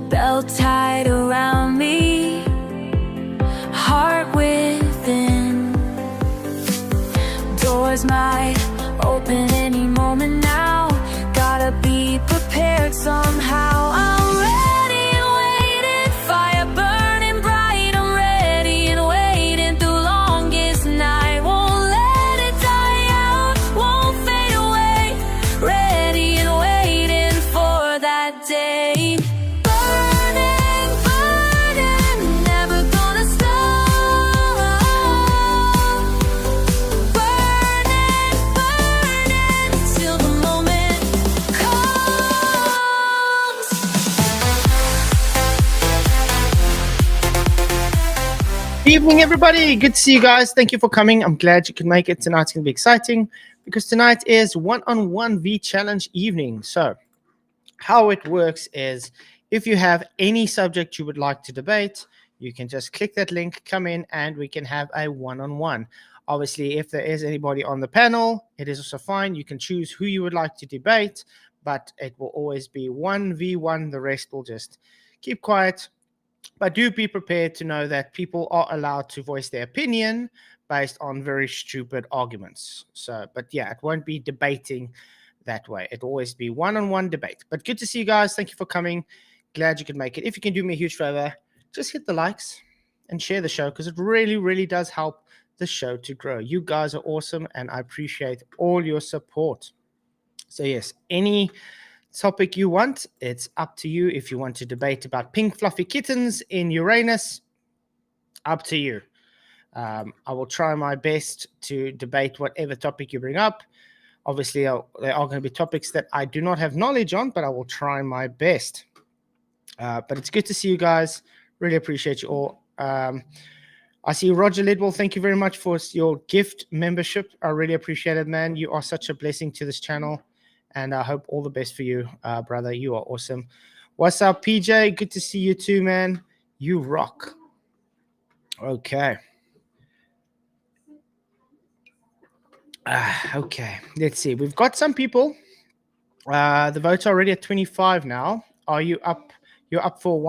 belt tied around me, heart within. Doors might open any moment now, gotta be prepared somehow. I'm ready and waiting, fire burning bright. I'm ready and waiting through longest night. Won't let it die out, won't fade away. Ready and waiting for that day. Burning, burning, never gonna stop. Burning, burning, till the moment comes. Evening, everybody. Good to see you guys. Thank you for coming. I'm glad you could make it. Tonight's going to be exciting because tonight is one-on-one V challenge evening. So how it works is if you have any subject you would like to debate, you can just click that link, come in, and we can have a one-on-one. Obviously, if there is anybody on the panel, it is also fine. You can choose who you would like to debate, but it will always be 1v1. The rest will just keep quiet. But do be prepared to know that people are allowed to voice their opinion based on very stupid arguments. So, but yeah, it won't be debating that way. It'll always be one-on-one debate. But good to see you guys. Thank you for coming. Glad you could make it. If you can do me a huge favor, just hit the likes and share the show because it really, really does help the show to grow. You guys are awesome, and I appreciate all your support. So yes, any topic you want, it's up to you. If you want to debate about pink fluffy kittens in Uranus, up to you. I will try my best to debate whatever topic you bring up. Obviously, there are going to be topics that I do not have knowledge on, but I will try my best. But it's good to see you guys. Really appreciate you all. I see Roger Lidwell. Thank you very much for your gift membership. I really appreciate it, man. You are such a blessing to this channel. And I hope all the best for you, brother. You are awesome. What's up, PJ? Good to see you too, man. You rock. Okay. Okay. Let's see. We've got some people. The votes are already at 25 now. Are you up? You're up for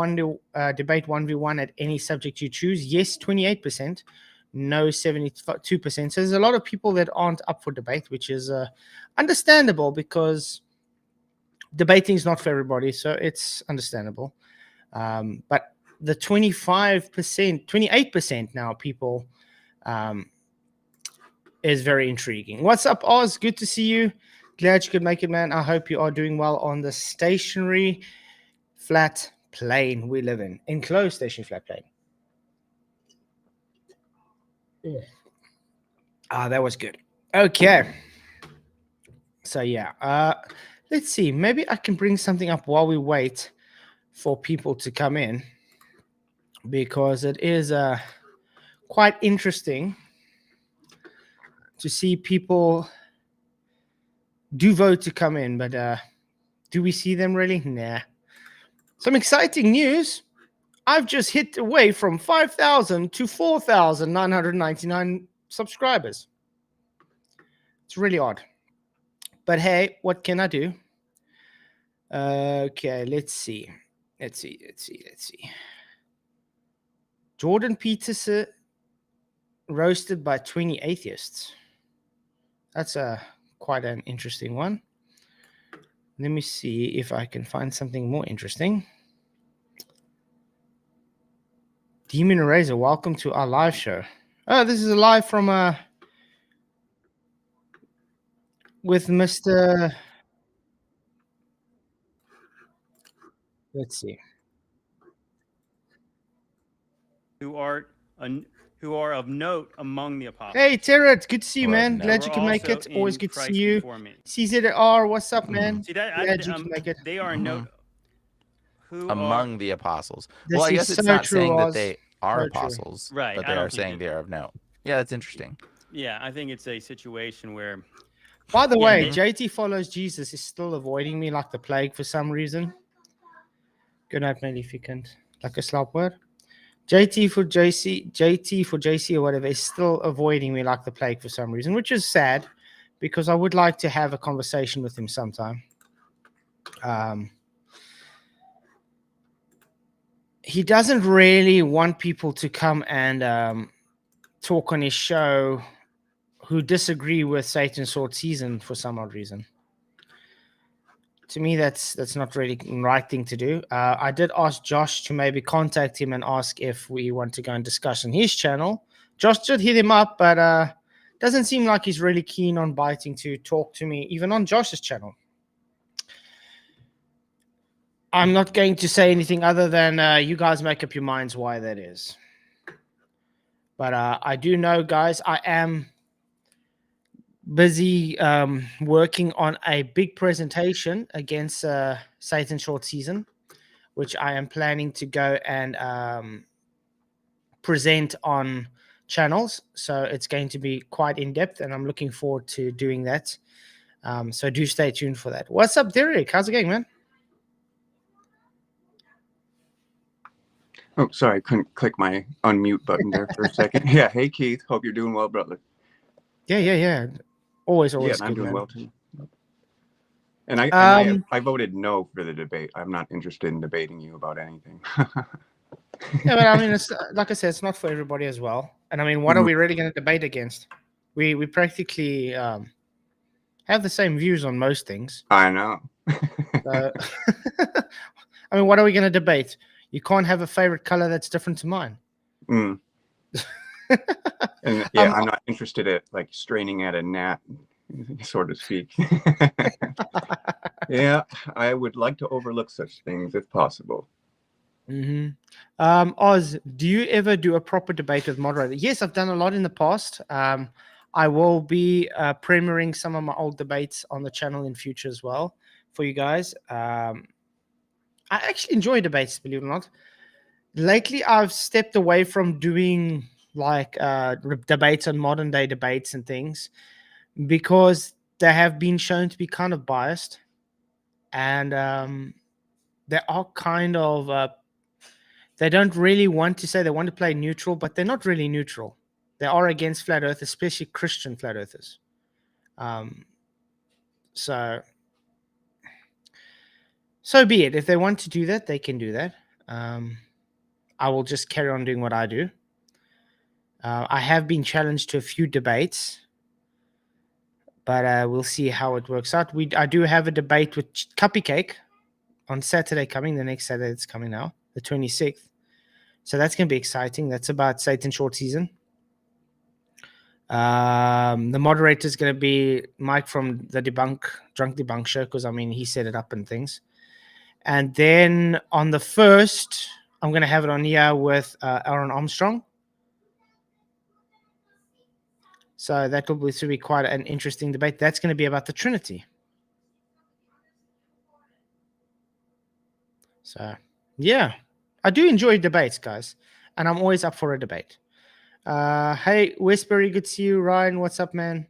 debate 1v1 at any subject you choose? Yes, 28%. No, 72%. So there's a lot of people that aren't up for debate, which is understandable because debating is not for everybody. So it's understandable. But the 25%, 28% now people is very intriguing. What's up, Oz? Good to see you. Glad you could make it, man. I hope you are doing well on the stationary flat plane we live in. Enclosed stationary flat plane. Yeah. That was good. Okay. So yeah, let's see. Maybe I can bring something up while we wait for people to come in because it is quite interesting to see people do vote to come in, but do we see them really? Nah. Some exciting news. I've just hit away from 5,000 to 4,999 subscribers. It's really odd. But hey, what can I do? Okay, let's see. Jordan Peterson roasted by 20 atheists. That's quite an interesting one. Let me see if I can find something more interesting. Demon Eraser, welcome to our live show. Oh, this is a live from with Mr. Let's see. Who are of note among the apostles. Hey, Tara, it's good to see you, Well, man. no. Glad you can make it. Also Always in good to see Christ you. before me. CZR, what's up, man? See that? Glad you can make it. They are a note. Who Among the apostles. This Well, I is guess it's so not true, saying Oz. that they are So true. apostles, Right, but I they don't are think saying they are of note. Yeah, that's interesting. Yeah, I think it's a situation where. By the Yeah, way, they- JT follows Jesus is still avoiding me like the plague for some reason. Good night, Maleficent. Like a slap word. JT for JC or whatever is still avoiding me like the plague for some reason, which is sad because I would like to have a conversation with him sometime. he doesn't really want people to come and talk on his show who disagree with Satan's Sword Season for some odd reason. To me, that's not really the right thing to do. I did ask Josh to maybe contact him and ask if we want to go and discuss on his channel. Josh did hit him up, but doesn't seem like he's really keen on biting to talk to me, even on Josh's channel. I'm not going to say anything other than you guys make up your minds why that is. But I do know, guys, I am busy working on a big presentation against Satan's Short Season, which I am planning to go and present on channels. So it's going to be quite in-depth, and I'm looking forward to doing that. So do stay tuned for that. What's up, Derek? How's it going, man? Oh, sorry, I couldn't click my unmute button there for a second. Yeah, hey Keith, hope you're doing well, brother. Yeah. Always Yeah, good, I'm doing man. well too. And I voted no for the debate. I'm not interested in debating you about anything. Yeah, but I mean, it's like I said, it's not for everybody as well. And I mean, what are we really going to debate against? We practically have the same views on most things. I know. So, I mean, what are we going to debate? You can't have a favorite color that's different to mine. And yeah, I'm not interested at like straining at a gnat, so to speak. Yeah, I would like to overlook such things if possible. Oz, do you ever do a proper debate with moderator? Yes, I've done a lot in the past. I will be premiering some of my old debates on the channel in future as well for you guys. I actually enjoy debates, believe it or not. Lately, I've stepped away from doing like debates on modern day debates and things because they have been shown to be kind of biased, and they are kind of they don't really want to say they want to play neutral, but they're not really neutral. They are against flat earth, especially Christian flat earthers. So be it. If they want to do that, they can do that. I will just carry on doing what I do. I have been challenged to a few debates, but we'll see how it works out. I do have a debate with Cuppy Cake on Saturday coming. The next Saturday it's coming now, the 26th. So that's going to be exciting. That's about Satan's Short Season. The moderator is going to be Mike from the Drunk Debunk show, because I mean he set it up and things. And then on the 1st, I'm going to have it on here with Aaron Armstrong. So that will be quite an interesting debate. That's going to be about the Trinity. So yeah, I do enjoy debates, guys, and I'm always up for a debate. Hey, Westbury, good to see you. Ryan, what's up, man?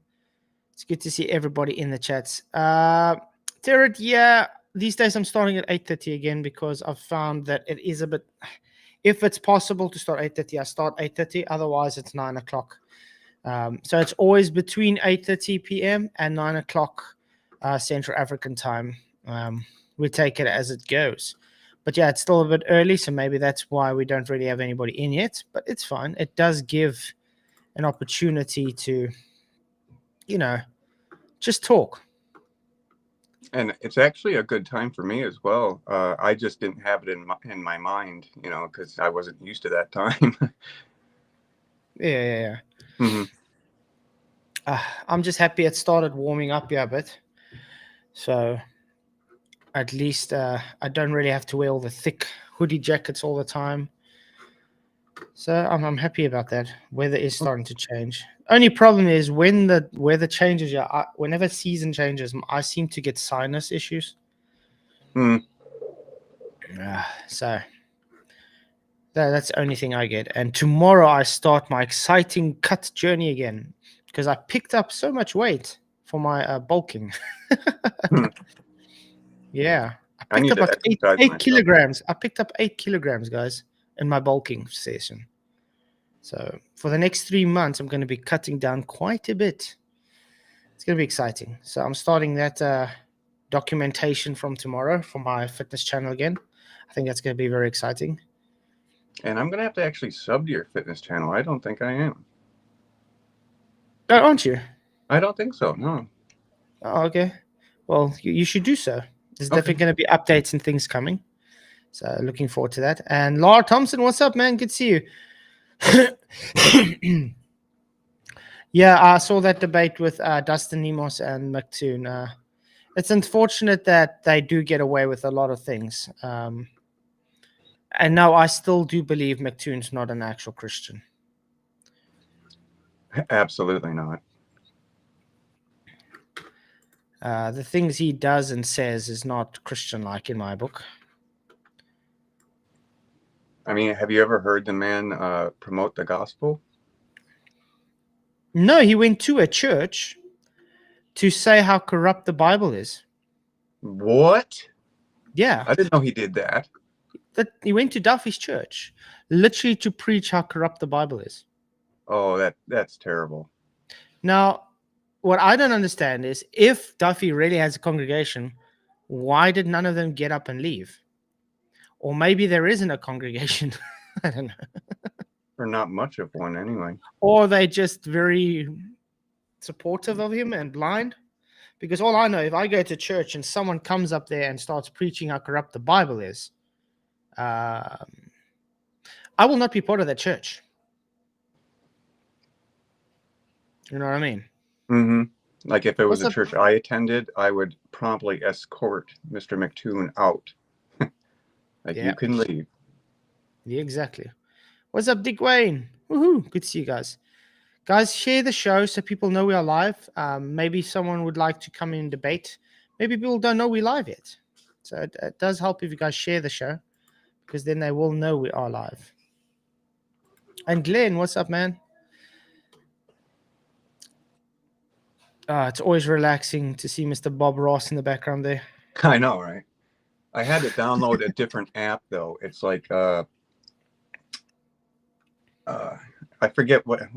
It's good to see everybody in the chats. Terrett, yeah, these days I'm starting at 8:30 again because I've found that it is a bit. If it's possible to start 8:30, I start 8:30. Otherwise, it's 9 o'clock. So it's always between 8:30 p.m. and 9 o'clock Central African time. We take it as it goes. But yeah, it's still a bit early, so maybe that's why we don't really have anybody in yet. But it's fine. It does give an opportunity to, just talk. And it's actually a good time for me as well. I just didn't have it in my mind, because I wasn't used to that time. Yeah. Mm-hmm. I'm just happy it started warming up here a bit. So at least I don't really have to wear all the thick hoodie jackets all the time. So I'm happy about that. Weather is starting to change. Only problem is when the weather changes, whenever season changes, I seem to get sinus issues. So that's the only thing I get. And tomorrow I start my exciting cut journey again because I picked up so much weight for my bulking. Yeah, I picked up 8 kilograms. I picked up 8 kilograms, guys, in my bulking session. So for the next 3 months, I'm going to be cutting down quite a bit. It's going to be exciting. So I'm starting that documentation from tomorrow for my fitness channel again. I think that's going to be very exciting. And I'm gonna have to actually sub to your fitness channel. I don't think I am. Oh, aren't you? I don't think so. No. Oh, okay. Well, you should do so. There's Okay. definitely going to be updates and things coming. So looking forward to that. And Laura Thompson, what's up, man? Good to see you. Yeah, I saw that debate with Dustin Nemos and McToon. It's unfortunate that they do get away with a lot of things. And no, I still do believe McToon's not an actual Christian. Absolutely not. The things he does and says is not Christian-like in my book. I mean, have you ever heard the man promote the gospel? No, he went to a church to say how corrupt the Bible is. What? Yeah, I didn't know he did that. that he went to Duffy's church, literally to preach how corrupt the Bible is. Oh, that's terrible. Now, what I don't understand is if Duffy really has a congregation, why did none of them get up and leave? Or maybe there isn't a congregation. I don't know. Or not much of one, anyway. Or they just very supportive of him and blind. Because all I know, if I go to church and someone comes up there and starts preaching how corrupt the Bible is, I will not be part of that church. You know what I mean? Mm-hmm. Like if it was What's a up? church I attended, I would promptly escort Mr. McToon out. Like, Yeah. you can leave. Yeah, exactly. What's up, Dick Wayne? Woohoo! Good to see you guys. Guys, share the show so people know we are live. Maybe someone would like to come in and debate. Maybe people don't know we're live yet. So it does help if you guys share the show, because then they will know we are live. And Glenn, what's up, man? It's always relaxing to see Mr. Bob Ross in the background there. I know, right? I had to download a different app, though. It's like, I forget what is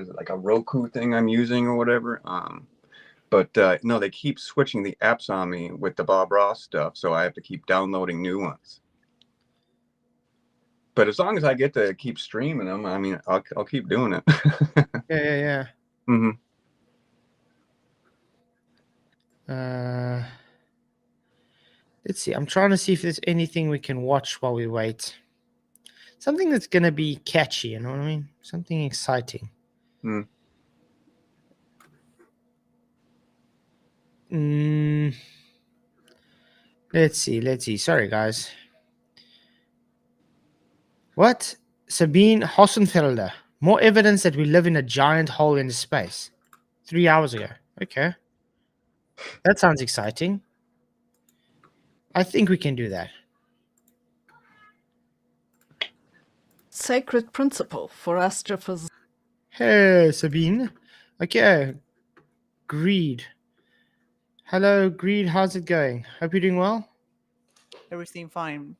it, like a Roku thing I'm using or whatever. But no, they keep switching the apps on me with the Bob Ross stuff, so I have to keep downloading new ones. But as long as I get to keep streaming them, I mean, I'll keep doing it. Yeah. Mm-hmm. Let's see. I'm trying to see if there's anything we can watch while we wait. Something that's going to be catchy, you know what I mean? Something exciting. Let's see. Sorry, guys. What? Sabine Hossenfelder. More evidence that we live in a giant hole in space. 3 hours ago. Okay. That sounds exciting. I think we can do that. Sacred principle for astrophysics. Hey, Sabine. Okay. Greed. Hello, Greed. How's it going? Hope you're doing well. Everything fine.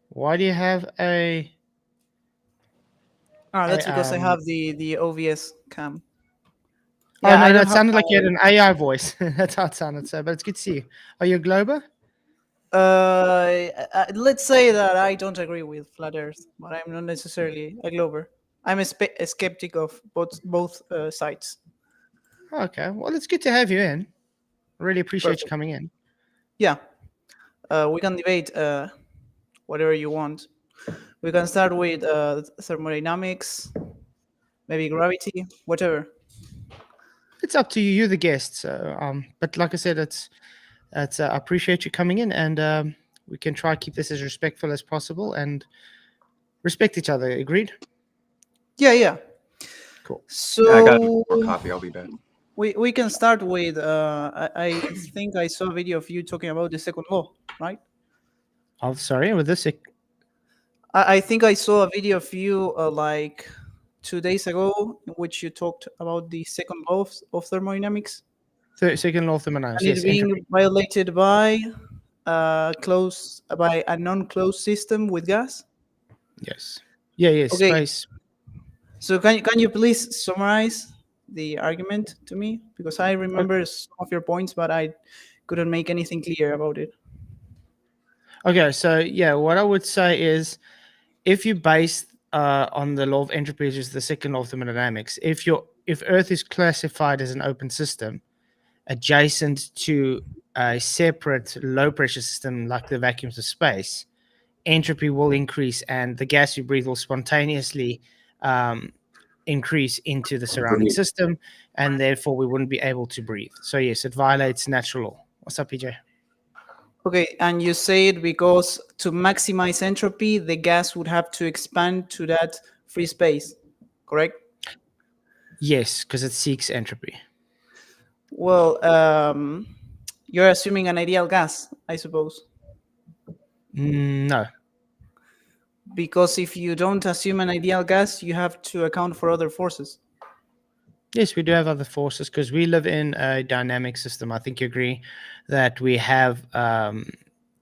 Why do you have a... That's because I have the OBS cam. Oh, Yeah, I no, don't it have sounded like you had an AI voice. That's how it sounded, so, but it's good to see you. Are you a Glober? let's say that I don't agree with flat Earth, but I'm not necessarily a Glober. I'm a skeptic of both sides. Okay, well, it's good to have you in. Really appreciate you Perfect. coming in. Yeah, we can debate whatever you want. We can start with thermodynamics, maybe gravity, whatever. It's up to you. You're the guest. So, but like I said, it's I appreciate you coming in, and we can try to keep this as respectful as possible and respect each other. Agreed? Yeah. Cool. So I got more coffee. I'll be back. we can start with I think I saw a video of you talking about the second law, right? Oh, sorry. With this, I think I saw a video of you like 2 days ago in which you talked about the second law of thermodynamics second law of thermodynamics. and Yes, it being entropy. violated by a non-closed system with gas. Yes. Yeah. Okay. Space. So can you please summarize the argument to me, because I remember some of your points, but I couldn't make anything clear about it. Okay, so yeah, what I would say is if you base on the law of entropy, which is the second law of thermodynamics, if Earth is classified as an open system adjacent to a separate low pressure system like the vacuums of space, entropy will increase and the gas you breathe will spontaneously um, increase into the surrounding system, and therefore we wouldn't be able to breathe. So yes, it violates natural law. What's up, PJ? Okay, and you say it because to maximize entropy, the gas would have to expand to that free space, correct? Yes, because it seeks entropy. Well, you're assuming an ideal gas, I suppose. No. Because if you don't assume an ideal gas, you have to account for other forces. Yes, we do have other forces because we live in a dynamic system. I think you agree that we have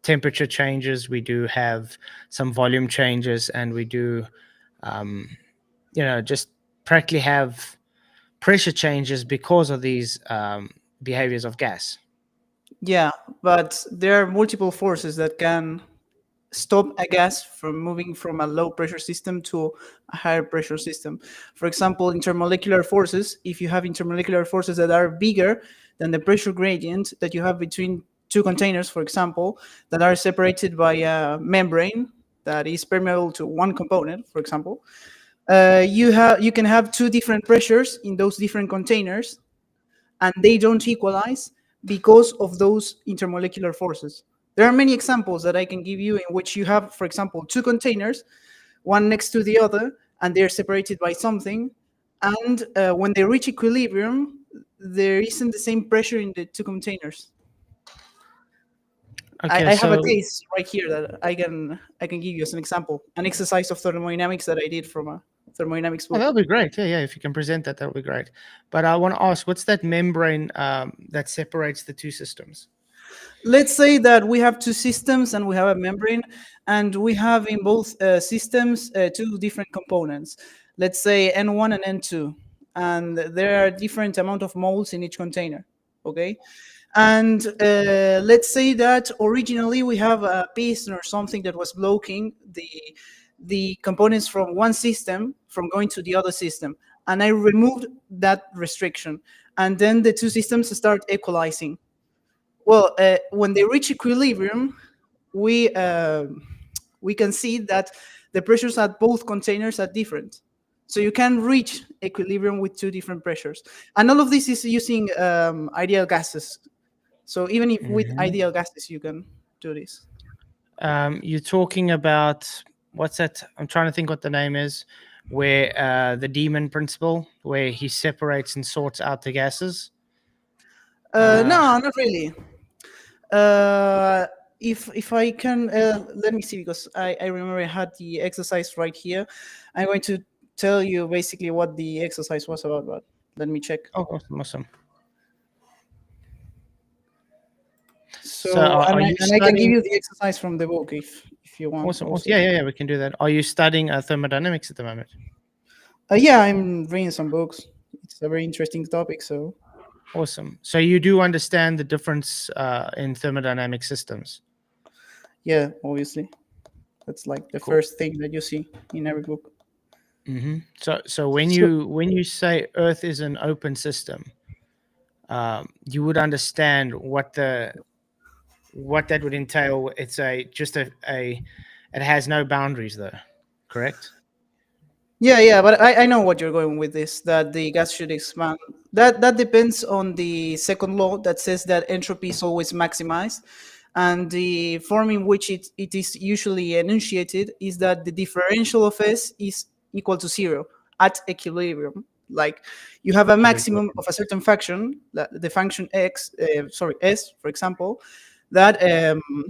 temperature changes, we do have some volume changes, and we do, just practically have pressure changes because of these behaviors of gas. Yeah, but there are multiple forces that can stop a gas from moving from a low pressure system to a higher pressure system. For example, intermolecular forces, if you have intermolecular forces that are bigger than the pressure gradient that you have between two containers, for example, that are separated by a membrane that is permeable to one component, for example, you can have two different pressures in those different containers, and they don't equalize because of those intermolecular forces. There are many examples that I can give you in which you have, for example, two containers, one next to the other, and they're separated by something. And when they reach equilibrium, there isn't the same pressure in the two containers. Okay, I have a so case right here that I can give you as an example, an exercise of thermodynamics that I did from a thermodynamics book. that'll be great. Yeah, if you can present that, that'll be great. But I want to ask, what's that membrane that separates the two systems? Let's say that we have two systems and we have a membrane, and we have in both systems two different components. Let's say N1 and N2, and there are different amount of moles in each container. Okay, and let's say that originally we have a piston or something that was blocking the components from one system from going to the other system, and I removed that restriction, and then the two systems start equalizing. Well, when they reach equilibrium, we can see that the pressures at both containers are different. So you can reach equilibrium with two different pressures, and all of this is using ideal gases. So even if with ideal gases, you can do this. You're talking about what's that? I'm trying to think what the name is, where the demon principle, where he separates and sorts out the gases. No, not really. If I can, let me see, because I remember I had the exercise right here. I'm going to tell you basically what the exercise was about, but let me check. Oh, awesome. So, So are you and I can give studying? you the exercise from the book if you want. Awesome. Also. Yeah, we can do that. Are you studying thermodynamics at the moment? Yeah, I'm reading some books. It's a very interesting topic. So, Awesome. So you do understand the difference in thermodynamic systems. yeah, obviously, that's like the Cool. first thing that you see in every book. So when you say Earth is an open system, you would understand what that would entail. It's it has no boundaries though, correct? Yeah, but I know what you're going with this, that the gas should expand. That depends on the second law that says that entropy is always maximized. And the form in which it is usually enunciated is that the differential of S is equal to zero at equilibrium. Like you have a maximum of a certain function, the function S, for example, that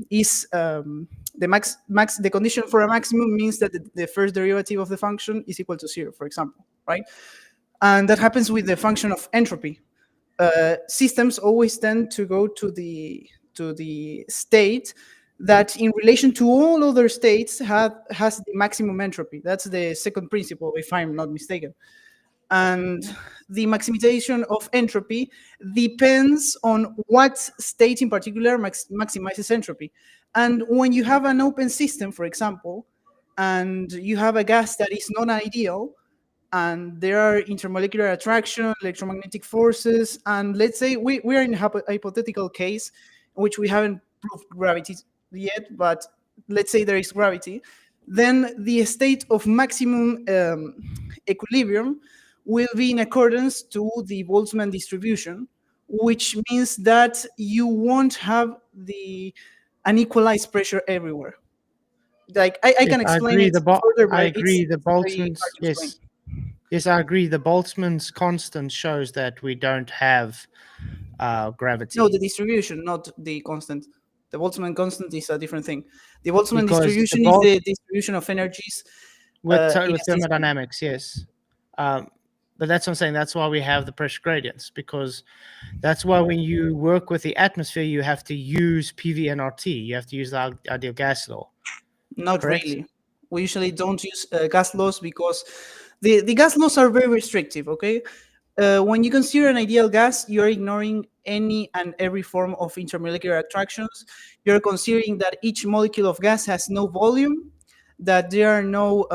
is the condition for a maximum means that the first derivative of the function is equal to zero, for example, right? And that happens with the function of entropy. Systems always tend to go to the state that in relation to all other states has the maximum entropy. That's the second principle, if I'm not mistaken. And the maximization of entropy depends on what state in particular maximizes entropy. And when you have an open system, for example, and you have a gas that is not ideal, and there are intermolecular attraction, electromagnetic forces, and let's say we are in a hypothetical case in which we haven't proved gravity yet, but let's say there is gravity, then the state of maximum equilibrium will be in accordance to the Boltzmann distribution, which means that you won't have the an equalized pressure everywhere. Like I Yes, can I explain agree. it further, I but agree. The it's very hard Boltzmann's, to explain. yes, I agree. The Boltzmann's constant shows that we don't have No, gravity the distribution, not the constant. The Boltzmann constant is a different thing. The Boltzmann because the distribution is Bolt the distribution of energies in with a system. thermodynamics, yes. But that's what I'm saying. That's why we have the pressure gradients, because that's why when you work with the atmosphere, you have to use PV-nRT. You have to use the ideal gas law. Not Correct? really. We usually don't use gas laws because the gas laws are very restrictive, okay? When you consider an ideal gas, you're ignoring any and every form of intermolecular attractions. You're considering that each molecule of gas has no volume, that there are no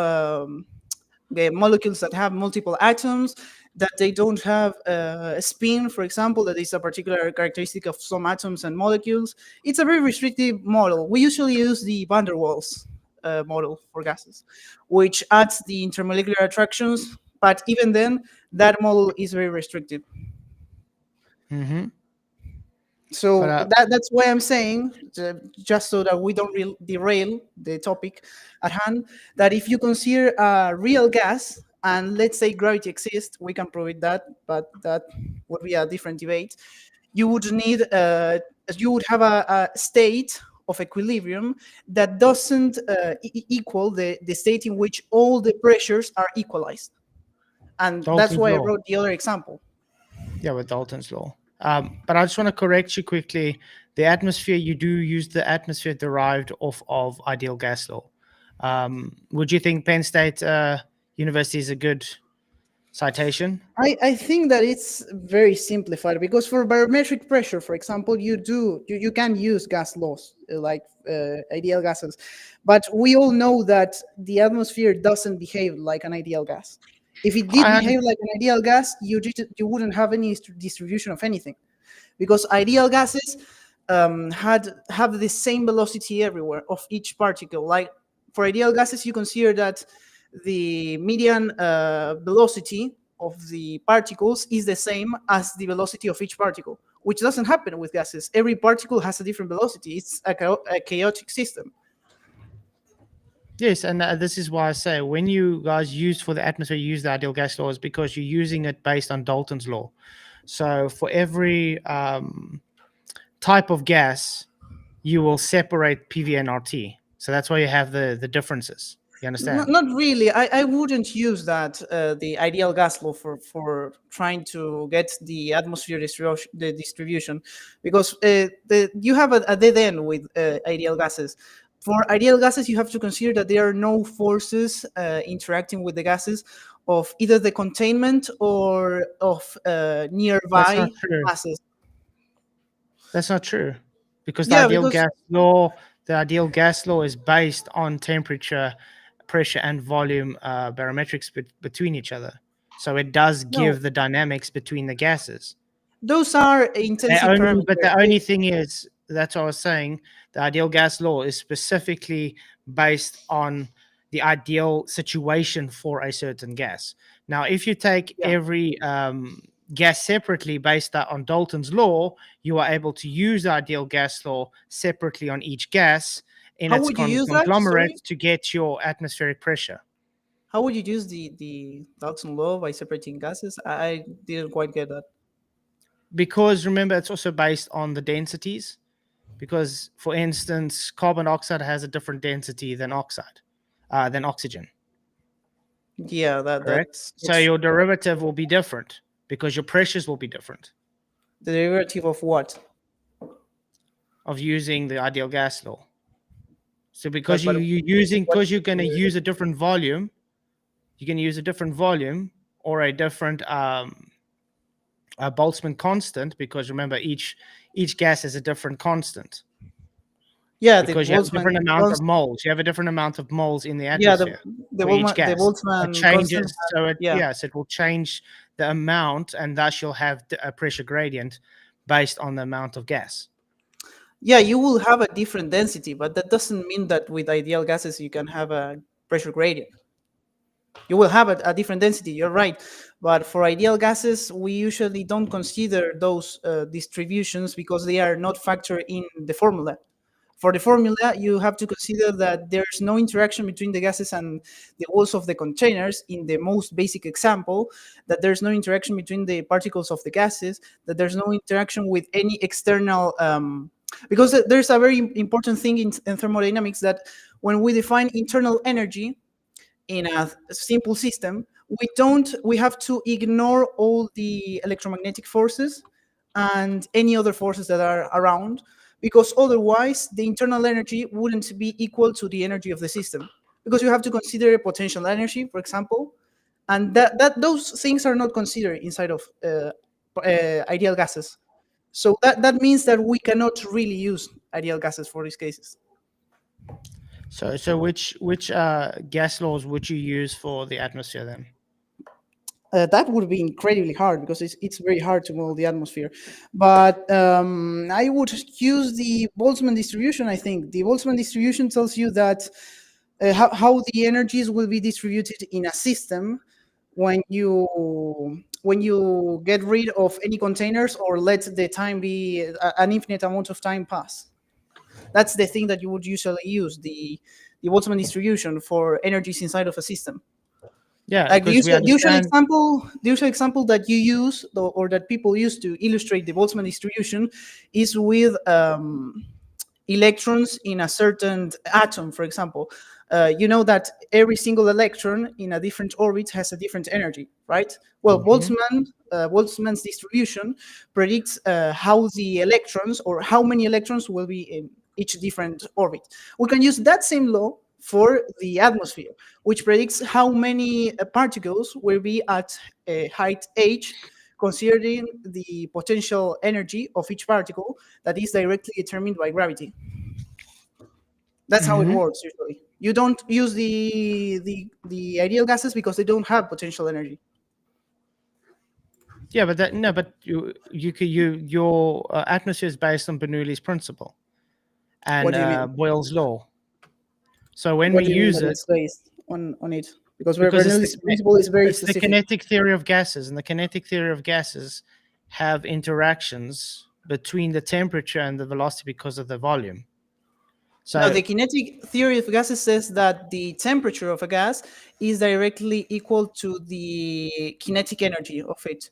the molecules that have multiple atoms, that they don't have a spin, for example, that is a particular characteristic of some atoms and molecules. It's a very restrictive model. We usually use the van der Waals model for gases, which adds the intermolecular attractions, but even then, that model is very restrictive. Mm-hmm. But So that's why I'm saying, just so that we don't derail the topic at hand, that if you consider a real gas, and let's say gravity exists, we can prove it that, but that would be a different debate. You would need, you would have a state of equilibrium that doesn't equal the state in which all the pressures are equalized. And that's Dalton's why I law. wrote the other example. Yeah, with Dalton's law. But I just want to correct you quickly. The atmosphere, you do use the atmosphere derived off of ideal gas law. Would you think Penn State University is a good citation? I think that it's very simplified because for barometric pressure, for example, you can use gas laws like ideal gases, but we all know that the atmosphere doesn't behave like an ideal gas. If it did I behave like an ideal gas, you wouldn't have any distribution of anything, because ideal gases have the same velocity everywhere of each particle. Like for ideal gases, you consider that the median velocity of the particles is the same as the velocity of each particle, which doesn't happen with gases. Every particle has a different velocity. It's a chaotic system. Yes, and this is why I say when you guys use for the atmosphere, you use the ideal gas law is because you're using it based on Dalton's law. So for every type of gas, you will separate PV and RT. So that's why you have the differences. You understand? Not really. I wouldn't use that the ideal gas law for trying to get the atmosphere distribution, because you have a dead end with ideal gases. For ideal gases, you have to consider that there are no forces interacting with the gases of either the containment or of That's nearby not true. masses. That's not true, because Yeah, because the ideal gas law is based on temperature, pressure, and volume barometrics between each other. So it does no, give the dynamics between the gases. those are intensity But parameters. the only thing is, that's what I was saying. The ideal gas law is specifically based on the ideal situation for a certain gas. Now, if you take Yeah. every gas separately based on Dalton's law, you are able to use the ideal gas law separately on each gas in How its would you use that? conglomerate Sorry. to get your atmospheric pressure. How would you use the Dalton law by separating gases? I didn't quite get that. Because remember, it's also based on the densities. Because, for instance, carbon dioxide has a different density than oxygen. Yeah, Correct. that's So your derivative will be different because your pressures will be different the derivative of what? of using the ideal gas law. So because But what because you're going to use a different volume, you can use a different volume or a different a Boltzmann constant, because remember each gas has a different constant. Yeah, the because you have a different Boltzmann amount of constant. moles. You have a different amount of moles in the Yeah, atmosphere the for each Boltzmann the gas. It Boltzmann constant. changes, so it Yeah, yes, it will change the amount, and thus you'll have a pressure gradient based on the amount of gas. yeah, you will have a different density, but that doesn't mean that with ideal gases you can have a pressure gradient. You will have a different density, you're right, but for ideal gases we usually don't consider those distributions because they are not factored in the formula. For the formula, you have to consider that there's no interaction between the gases and the walls of the containers in the most basic example, that there's no interaction between the particles of the gases, that there's no interaction with any external, because there's a very important thing in thermodynamics, that when we define internal energy in a simple system, we have to ignore all the electromagnetic forces and any other forces that are around, because otherwise the internal energy wouldn't be equal to the energy of the system, because you have to consider potential energy, for example, and that those things are not considered inside of ideal gases. So that means that we cannot really use ideal gases for these cases. So which gas laws would you use for the atmosphere then? That would be incredibly hard because it's very hard to model the atmosphere. But I would use the Boltzmann distribution. I think the Boltzmann distribution tells you that how the energies will be distributed in a system when you get rid of any containers or let the time be an infinite amount of time pass. That's the thing that you would usually use, the Boltzmann distribution for energies inside of a system. Yeah, Like because we understand. the usual example that you use or that people use to illustrate the Boltzmann distribution is with electrons in a certain atom, for example. You know that every single electron in a different orbit has a different energy, right? Well, Boltzmann's distribution predicts how the electrons or how many electrons will be in each different orbit. We can use that same law for the atmosphere, which predicts how many particles will be at a height h, considering the potential energy of each particle that is directly determined by gravity. That's how it works usually. You don't use the ideal gases because they don't have potential energy. Yeah, but that no, but your atmosphere is based on Bernoulli's principle What and do you mean? Boyle's law. So when What we do you mean use that it, it's based on it? Because because Bernoulli's principle is very it's the specific. kinetic theory of gases, and the kinetic theory of gases have interactions between the temperature and the velocity because of the volume. No, So the kinetic theory of gases says that the temperature of a gas is directly equal to the kinetic energy of it,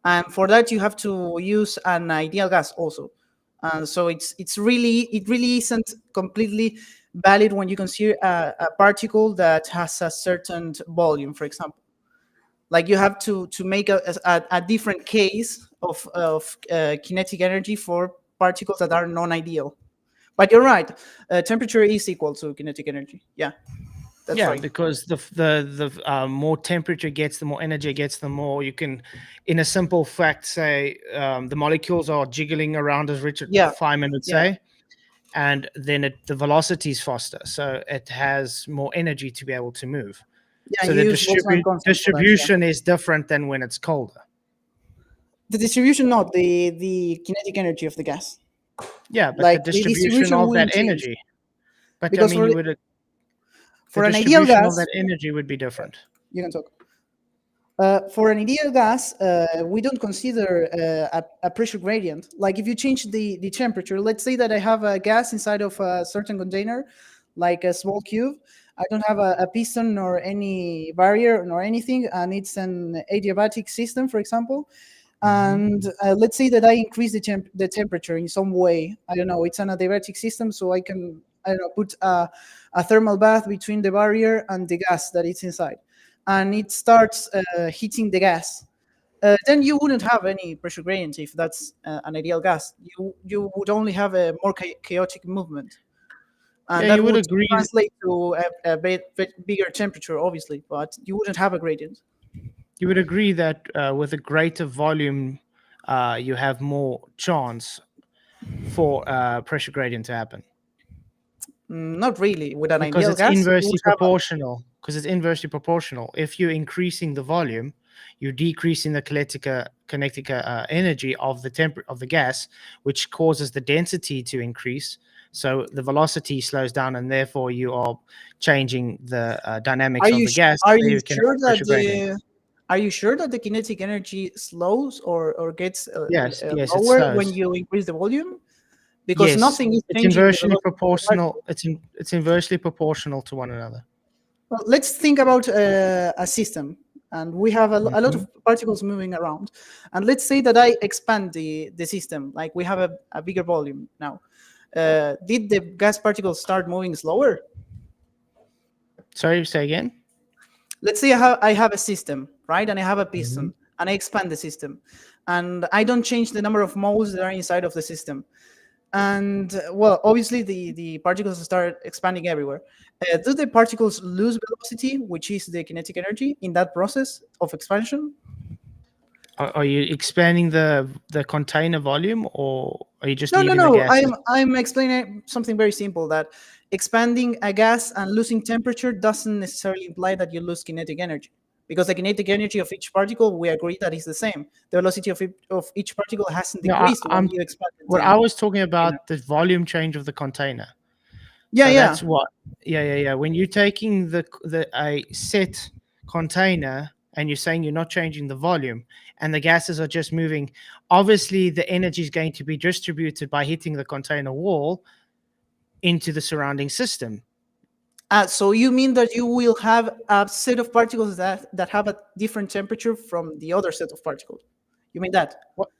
and for that you have to use an ideal gas also. And so it really isn't completely valid when you consider a particle that has a certain volume, for example. Like you have to make a different case of kinetic energy for particles that are non-ideal. But you're right. Temperature is equal to kinetic energy. Yeah, that's yeah, right. because the more temperature gets, the more energy it gets, the more you can, in a simple fact, say the molecules are jiggling around, as Richard Yeah, Feynman would yeah, say, and then the velocity is faster, so it has more energy to be able to move. yeah. So You the use Boltzmann constant for that. Yeah. distribution is different than when it's colder. The distribution, not the kinetic energy of the gas. Yeah, but the Like the distribution distribution of that wouldn't change energy. But I because mean, the for an ideal distribution of gas, that energy would be different. you can talk. For an ideal gas, we don't consider a pressure gradient. Like if you change the temperature, let's say that I have a gas inside of a certain container, like a small cube. I don't have a piston nor any barrier nor anything, and it's an adiabatic system, for example. And let's say that I increase the temperature in some way. I don't know. It's an adiabatic system, so I can put a thermal bath between the barrier and the gas that it's inside, and it starts heating the gas. Then you wouldn't have any pressure gradient if that's an ideal gas. You would only have a more chaotic movement, and Yeah, that you would would agree. translate to a bigger temperature, obviously, but you wouldn't have a gradient. You would agree that with a greater volume, you have more chance for pressure gradient to happen. Not really. With an Because ideal it's gas, you would inversely have proportional. Because it's inversely proportional. If you're increasing the volume, you're decreasing the kinetic energy of the gas, which causes the density to increase. So the velocity slows down, and therefore you are changing the dynamics of the gas. Are So you you can have sure a that pressure gradient. the kinetic energy slows or gets Yes, yes, it lower when slows. you increase the volume? Because Yes, nothing is it's changing the inversely velocity of the proportional. particle. It's inversely proportional to one another. Well, let's think about a system, and we have a lot Mhm. of particles moving around. And let's say that I expand the system, like we have a bigger volume now. Did the gas particles start moving slower? Sorry, say again. Let's say I have a system, right? And I have a Mhm. piston, and I expand the system. And I don't change the number of moles that are inside of the system. And well, obviously the particles start expanding everywhere. Do the particles lose velocity, which is the kinetic energy, in that process of expansion? Are you expanding the container volume, or are you just No, no, leaving the no. gases? I'm explaining something very simple, that expanding a gas and losing temperature doesn't necessarily imply that you lose kinetic energy, because the kinetic energy of each particle, we agree that is the same. The velocity of each particle hasn't No, decreased when I'm. you expand the What I container. was talking about the volume change of the container. Yeah, So yeah. that's what. Yeah, yeah, yeah. When you're taking the a set container and you're saying you're not changing the volume, and the gases are just moving, obviously the energy is going to be distributed by hitting the container wall into the surrounding system. So you mean that you will have a set of particles that have a different temperature from the other set of particles? You mean that? What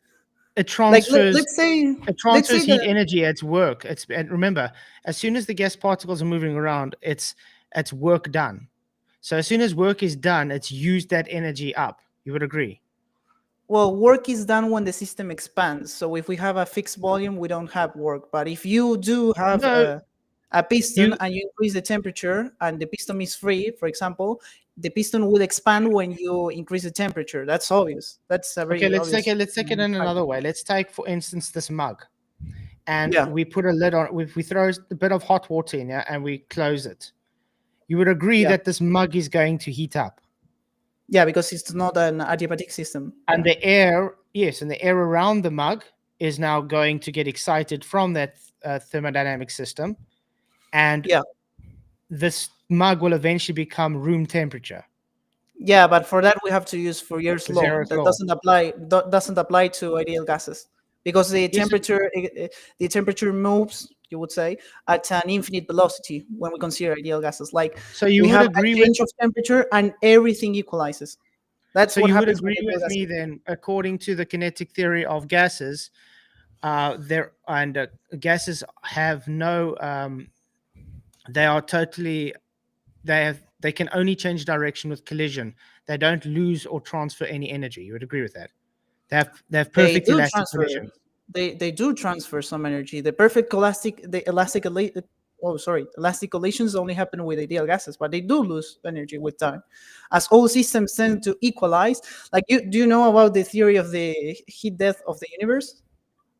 it Like transfers let's It say transfers heat that. energy at work. And remember, as soon as the gas particles are moving around, it's work done. So as soon as work is done, it's used that energy up. You would agree? Well, work is done when the system expands. So if we have a fixed volume, we don't have work. But if you do have No, a piston you and you increase the temperature and the piston is free, for example, the piston will expand when you increase the temperature. That's obvious. That's a okay? very obvious Let's take it in fact. another way. Let's take, for instance, this mug, and Yeah. we put a lid on. We throw a bit of hot water in here, and we close it. You would agree Yeah. that this mug is going to heat up, Yeah, because it's not an adiabatic system. and Yeah. the air, yes, and the air around the mug is now going to get excited from that thermodynamic system, and Yeah. this mug will eventually become room temperature. Yeah, but for that we have to use Fourier's The law. zeroth That law. doesn't apply to ideal gases, because Yes. the temperature moves, you would say, at an infinite velocity when we consider ideal gases. Like So you we would have a agree with change of temperature and everything equalizes. That's so what you would happens with agree ideal with me gases. then, according to the kinetic theory of gases, there and gases have no they are totally they can only change direction with collision. They don't lose or transfer any energy. You would agree with that? They have They perfect do elastic transfer. collision. They do transfer some energy. Elastic collisions only happen with ideal gases, but they do lose energy with time, as all systems tend to equalize. Like do you know about the theory of the heat death of the universe?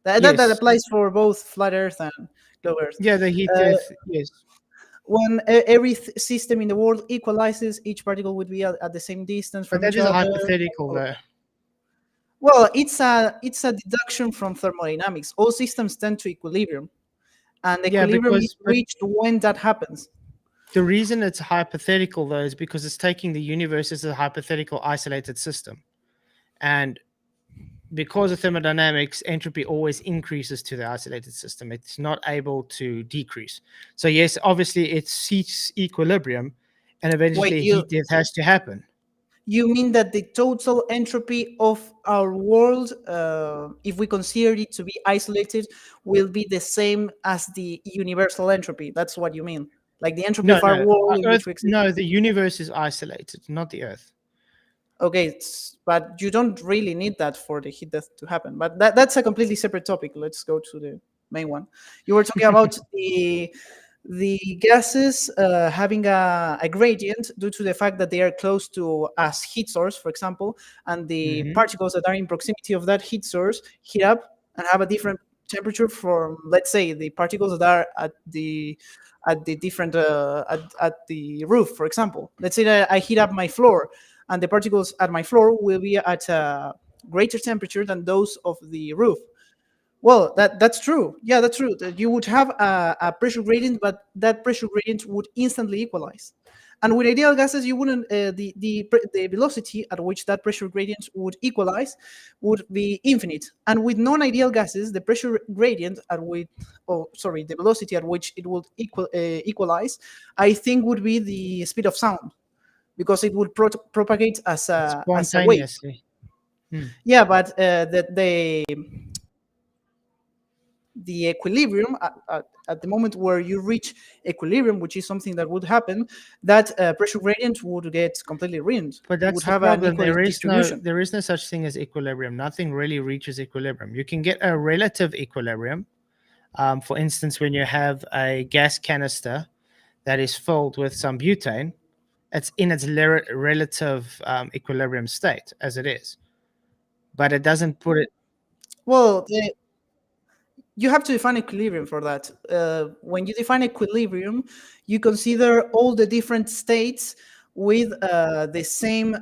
That Yes. applies for both flat Earth and globe Earth. Yeah, the heat Uh, death. Yes. when every system in the world equalizes, each particle would be at the same distance But from that each is a other. hypothetical though. Well, it's a deduction from thermodynamics. All systems tend to equilibrium, and Yeah, equilibrium is but reached when that happens. the reason it's hypothetical though is because it's taking the universe as a hypothetical isolated system. And because of thermodynamics, entropy always increases to the isolated system. It's not able to decrease. So yes, obviously it seeks equilibrium, and Wait, eventually you heat death has to happen. you mean that the total entropy of our world, if we consider it to be isolated, will be the same as the universal entropy? That's what you mean, like the entropy No, of our no, world in which Earth. we exist. No, the universe is isolated, not the Earth. Okay, but you don't really need that for the heat death to happen. But that's a completely separate topic. Let's go to the main one. You were talking about the gases having a gradient due to the fact that they are close to a heat source, for example, and the Mhm. particles that are in proximity of that heat source heat up and have a different temperature from, let's say, the particles that are at the different at the roof, for example. Let's say that I heat up my floor, and the particles at my floor will be at a greater temperature than those of the roof. Well, that's true. Yeah, that's true. That you would have a pressure gradient, but that pressure gradient would instantly equalize. And with ideal gases, you wouldn't. The velocity at which that pressure gradient would equalize would be infinite. And with non-ideal gases, the pressure gradient at which, oh, sorry, the velocity at which it would equalize, I think would be the speed of sound, because it would propagate as a wave. Spontaneously. Yeah, but the equilibrium at the moment where you reach equilibrium, which is something that would happen, that pressure gradient would get completely ruined. But It that's would the have an problem. equal distribution. There is no such thing as equilibrium. Nothing really reaches equilibrium. You can get a relative equilibrium. For instance, when you have a gas canister that is filled with some butane, it's in its relative equilibrium state as it is, but it doesn't put it. Well, you have to define equilibrium for that. When you define equilibrium, you consider all the different states with the same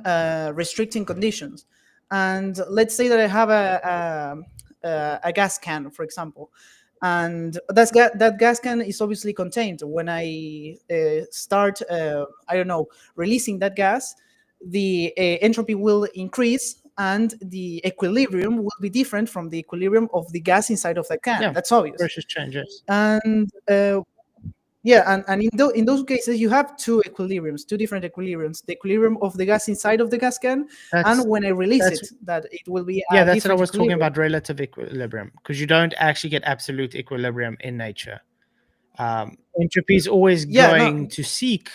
restricting conditions. And let's say that I have a gas can, for example, and that gas can is obviously contained. When I start, I don't know, releasing that gas, the entropy will increase, and the equilibrium will be different from the equilibrium of the gas inside of the can. Yeah, That's obvious. pressure changes. And yeah, and in those cases, you have two different equilibriums: the equilibrium of the gas inside of the gas can, and when I release it, that it will be yeah. That's what I different was talking equilibrium. about, relative equilibrium, because you don't actually get absolute equilibrium in nature. Entropy is always going to seek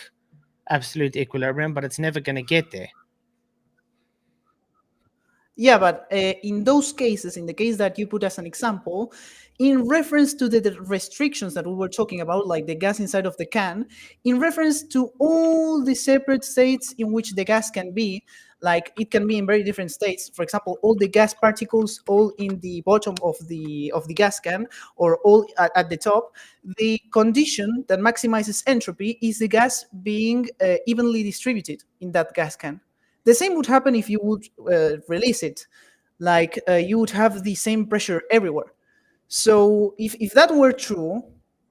absolute equilibrium, but it's never going to get there. Yeah, but in those cases, in the case that you put as an example, in reference to the restrictions that we were talking about, like the gas inside of the can, in reference to all the separate states in which the gas can be, like it can be in very different states. For example, all the gas particles all in the bottom of the gas can, or all at the top. The condition that maximizes entropy is the gas being evenly distributed in that gas can. The same would happen if you would release it. Like you would have the same pressure everywhere. So if that were true,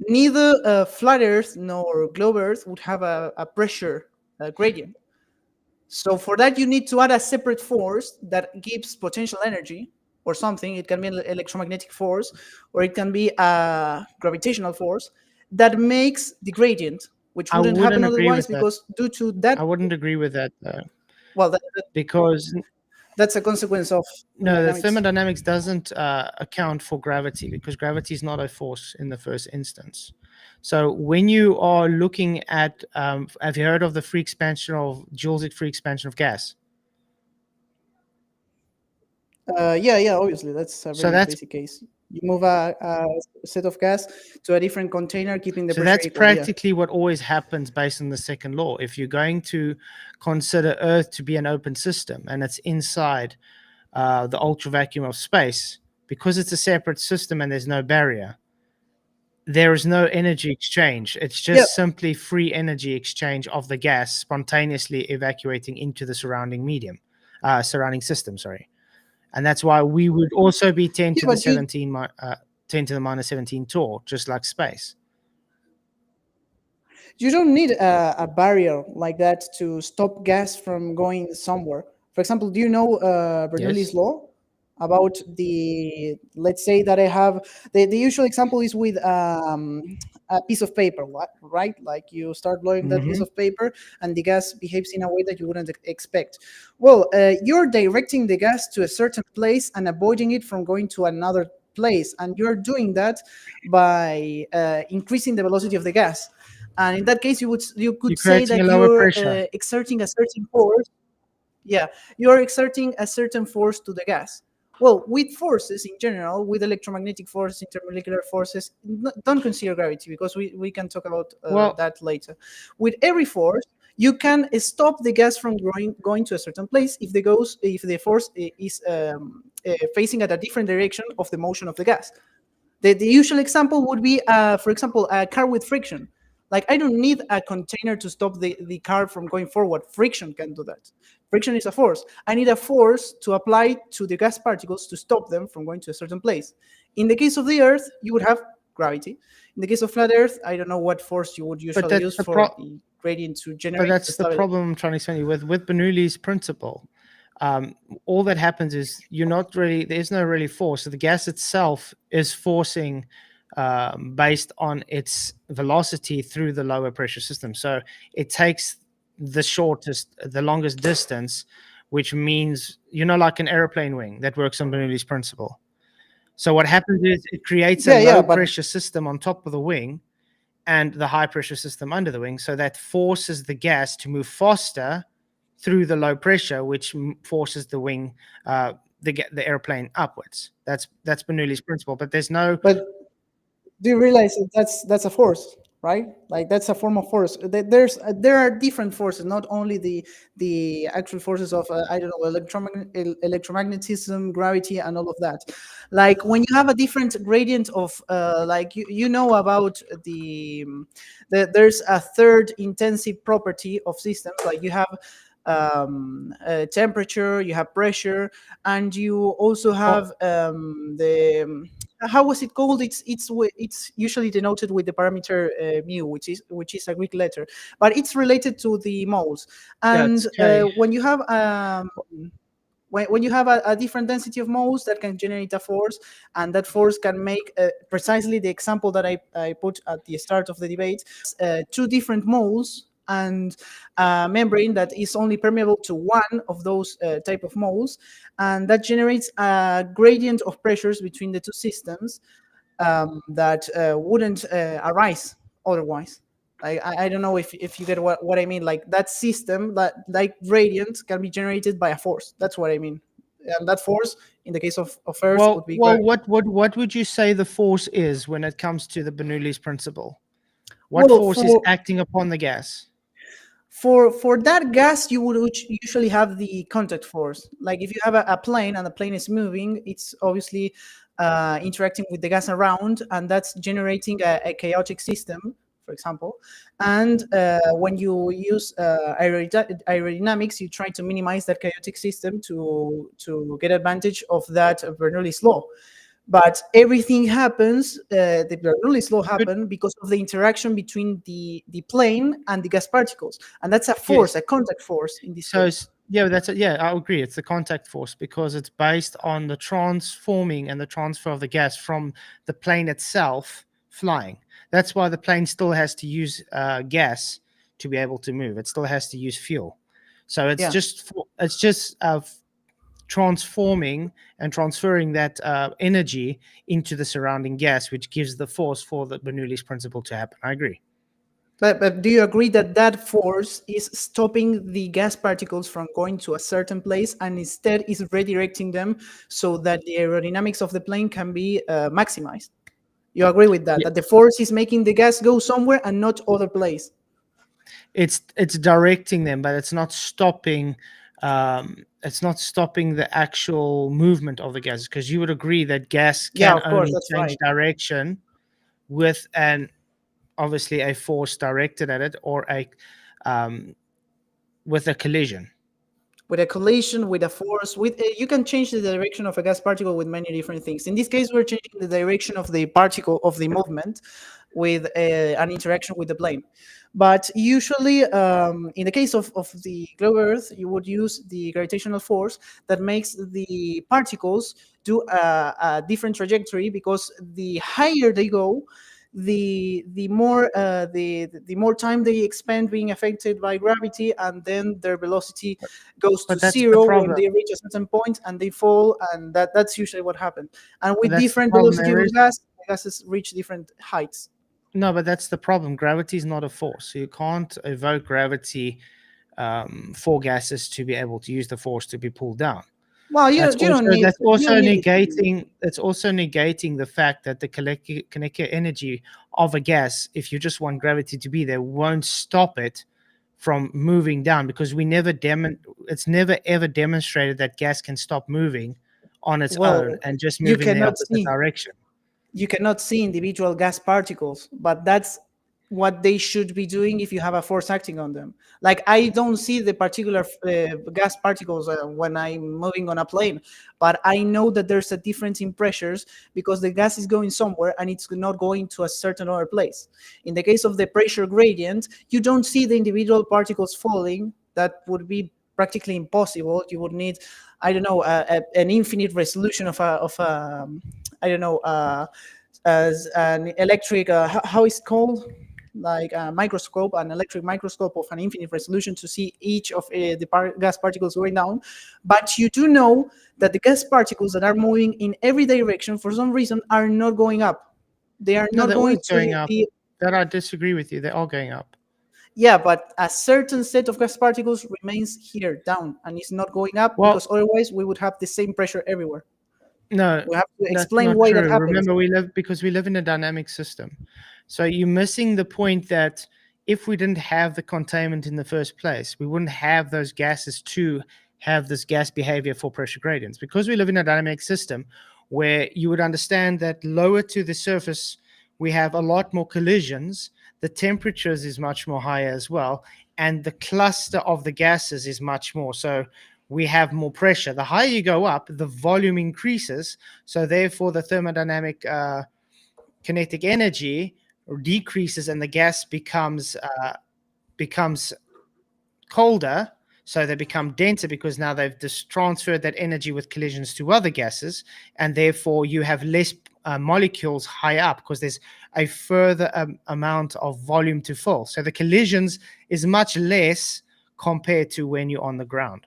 neither flat Earth nor globe Earth would have a pressure gradient. So for that, you need to add a separate force that gives potential energy or something. It can be an electromagnetic force, or it can be a gravitational force that makes the gradient, which wouldn't happen otherwise, because due to that. I wouldn't agree with that, though. Well, because that's a consequence of the thermodynamics doesn't account for gravity, because gravity is not a force in the first instance. So when you are looking at, have you heard of the free expansion of Joule's free expansion of gas? Yeah, obviously that's a very basic case. You move a set of gas to a different container, keeping the pressure that's equal, practically what always happens based on the second law. If you're going to consider Earth to be an open system and it's inside the ultra vacuum of space, because it's a separate system and there's no barrier, there is no energy exchange. It's just simply free energy exchange of the gas spontaneously evacuating into the surrounding surrounding system. Sorry. And that's why we would also be 10 to the 17, 10 to the minus 17 torr, just like space. You don't need a barrier like that to stop gas from going somewhere. For example, do you know Bernoulli's law about the? Let's say that I have the usual example is with a piece of paper, right? Like you start blowing that piece of paper, and the gas behaves in a way that you wouldn't expect. Well, you're directing the gas to a certain place and avoiding it from going to another place, and you're doing that by increasing the velocity of the gas. And in that case, you could say that you're exerting a certain force. Yeah, you're exerting a certain force to the gas. Well, with forces in general, with electromagnetic forces, intermolecular forces, don't consider gravity, because we can talk about that later. With every force, you can stop the gas from going to a certain place if the force is facing at a different direction of the motion of the gas. The usual example would be, for example, a car with friction. Like, I don't need a container to stop the car from going forward. Friction can do that. Friction is a force. I need a force to apply to the gas particles to stop them from going to a certain place. In the case of the Earth, you would have gravity. In the case of flat Earth, I don't know what force you would usually that's use the for the gradient to But generate that's the the stability. problem I'm trying to explain to you with Bernoulli's principle. All that happens is there's no really force. So the gas itself is forcing based on its velocity through the lower pressure system. So it takes the longest distance, which means, like an airplane wing that works on Bernoulli's principle. So what happens is it creates a low But pressure system on top of the wing and the high pressure system under the wing. So that forces the gas to move faster through the low pressure, which forces the wing, the airplane upwards. That's Bernoulli's principle. But there's no. But do you realize that that's a force, right? Like, that's a form of force. There are different forces, not only the actual forces of I don't know, electromagnetism, gravity, and all of that. Like, when you have a different gradient of like, you know about there's a third intensive property of systems. Like, you have temperature, you have pressure, and you also have the how was it called? It's usually denoted with the parameter mu, which is a Greek letter, but it's related to the moles. Yeah, And it's K. when you have when you have a different density of moles, that can generate a force, and that force can make precisely the example that I put at the start of the debate, two different moles and a membrane that is only permeable to one of those type of moles, and that generates a gradient of pressures between the two systems that wouldn't arise otherwise. I don't know if you get what I mean. Like, that system, that gradient can be generated by a force. That's what I mean. And that force, in the case of Earth, would be gravity. What would you say the force is when it comes to the Bernoulli's principle? What force is acting upon the gas? For that gas, you would usually have the contact force. Like, if you have a plane and the plane is moving, it's obviously interacting with the gas around, and that's generating a chaotic system, for example. And when you use aerodynamics, you try to minimize that chaotic system to get advantage of that Bernoulli's law. But everything happens, the Bernoulli's law happened because of the interaction between the plane and the gas particles. And that's a force, a contact force in this case. Yeah, I agree. It's the contact force because it's based on the transforming and the transfer of the gas from the plane itself flying. That's why the plane still has to use gas to be able to move. It still has to use fuel. So it's just transforming and transferring that energy into the surrounding gas, which gives the force for the Bernoulli's principle to happen. I agree. But do you agree that force is stopping the gas particles from going to a certain place, and instead is redirecting them so that the aerodynamics of the plane can be maximized? You agree with that? Yeah. That the force is making the gas go somewhere and not other place? It's directing them, but it's not stopping. It's not stopping the actual movement of the gases, because you would agree that gas can only change direction with obviously a force directed at it, or with a collision. With a collision, with a force, you can change the direction of a gas particle with many different things. In this case, we're changing the direction of the particle of the movement with an interaction with the plane. But usually, in the case of the globe Earth, you would use the gravitational force that makes the particles do a different trajectory, because the higher they go, the more time they spend being affected by gravity, and then their velocity goes to zero when they reach a certain point, and they fall, and that's usually what happens. And with different velocity of gases reach different heights. No, but that's the problem. Gravity is not a force. So you can't evoke gravity for gases to be able to use the force to be pulled down. Well, that's also negating the fact that the kinetic energy of a gas, if you just want gravity to be there, won't stop it from moving down, because it's never ever demonstrated that gas can stop moving on its own and just move in the opposite direction. you cannot see individual gas particles, but that's what they should be doing if you have a force acting on them. Like, I don't see the particular gas particles when I'm moving on a plane, but I know that there's a difference in pressures because the gas is going somewhere and it's not going to a certain other place. In the case of the pressure gradient, you don't see the individual particles falling. That would be practically impossible. You would need, I don't know, an infinite resolution of a I don't know, as an electric, how is it called? Like a microscope, an electric microscope of an infinite resolution to see each of the gas particles going down. But you do know that the gas particles that are moving in every direction, for some reason, are not going up. They are No, not they're going always to going up. be. That I disagree with you. They're all going up. Yeah, but a certain set of gas particles remains here down and is not going up, Well, because otherwise we would have the same pressure everywhere. no, We have to that's explain not why that true. happens. Remember, we live in a dynamic system. So you're missing the point that if we didn't have the containment in the first place, we wouldn't have those gases to have this gas behavior for pressure gradients. Because we live in a dynamic system where you would understand that lower to the surface, we have a lot more collisions. The temperatures is much more higher as well, and the cluster of the gases is much more. So we have more pressure. The higher you go up, the volume increases. So therefore, the thermodynamic kinetic energy decreases, and the gas becomes colder. So they become denser because now they've just transferred that energy with collisions to other gases, and therefore you have less molecules high up because there's a further amount of volume to fill. So the collisions is much less compared to when you're on the ground.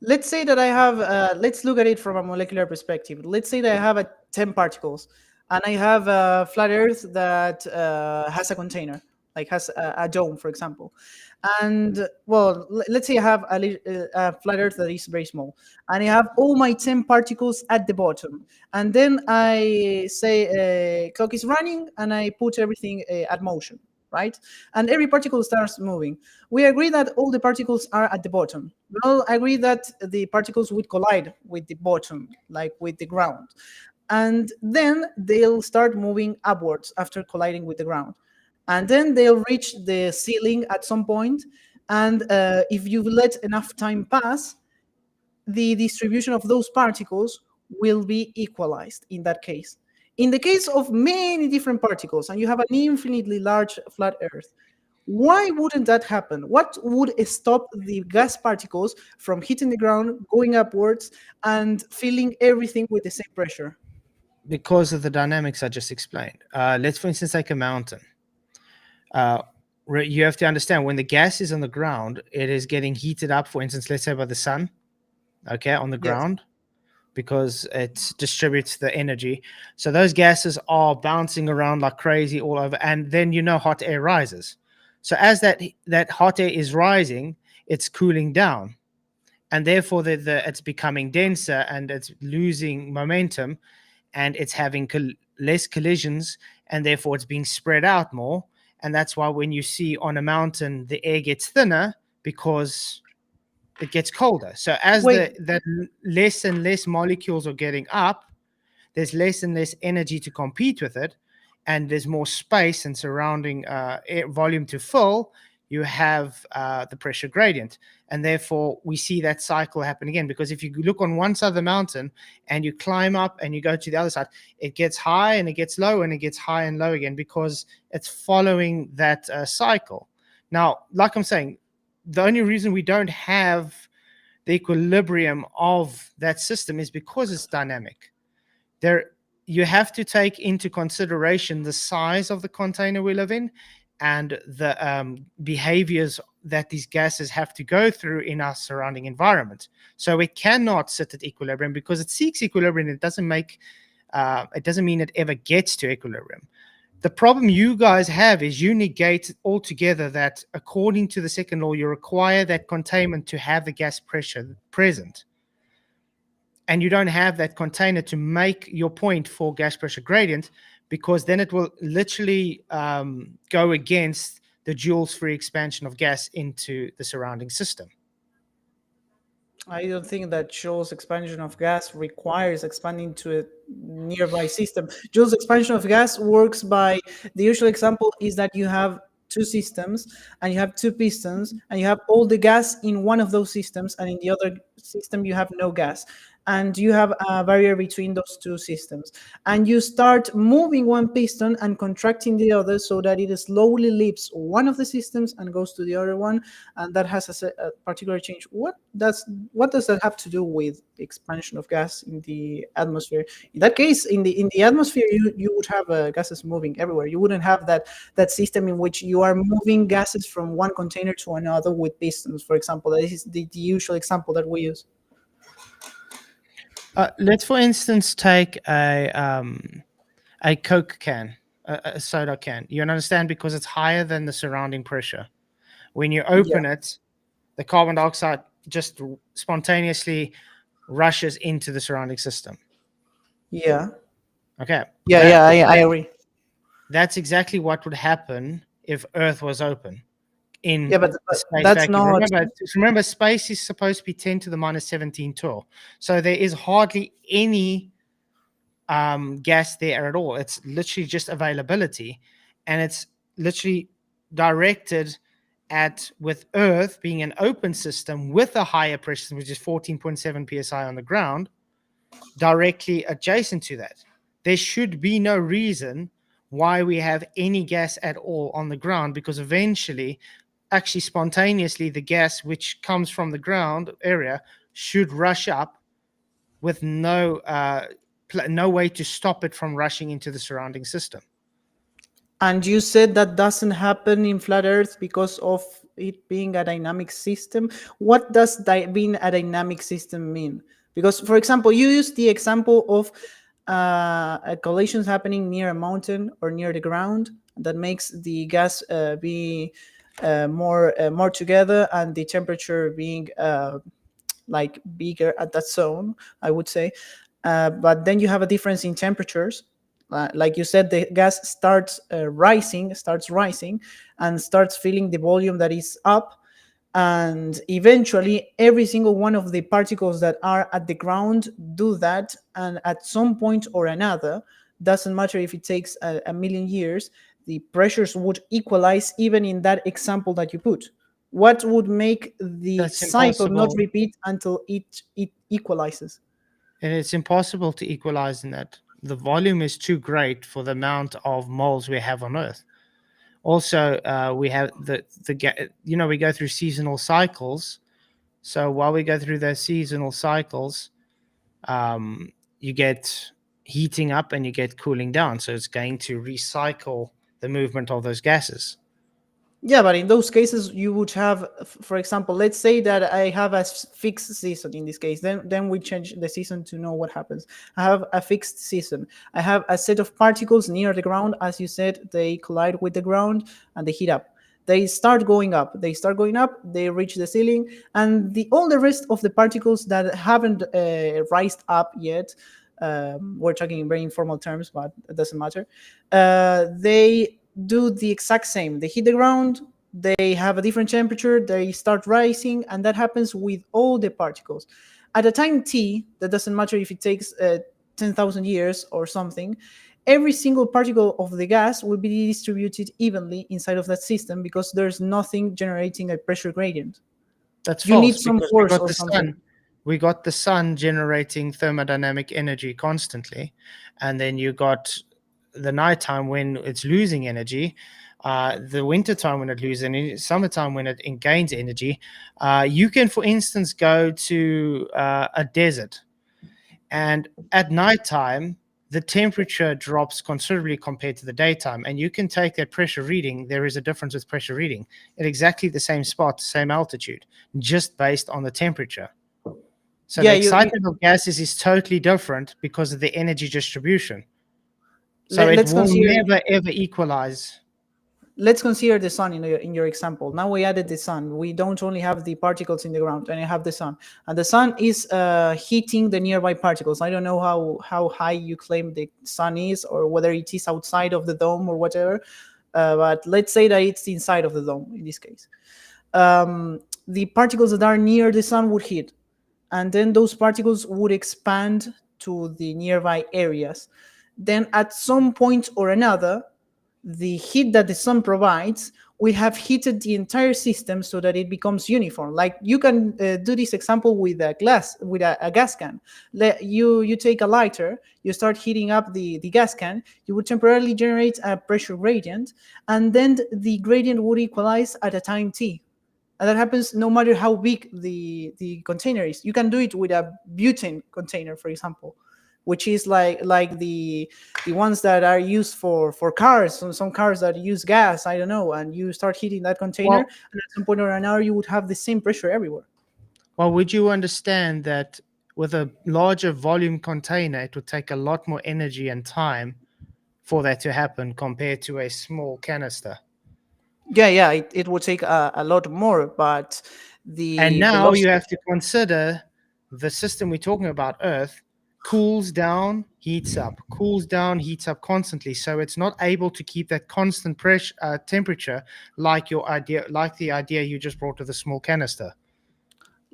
Let's say that I have, let's look at it from a molecular perspective. Let's say that I have 10 particles and I have a flat Earth that has a container, like has a dome, for example. And well, let's say I have a flat Earth that is very small and I have all my 10 particles at the bottom. And then I say clock is running and I put everything at motion, right? And every particle starts moving. We agree that all the particles are at the bottom. We all agree that the particles would collide with the bottom, like with the ground. And then they'll start moving upwards after colliding with the ground. And then they'll reach the ceiling at some point. And if you let enough time pass, the distribution of those particles will be equalized in that case. In the case of many different particles, and you have an infinitely large flat Earth, why wouldn't that happen? What would stop the gas particles from hitting the ground, going upwards, and filling everything with the same pressure? Because of the dynamics I just explained. Let's, for instance, take a mountain. You have to understand when the gas is on the ground, it is getting heated up, for instance, let's say by the sun, okay, on the Yes. ground, because it distributes the energy. So those gases are bouncing around like crazy all over, and then hot air rises. So as that hot air is rising, it's cooling down, and therefore it's becoming denser and it's losing momentum, and it's having less collisions, and therefore it's being spread out more. And that's why when you see on a mountain, the air gets thinner because it gets colder. So as Wait, that less and less molecules are getting up, there's less and less energy to compete with it, and there's more space and surrounding air volume to fill. You have the pressure gradient, and therefore we see that cycle happen again. Because if you look on one side of the mountain and you climb up and you go to the other side, it gets high and it gets low and it gets high and low again because it's following that cycle. Now, like I'm saying, the only reason we don't have the equilibrium of that system is because it's dynamic. You have to take into consideration the size of the container we live in and the behaviors that these gases have to go through in our surrounding environment. So it cannot sit at equilibrium because it seeks equilibrium. It doesn't mean it ever gets to equilibrium. The problem you guys have is you negate altogether that according to the second law, you require that containment to have the gas pressure present. And you don't have that container to make your point for gas pressure gradient, because then it will literally go against the Joule's free expansion of gas into the surrounding system. I don't think that Joule's expansion of gas requires expanding to a nearby system. Joule's expansion of gas works by, the usual example is that you have two systems and you have two pistons and you have all the gas in one of those systems, and in the other system you have no gas, and you have a barrier between those two systems, and you start moving one piston and contracting the other so that it slowly leaves one of the systems and goes to the other one, and that has a particular change. What does that have to do with expansion of gas in the atmosphere? In that case, in the atmosphere, you would have gases moving everywhere. You wouldn't have that system in which you are moving gases from one container to another with pistons, for example. That is the usual example that we use. Let's, for instance, take a Coke can, a soda can. You understand, because it's higher than the surrounding pressure. When you open it, the carbon dioxide just spontaneously rushes into the surrounding system. Yeah. Okay. Yeah, I agree. That's exactly what would happen if Earth was open in Yeah, but the space that's vacuum. not. Remember, space is supposed to be 10 to the minus 17 torr. So there is hardly any gas there at all. It's literally just availability, and it's literally directed at, with Earth being an open system with a higher pressure, which is 14.7 psi on the ground, directly adjacent to that. There should be no reason why we have any gas at all on the ground, because eventually, actually spontaneously, the gas which comes from the ground area should rush up with no way to stop it from rushing into the surrounding system. And you said that doesn't happen in flat Earth because of it being a dynamic system. What does being a dynamic system mean? Because, for example, you use the example of collisions happening near a mountain or near the ground that makes the gas be more together, and the temperature being like bigger at that zone, I would say. But then you have a difference in temperatures. Like you said, the gas starts rising, and starts filling the volume that is up, and eventually every single one of the particles that are at the ground do that, and at some point or another, doesn't matter if it takes a million years, the pressures would equalize, even in that example that you put. What would make the That's cycle not impossible. repeat until it equalizes? And it's impossible to equalize in that. The volume is too great for the amount of moles we have on Earth. Also, we have we go through seasonal cycles. So while we go through those seasonal cycles, you get heating up and you get cooling down. So it's going to recycle the movement of those gases. Yeah, but in those cases, you would have, for example, let's say that I have a fixed season in this case. Then we change the season to know what happens. I have a fixed season. I have a set of particles near the ground. As you said, they collide with the ground and they heat up. They start going up. They reach the ceiling, and all the rest of the particles that haven't rised up yet. We're talking in very informal terms, but it doesn't matter. They do the exact same. They hit the ground, they have a different temperature, they start rising, and that happens with all the particles. At a time t, that doesn't matter if it takes 10,000 years or something, every single particle of the gas will be distributed evenly inside of that system, because there's nothing generating a pressure gradient. That's You false, need some because force or something. We got the sun generating thermodynamic energy constantly, and then you got the nighttime when it's losing energy, the wintertime when it loses energy, summertime when it gains energy. You can, for instance, go to a desert, and at nighttime, the temperature drops considerably compared to the daytime, and you can take that pressure reading. There is a difference with pressure reading at exactly the same spot, same altitude, just based on the temperature. So Yeah, the excitement of gases is totally different because of the energy distribution. So it let's will consider never ever equalize. let's consider the sun in your example. Now we added the sun. We don't only have the particles in the ground, and I have the sun. And the sun is heating the nearby particles. I don't know how high you claim the sun is, or whether it is outside of the dome or whatever. But let's say that it's inside of the dome in this case. The particles that are near the sun would heat. and then those particles would expand to the nearby areas. Then at some point or another, the heat that the sun provides will have heated the entire system so that it becomes uniform. Like you can do this example with a gas can. You take a lighter, you start heating up the gas can, you would temporarily generate a pressure gradient, and then the gradient would equalize at a time t. And that happens no matter how big the container is. You can do it with a butane container, for example, which is like the ones that are used for cars. Some cars that use gas, I don't know, and you start heating that container, Well- and at some point or another, you would have the same pressure everywhere. Well, would you understand that with a larger volume container, it would take a lot more energy and time for that to happen compared to a small canister? Yeah, it would take a lot more, but And the now you velocity. have to consider the system we're talking about, Earth, cools down, heats up, cools down, heats up constantly. So it's not able to keep that constant pressure, temperature, like the idea you just brought to the small canister.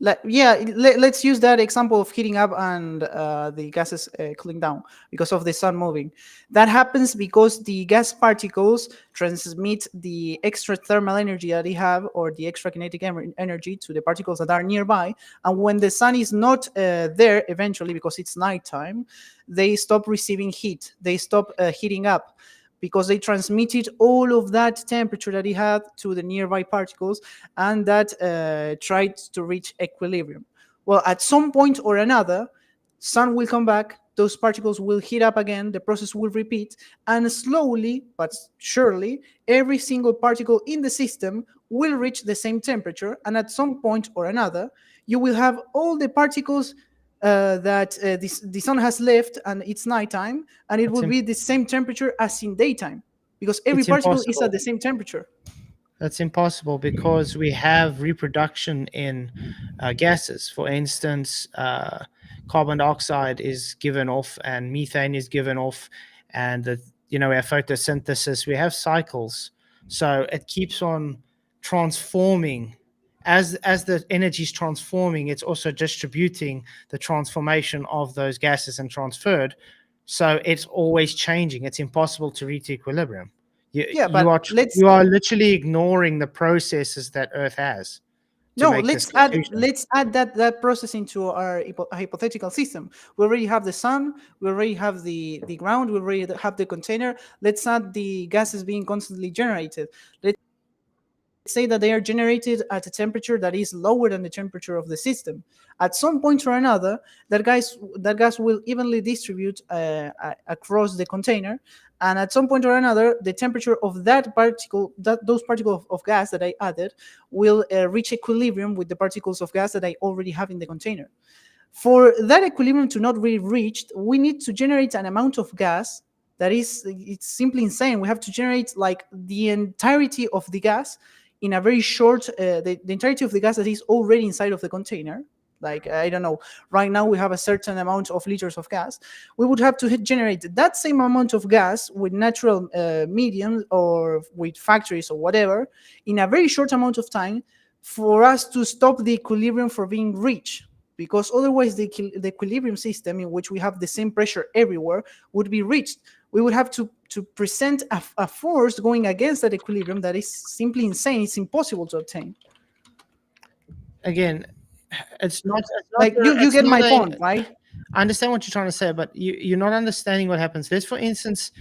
Let's use that example of heating up and the gases cooling down because of the sun moving. That happens because the gas particles transmit the extra thermal energy that they have, or the extra kinetic energy, to the particles that are nearby. And when the sun is not there eventually, because it's nighttime, they stop receiving heat. They stop heating up, because they transmitted all of that temperature that it had to the nearby particles, and that tried to reach equilibrium. Well, at some point or another, sun will come back, those particles will heat up again, the process will repeat, and slowly but surely, every single particle in the system will reach the same temperature, and at some point or another, you will have all the particles that the sun has left and it's nighttime, and it will be the same temperature as in daytime, because every It's particle is impossible. at the same temperature. That's impossible because we have reproduction in gases. For instance, carbon dioxide is given off and methane is given off, and we have photosynthesis. We have cycles, so it keeps on transforming. As the energy is transforming, it's also distributing the transformation of those gases and transferred. So it's always changing. It's impossible to reach equilibrium. Yeah, but You are literally ignoring the processes that Earth has to no, make this let's add that process into our hypothetical system. We already have the sun, we already have the ground, we already have the container. Let's add the gases being constantly generated. Let's say that they are generated at a temperature that is lower than the temperature of the system. At some point or another, that gas will evenly distribute across the container, and at some point or another, the temperature of those particles of gas that I added will reach equilibrium with the particles of gas that I already have in the container. For that equilibrium to not be reached, we need to generate an amount of gas it's simply insane. We have to generate like the entirety of the gas in a very short, the entirety of the gas that is already inside of the container. Like, I don't know, right now we have a certain amount of liters of gas. We would have to generate that same amount of gas with natural medium or with factories or whatever in a very short amount of time for us to stop the equilibrium from being reached. Because otherwise the equilibrium system, in which we have the same pressure everywhere, would be reached. We would have to present a force going against that equilibrium that is simply insane. It's impossible to obtain. Again, it's not Like, you get my point, right? I understand what you're trying to say, but you're not understanding what happens. Let's, for instance,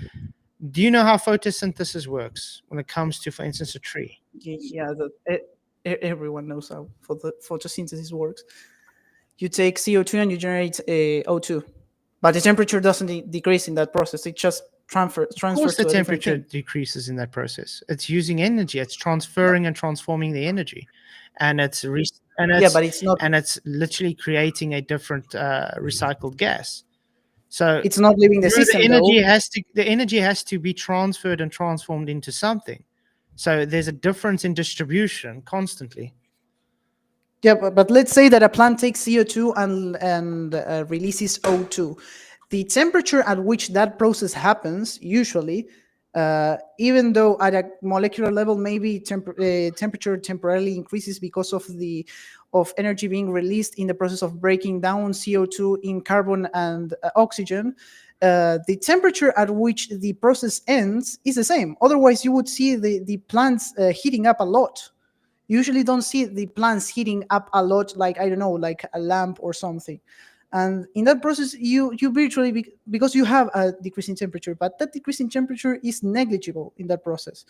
do you know how photosynthesis works when it comes to, for instance, a tree? Yeah, everyone knows how photosynthesis works. You take CO2 and you generate O2, but the temperature doesn't decrease in that process. It just transfers Of course, to the a different temperature thing. decreases in that process. It's using energy. It's transferring and transforming the energy, and it's But it's not. and it's literally creating a different recycled gas. So It's not leaving the system, the energy has to be transferred and transformed into something. So there's a difference in distribution constantly. Yeah, but let's say that a plant takes CO2 and releases O2. The temperature at which that process happens usually Even though at a molecular level, maybe temperature temporarily increases because of energy being released in the process of breaking down CO2 in carbon and oxygen, the temperature at which the process ends is the same. Otherwise, you would see the plants heating up a lot. You usually don't see the plants heating up a lot, like, I don't know, like a lamp or something. And in that process, you virtually, because you have a decrease in temperature, but that decrease in temperature is negligible in that process.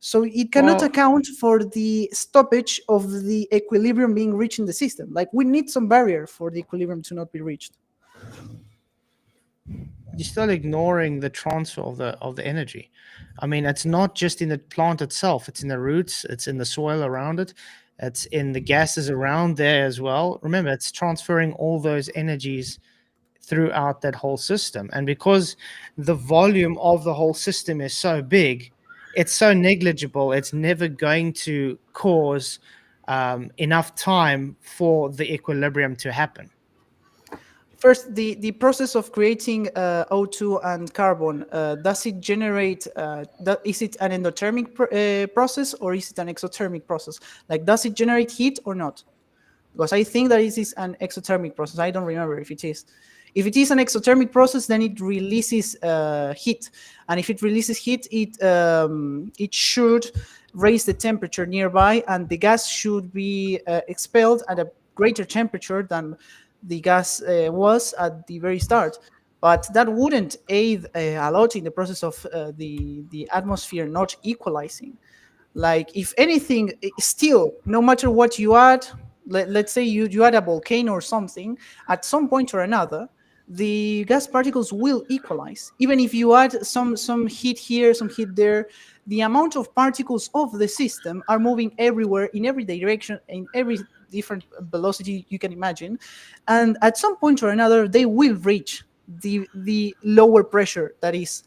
So it cannot Well, account for the stoppage of the equilibrium being reached in the system. Like, we need some barrier for the equilibrium to not be reached. you're still ignoring the transfer of the energy. I mean, it's not just in the plant itself, it's in the roots, it's in the soil around it, it's in the gases around there as well. Remember, it's transferring all those energies throughout that whole system. And because the volume of the whole system is so big, it's so negligible, it's never going to cause enough time for the equilibrium to happen. First, the process of creating O2 and carbon, does it generate, is it an endothermic process, or is it an exothermic process? Like, does it generate heat or not? Because I think that it is an exothermic process. I don't remember if it is. If it is an exothermic process, then it releases heat. And if it releases heat, it should raise the temperature nearby, and the gas should be expelled at a greater temperature than the gas was at the very start. But that wouldn't aid a lot in the process of the atmosphere not equalizing. Like, if anything, still, no matter what you add, let's say you add a volcano or something, at some point or another, the gas particles will equalize. Even if you add some heat here, some heat there, the amount of particles of the system are moving everywhere, in every direction, in every different velocity you can imagine, and at some point or another they will reach the lower pressure that is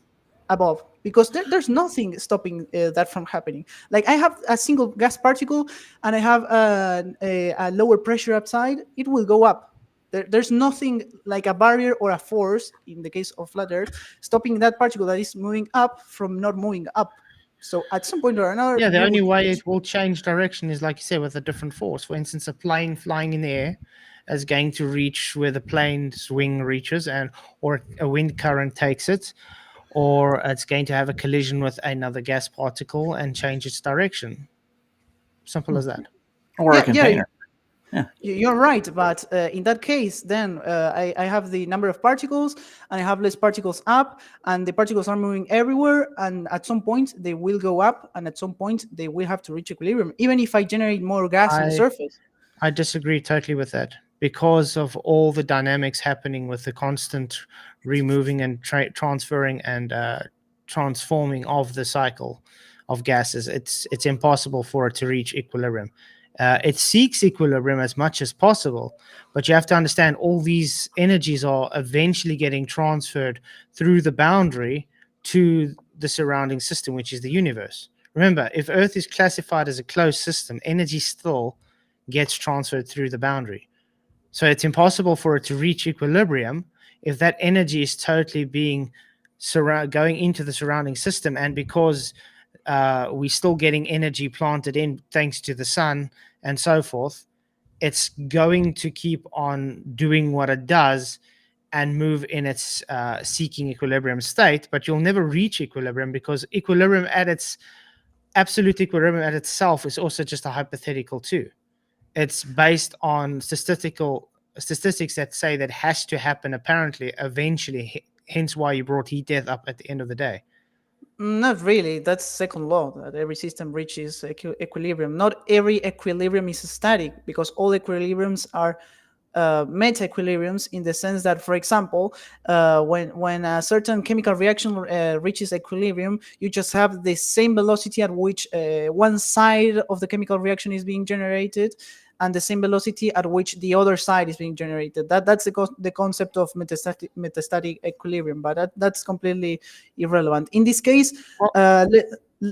above, because there's nothing stopping that from happening. Like, I have a single gas particle and I have a lower pressure outside, it will go up. There's nothing like a barrier or a force, in the case of flat Earth, stopping that particle that is moving up from not moving up. So at some point or another, Yeah, the you only will way reach. it will change direction is, like you said, with a different force. For instance, a plane flying in the air is going to reach where the plane's wing reaches, and or a wind current takes it, or it's going to have a collision with another gas particle and change its direction. Simple as that. Or a Yeah, container. you're right, but in that case, then I have the number of particles, and I have less particles up, and the particles are moving everywhere, and at some point they will go up, and at some point they will have to reach equilibrium, even if I generate more gas on the I surface. I disagree totally with that, because of all the dynamics happening with the constant removing and transferring and transforming of the cycle of gases. It's impossible for it to reach equilibrium. It seeks equilibrium as much as possible, but you have to understand all these energies are eventually getting transferred through the boundary to the surrounding system, which is the universe. Remember, if Earth is classified as a closed system, energy still gets transferred through the boundary. So it's impossible for it to reach equilibrium if that energy is totally being going into the surrounding system. And because we're still getting energy planted in thanks to the sun and so forth, it's going to keep on doing what it does and move in its seeking equilibrium state. But you'll never reach equilibrium, because equilibrium at its absolute equilibrium at itself is also just a hypothetical too. It's based on statistics that say that has to happen apparently eventually, hence why you brought heat death up at the end of the day. Not really. That's second law, that every system reaches equilibrium. Not every equilibrium is static, because all equilibriums are meta equilibriums, in the sense that, for example, when a certain chemical reaction reaches equilibrium, you just have the same velocity at which one side of the chemical reaction is being generated, and the same velocity at which the other side is being generated. That's the concept of metastatic equilibrium, but that's completely irrelevant. In this case,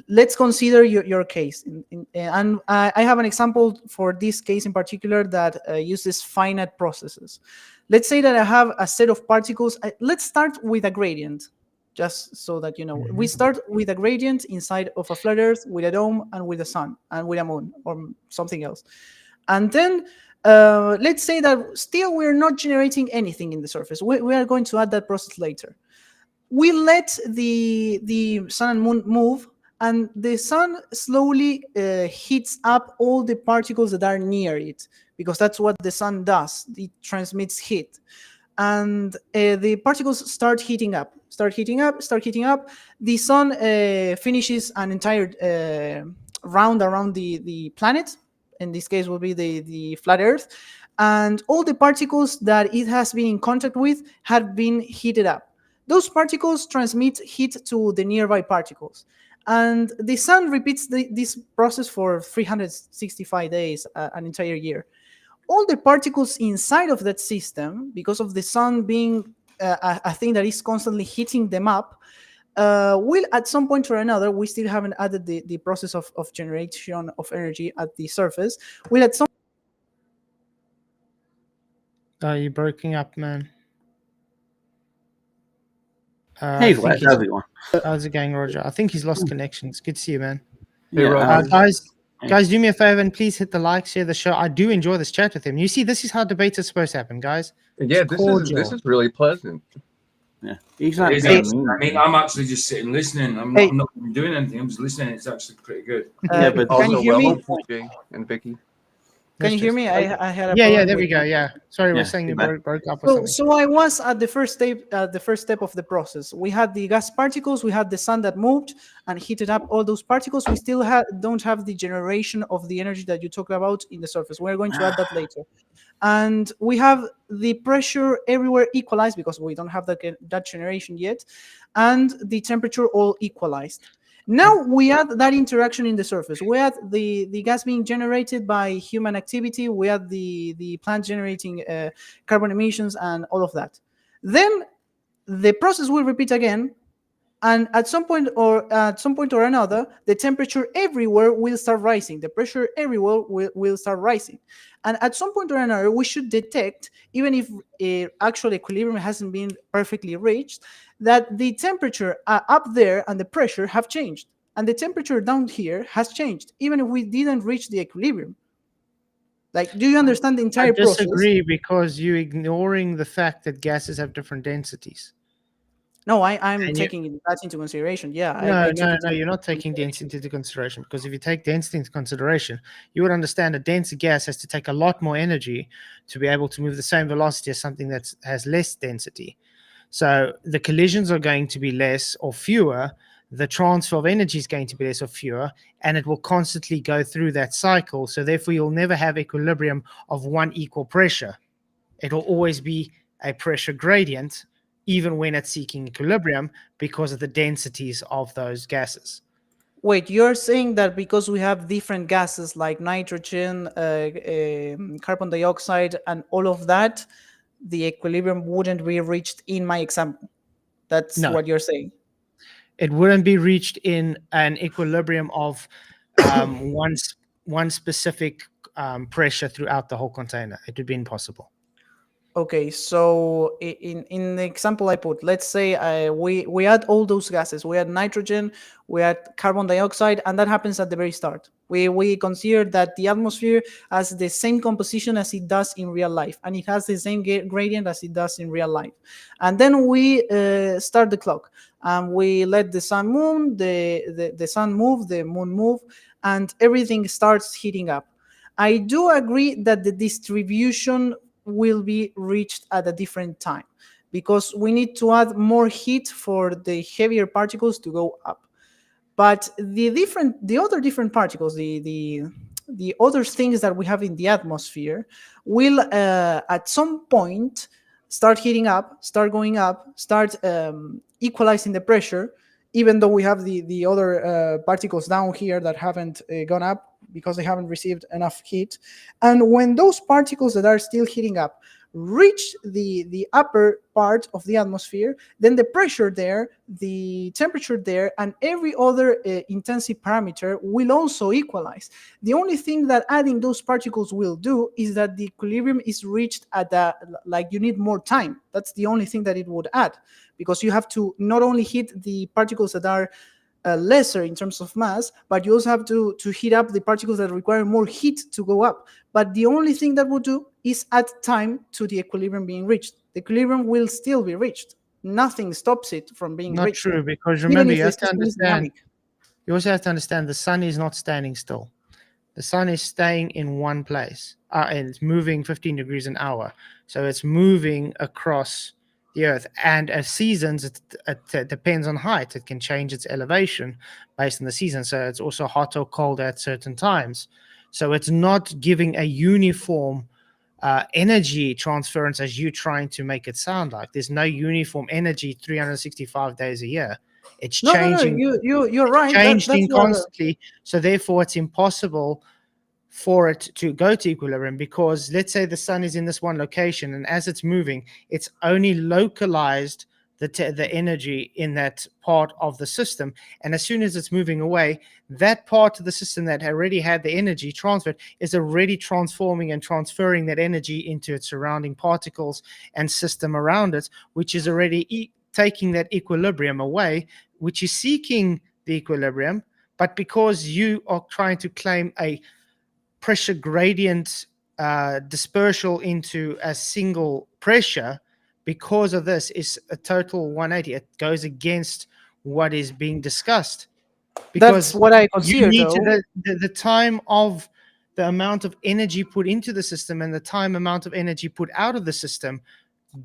let's consider your case. And I have an example for this case in particular that uses finite processes. Let's say that I have a set of particles. Let's start with a gradient. just so that you know. We start with a gradient inside of a flat Earth with a dome and with a sun and with a moon or something else. And then let's say that still we're not generating anything in the surface. We are going to add that process later. We let the sun and moon move, and the sun slowly heats up all the particles that are near it, because that's what the sun does. It transmits heat. And the particles start heating up. The sun finishes an entire round around the planet. In this case will be the flat Earth. And all the particles that it has been in contact with have been heated up. Those particles transmit heat to the nearby particles. And the sun repeats this process for 365 days, an entire year. All the particles inside of that system, because of the sun being a thing that is constantly heating them up, will at some point or another, we still haven't added the process of generation of energy at the surface, will at some You're breaking up, man. Hey, Vlad, how's it going? How's it going, Roger? I think he's lost connection. It's good to see you, man. Hey, Roger. Guys, do me a favor and please hit the like, share the show. I do enjoy this chat with him. You see, this is how debates are supposed to happen, guys. Yeah, It's this is really pleasant. Yeah, he's not. It is actually, I mean, I'm actually just sitting listening. I'm not doing anything. I'm just listening. It's actually pretty good. Yeah, but can you hear me? Jay and Vicky. Can you hear me? I had a Yeah, problem there we with- go. Yeah, sorry, we're Yeah, saying you goodbye. broke up or something. So I was at the first step of the process. We had the gas particles, we had the sun that moved and heated up all those particles. We still don't have the generation of the energy that you talked about in the surface. We're going to add that later. And we have the pressure everywhere equalized because we don't have that generation yet, and the temperature all equalized. Now we add that interaction in the surface. We add the gas being generated by human activity. We add the plant generating carbon emissions and all of that. Then the process will repeat again, and at some point or another, the temperature everywhere will start rising. The pressure everywhere will start rising, and at some point or another, we should detect, even if actual equilibrium hasn't been perfectly reached, that the temperature up there and the pressure have changed, and the temperature down here has changed, even if we didn't reach the equilibrium. Like, do you understand the entire I process? disagree because you're ignoring the fact that gases have different densities. No, I'm And taking that into consideration. Yeah, No, I took it no, you're not taking density into consideration, because if you take density into consideration, you would understand a denser gas has to take a lot more energy to be able to move the same velocity as something that has less density. So the collisions are going to be less or fewer. The transfer of energy is going to be less or fewer, and it will constantly go through that cycle. So therefore, you'll never have equilibrium of one equal pressure. It will always be a pressure gradient, even when it's seeking equilibrium, because of the densities of those gases. Wait, you're saying that because we have different gases like nitrogen, carbon dioxide, and all of that, the equilibrium wouldn't be reached in my example? That's No. what you're saying? It wouldn't be reached in an equilibrium of one specific pressure throughout the whole container. It would be impossible. Okay, so in the example I put, let's say we add all those gases. We add nitrogen, we add carbon dioxide, and that happens at the very start. We consider that the atmosphere has the same composition as it does in real life, and it has the same gradient as it does in real life. And then we start the clock, and we let the sun move, the sun move, the moon move, and everything starts heating up. I do agree that the distribution will be reached at a different time, because we need to add more heat for the heavier particles to go up. But the other different particles, the other things that we have in the atmosphere, will at some point start heating up, start going up, start equalizing the pressure, even though we have the other particles down here that haven't gone up because they haven't received enough heat. And when those particles that are still heating up reach the upper part of the atmosphere, then the pressure there, the temperature there, and every other intensity parameter will also equalize. The only thing that adding those particles will do is that the equilibrium is reached at like you need more time. That's the only thing that it would add, because you have to not only hit the particles that are lesser in terms of mass, but you also have to heat up the particles that require more heat to go up. But the only thing that would do is add time to the equilibrium being reached. The equilibrium will still be reached. Nothing stops it from being Not reached, true, because even remember, if you the have to system is understand. dynamic. You also have to understand the sun is not standing still. The sun is staying in one place, and it's moving 15 degrees an hour. So it's moving across the earth. And as seasons, it depends on height. It can change its elevation based on the season. So it's also hot or cold at certain times. So it's not giving a uniform energy transference as you trying to make it sound like. There's no uniform energy 365 days a year. It's No, changing, you're right. That's changing what. constantly. So therefore, it's impossible for it to go to equilibrium, because let's say the sun is in this one location, and as it's moving, it's only localized the energy in that part of the system, and as soon as it's moving away, that part of the system that already had the energy transferred is already transforming and transferring that energy into its surrounding particles and system around it, which is already taking that equilibrium away, which is seeking the equilibrium. But because you are trying to claim a pressure gradient dispersal into a single pressure, because of this is a total 180. It goes against what is being discussed, That's because what I you consider, need to though. the time of the amount of energy put into the system and the time amount of energy put out of the system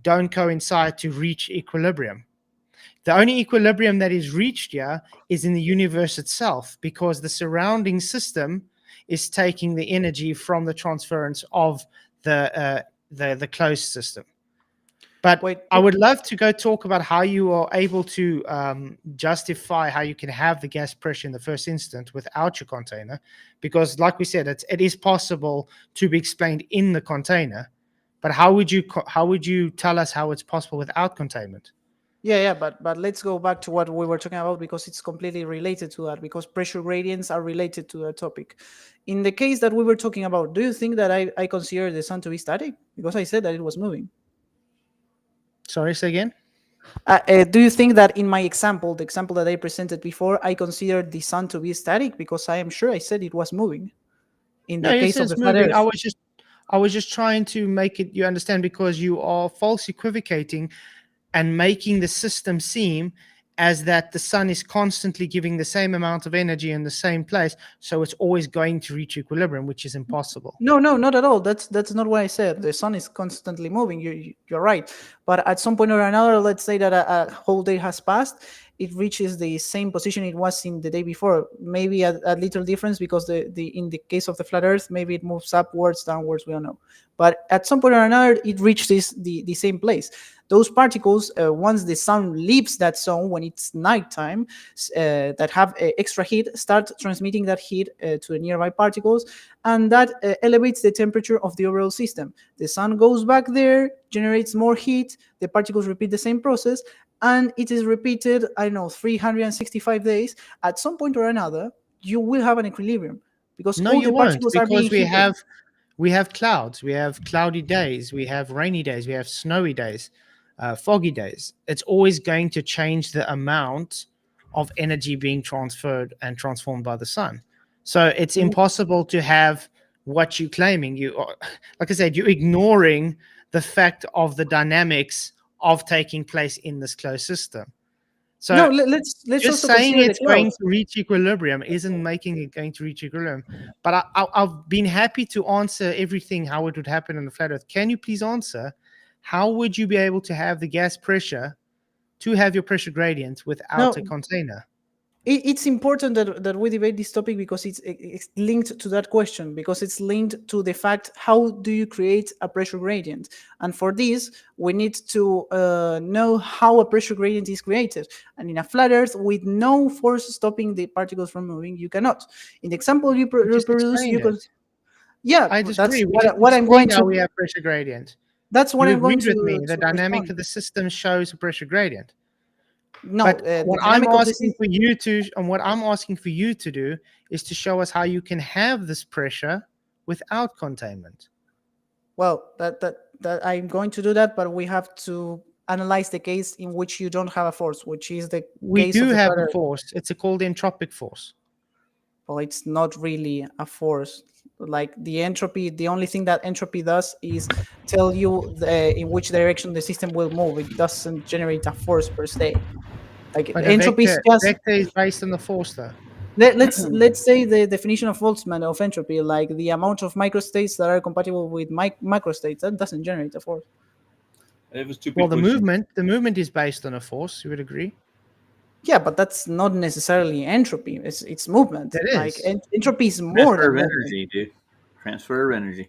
don't coincide to reach equilibrium. The only equilibrium that is reached here is in the universe itself, because the surrounding system is taking the energy from the transference of the closed system. But Wait, I would love to go talk about how you are able to justify how you can have the gas pressure in the first instant without your container, because, like we said, it is possible to be explained in the container. But how would you tell us how it's possible without containment? yeah, but let's go back to what we were talking about, because it's completely related to that, because pressure gradients are related to that topic. In the case that we were talking about, do you think that I consider the sun to be static? Because I said that it was moving. Sorry, say again. Do you think that in my example, the example that I presented before, I considered the sun to be static? Because I am sure I said it was moving. In No, the you case said of it's the flat moving. Earth. I was just trying to make it you understand, because you are false equivocating and making the system seem as that the sun is constantly giving the same amount of energy in the same place, so it's always going to reach equilibrium, which is impossible. No, not at all. That's not what I said. The sun is constantly moving. You're right. But at some point or another, let's say that a whole day has passed, it reaches the same position it was in the day before. Maybe a little difference, because the in the case of the flat Earth, maybe it moves upwards, downwards. We don't know. But at some point or another, it reaches the same place. Those particles, once the sun leaves that zone, when it's nighttime, that have extra heat, start transmitting that heat to the nearby particles, and that elevates the temperature of the overall system. The sun goes back there, generates more heat, the particles repeat the same process, and it is repeated, I don't know, 365 days. At some point or another, you will have an equilibrium, because No, all you the won't, particles are being because heated. we have clouds, we have cloudy days, we have rainy days, we have snowy days, foggy days. It's always going to change the amount of energy being transferred and transformed by the sun. So it's impossible to have what you're claiming. Like I said, you're ignoring the fact of the dynamics of taking place in this closed system. No, So let's just also saying consider the it's going clouds. to reach equilibrium isn't making it going to reach equilibrium. But I've been happy to answer everything how it would happen in the flat Earth. Can you please answer how would you be able to have the gas pressure to have your pressure gradient without a No, container? it's important that we debate this topic, because it's linked to that question, because it's linked to the fact, how do you create a pressure gradient? And for this, we need to know how a pressure gradient is created. And in a flat Earth with no force stopping the particles from moving, you cannot. In the example We just reproduce, explained you it. could. Yeah, I that's disagree. We just what I'm going explained how to. we have pressure gradient. That's what You I'm going agreed with me. to The dynamic respond. of the system shows a pressure gradient. No, But the what I'm dynamic of the asking system. for you to, and what I'm asking for you to do, is to show us how you can have this pressure without containment. Well, that I'm going to do that, but we have to analyze the case in which you don't have a force, which is the We case do of the have a flat Earth. force. It's called entropic force. Well, it's not really a force. Like the entropy, the only thing that entropy does is tell you in which direction the system will move. It doesn't generate a force per se. Like But entropy is a just vector is based on the force, though. let's say the definition of Boltzmann of entropy, like the amount of microstates that are compatible with macrostates, that doesn't generate a force. It was too Well, big. the movement is based on a force. You would agree? Yeah, but that's not necessarily entropy. It's movement. It Like is. entropy is more Transfer than of movement. energy, dude. Transfer of energy.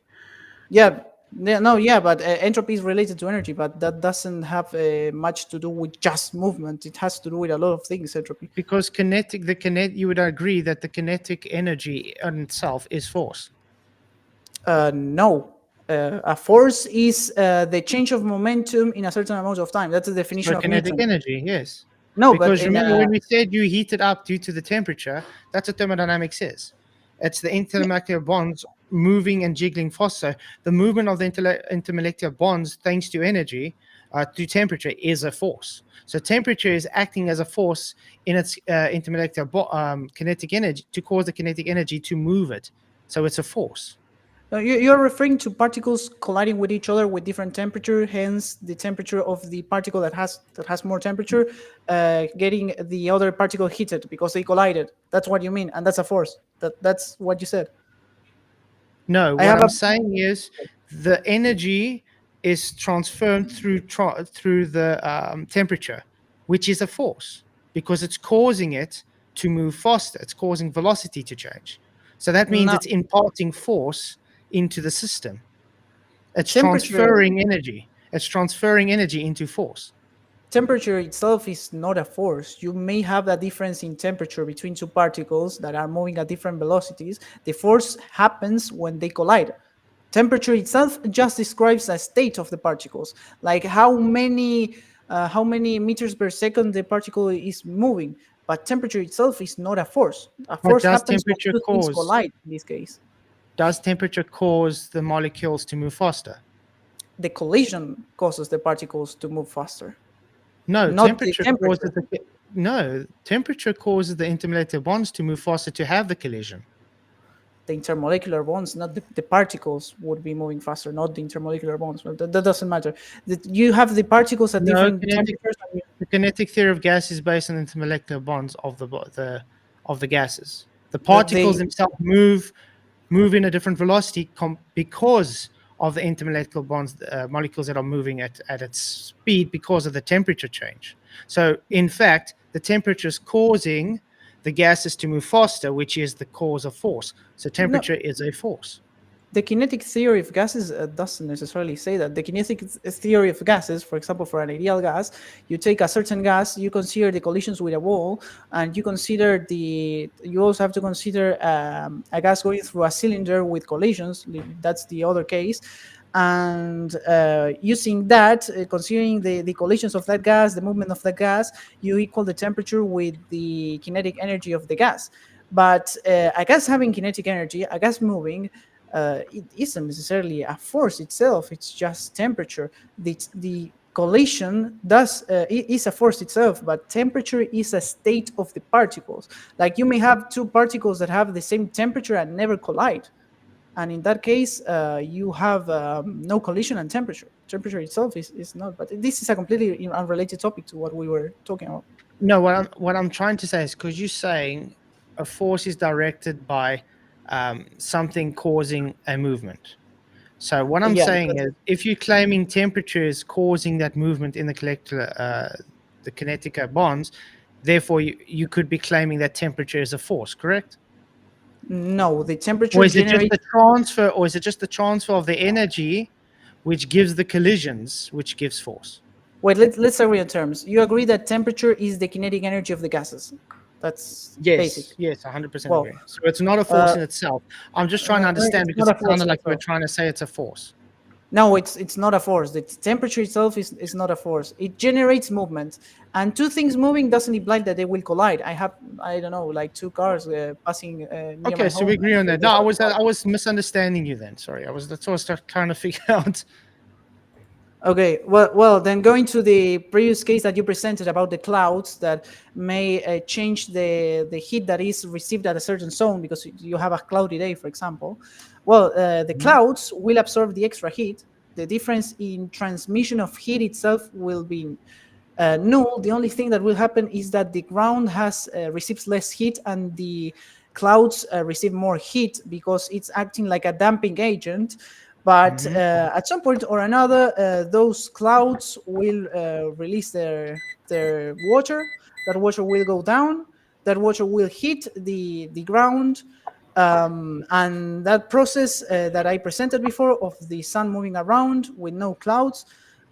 Yeah, no, yeah, but entropy is related to energy, but that doesn't have much to do with just movement. It has to do with a lot of things. Entropy. Because you would agree that the kinetic energy on itself is force. No. A force is the change of momentum in a certain amount of time. That's the definition So of kinetic Newton. energy, yes. No, Because but remember when we said you heat it up due to the temperature, that's what thermodynamics is. It's the intermolecular bonds moving and jiggling faster. The movement of the intermolecular bonds, thanks to energy, to temperature, is a force. So temperature is acting as a force in its intermolecular kinetic energy to cause the kinetic energy to move it. So it's a force. You're referring to particles colliding with each other with different temperature, hence the temperature of the particle that has more temperature getting the other particle heated because they collided. That's what you mean, and that's a force. That's what you said. No, I what have I'm a saying is the energy is transferred through the temperature, which is a force because it's causing it to move faster. It's causing velocity to change. So that means no it's imparting force into the system. It's temperature. transferring energy. It's transferring energy into force. Temperature itself is not a force. You may have a difference in temperature between two particles that are moving at different velocities. The force happens when they collide. Temperature itself just describes a state of the particles, like how many meters per second the particle is moving. But temperature itself is not a force. A But force happens when two things collide. In this case, does temperature cause the molecules to move faster? the collision causes the particles to move faster, No, not the temperature. temperature causes the intermolecular bonds to move faster to have the collision. The intermolecular bonds, not the particles, would be moving faster, not the intermolecular bonds. But that doesn't matter. You have the particles at different temperatures. The kinetic theory of gas is based on intermolecular bonds of the gases. The particles themselves move in a different velocity because of the intermolecular bonds, molecules that are moving at its speed because of the temperature change. So, in fact, the temperature is causing the gases to move faster, which is the cause of force. So, temperature is a force. The kinetic theory of gases doesn't necessarily say that. The kinetic theory of gases, for example, for an ideal gas, you take a certain gas, you consider the collisions with a wall, and you also have to consider a gas going through a cylinder with collisions. That's the other case. And using that, considering the collisions of that gas, the movement of that gas, you equal the temperature with the kinetic energy of the gas. But a gas having kinetic energy, a gas moving, it isn't necessarily a force itself. It's just temperature. The collision is a force itself, but temperature is a state of the particles. Like you may have two particles that have the same temperature and never collide. And in that case, you have no collision and temperature. Temperature itself is not. But this is a completely unrelated topic to what we were talking about. No, what I'm trying to say is because you're saying a force is directed by something causing a movement. So what I'm saying is, if you're claiming temperature is causing that movement in the kinetic bonds, therefore you could be claiming that temperature is a force, correct? No, the temperature Or is it just generates. the transfer of the energy which gives the collisions, which gives force? Wait, let's agree on terms. You agree that temperature is the kinetic energy of the gases. That's basic. Yes, 100% agree. So it's not a force in itself. I'm just trying to understand because it sounded like we're trying to say it's a force. No, it's not a force. The temperature itself is not a force. It generates movement, and two things moving doesn't imply that they will collide. I don't know, like two cars passing near Okay, my so home. we agree on that. They No, don't collide. I was misunderstanding you then. Sorry, that's what I was trying to figure out. Okay, well, then going to the previous case that you presented about the clouds that may change the heat that is received at a certain zone because you have a cloudy day, for example. Well, the clouds will absorb the extra heat. The difference in transmission of heat itself will be null. The only thing that will happen is that the ground has receives less heat and the clouds receive more heat because it's acting like a damping agent. But at some point or another, those clouds will release their water. That water will go down. That water will hit the ground. And that process that I presented before of the sun moving around with no clouds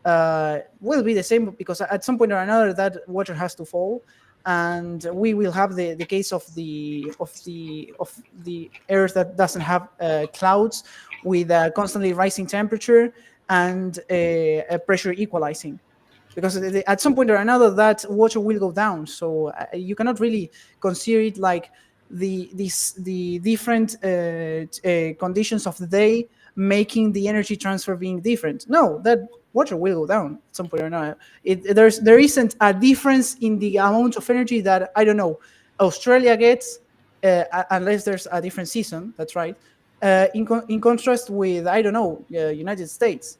will be the same because at some point or another that water has to fall, and we will have the case of the earth that doesn't have clouds with a constantly rising temperature and a pressure equalizing, because at some point or another that water will go down. So you cannot really consider it like the different conditions of the day making the energy transfer being different. No, that water will go down at some point or another. There isn't a difference in the amount of energy that, I don't know, Australia gets, unless there's a different season. That's right. In contrast with, I don't know, United States.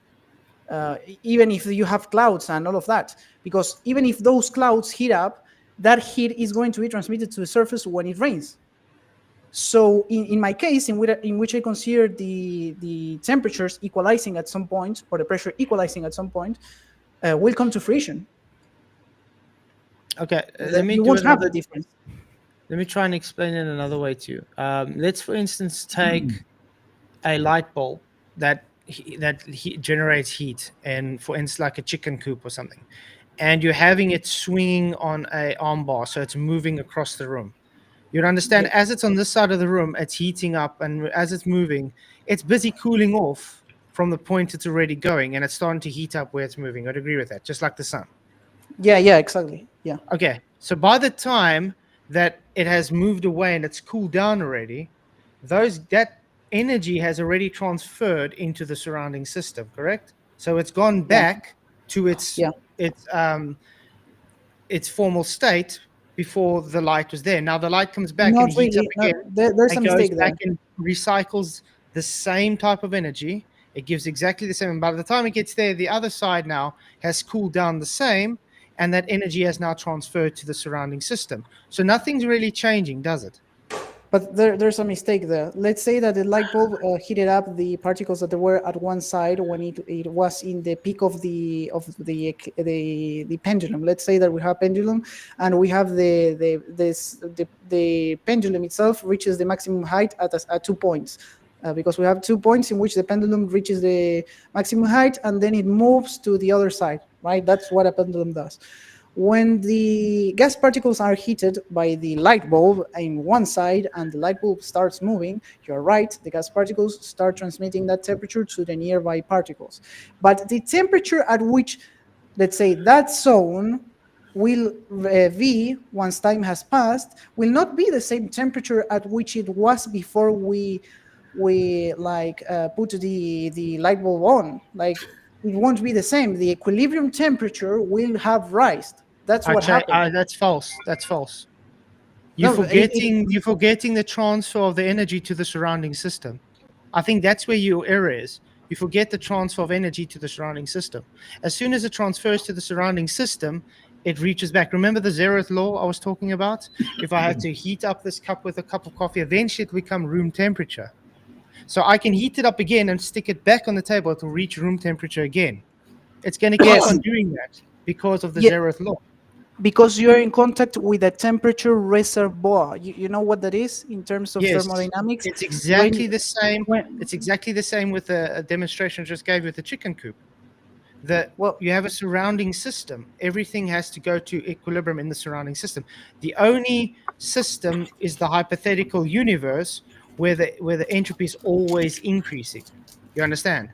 Even if you have clouds and all of that, because even if those clouds heat up, that heat is going to be transmitted to the surface when it rains. So in my case, in which I consider the temperatures equalizing at some point, or the pressure equalizing at some point, will come to fruition. Okay, You won't have the difference. Let me try and explain it another way to you. Let's, for instance, take a light bulb that generates heat, and for instance, like a chicken coop or something, and you're having it swinging on a arm bar, so it's moving across the room. You'd understand as it's on this side of the room, it's heating up, and as it's moving, it's busy cooling off from the point it's already going, and it's starting to heat up where it's moving. I'd agree with that, just like the sun. Yeah, exactly. Yeah. Okay, so by the time that it has moved away and it's cooled down already, that energy has already transferred into the surrounding system, correct? So it's gone back to its formal state before the light was there. Now the light comes back Not and heats up really. No, again. there's It a goes mistake there. back and recycles the same type of energy. It gives exactly the same. And by the time it gets there, the other side now has cooled down the same, and that energy has now transferred to the surrounding system. So nothing's really changing, does it? But there's a mistake there. Let's say that the light bulb heated up the particles that were at one side when it was in the peak of the pendulum. Let's say that we have pendulum, and we have the pendulum itself reaches the maximum height at 2 points. Because we have 2 points in which the pendulum reaches the maximum height and then it moves to the other side, right? That's what a pendulum does. When the gas particles are heated by the light bulb in one side and the light bulb starts moving, you're right, the gas particles start transmitting that temperature to the nearby particles. But the temperature at which, let's say, that zone will be, once time has passed, will not be the same temperature at which it was before we put the light bulb on. Like, it won't be the same. The equilibrium temperature will have risen. That's what happened. That's false. That's false. You're No, forgetting the transfer of the energy to the surrounding system. I think that's where your error is. You forget the transfer of energy to the surrounding system. As soon as it transfers to the surrounding system, it reaches back. Remember the zeroth law I was talking about? If I had to heat up this cup with a cup of coffee, eventually it will become room temperature. So I can heat it up again and stick it back on the table to reach room temperature again. It's going to keep on doing that because of the zeroth law. Because you're in contact with a temperature reservoir. You know what that is in terms of thermodynamics? It's exactly the same. It's exactly the same with a demonstration I just gave with the chicken coop. You have a surrounding system. Everything has to go to equilibrium in the surrounding system. The only system is the hypothetical universe where the entropy is always increasing. You understand?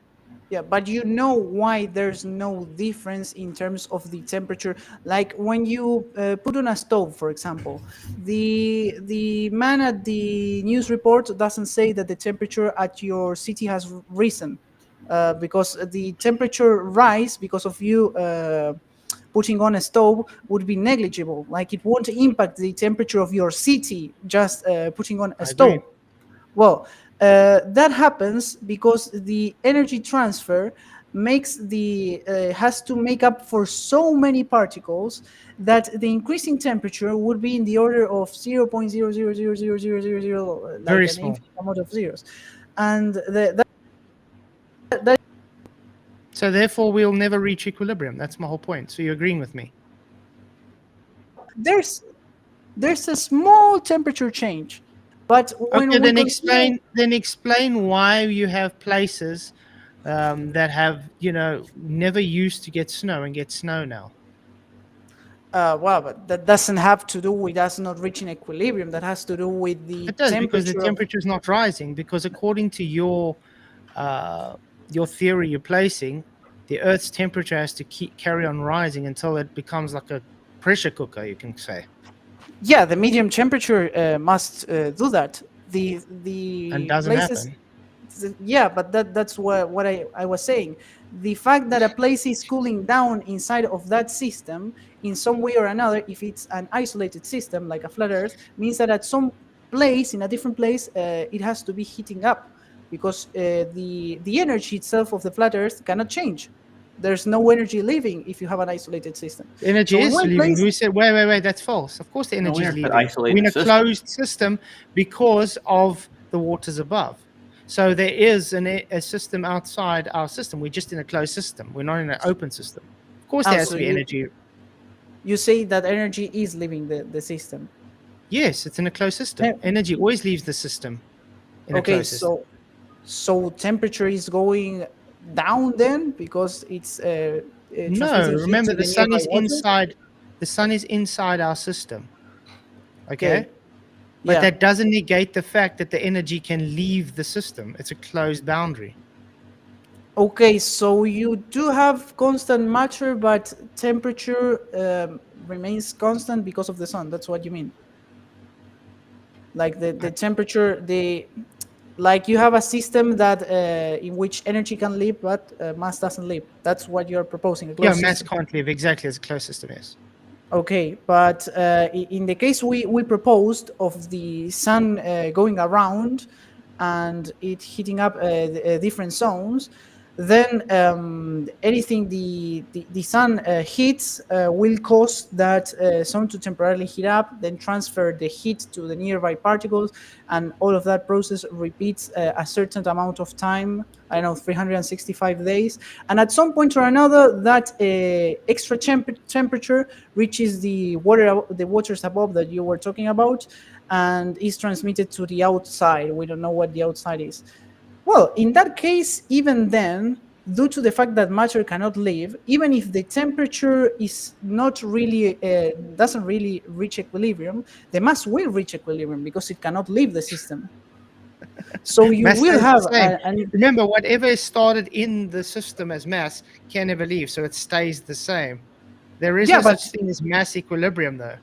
Yeah, but you know why there's no difference in terms of the temperature. Like when you put on a stove, for example, the man at the news report doesn't say that the temperature at your city has risen, because the temperature rise because of you putting on a stove would be negligible. Like it won't impact the temperature of your city just putting on a I agree. stove. Well, that happens because the energy transfer makes the has to make up for so many particles that the increasing temperature would be in the order of 0.0000000, like Very an small. infinite amount of zeros, and that So therefore, we'll never reach equilibrium. That's my whole point. So you're agreeing with me? there's there's a small temperature change, but when Okay, we then consider explain why you have places that have never used to get snow and get snow now. well, but that doesn't have to do with us not reaching equilibrium. That has to do with the It does, because the temperature of. temperature is not rising. Because according to your theory you're placing, the Earth's temperature has to carry on rising until it becomes like a pressure cooker, you can say, Yeah, the medium temperature must do that. and The doesn't places, happen. yeah, but that's what I was saying. The fact that a place is cooling down inside of that system in some way or another, if it's an isolated system like a flat Earth, means that at some place, in a different place, it has to be heating up, because the energy itself of the flat Earth cannot change. There's no energy leaving if you have an isolated system. The energy So in is one leaving. place, We said, wait, that's false. Of course the No, energy we is are an leaving. We're in isolated a system. closed system because of the waters above. So there is a system outside our system. We're just in a closed system. We're not in an open system. Of course there has so to be energy. you say that energy is leaving the system. Yes, it's in a closed system. Energy always leaves the system in a Okay, closed system. so temperature is going down then because it's No, transmitting heat remember to the the sun nearby is water. inside. The sun is inside our system. Okay? Okay, But yeah. that doesn't negate the fact that the energy can leave the system. It's a closed boundary. Okay, so you do have constant matter, but temperature remains constant because of the sun. That's what you mean. Like the temperature, like you have a system that in which energy can live, but mass doesn't live. That's what you're proposing, a Yeah, closed mass system. can't live exactly as a closed system is. Okay, but in the case we proposed of the sun going around and it heating up different zones, then anything the sun heats will cause that zone to temporarily heat up, then transfer the heat to the nearby particles, and all of that process repeats a certain amount of time. I don't know, 365 days, and at some point or another, that extra temperature reaches the waters above that you were talking about, and is transmitted to the outside. We don't know what the outside is. Well, in that case, even then, due to the fact that matter cannot live, even if the temperature is not really doesn't really reach equilibrium, the mass will reach equilibrium because it cannot leave the system. So you Mass will stays the have same. Remember, whatever is started in the system as mass can never leave, so it stays the same. There is yeah, no but such thing as mass equilibrium, though.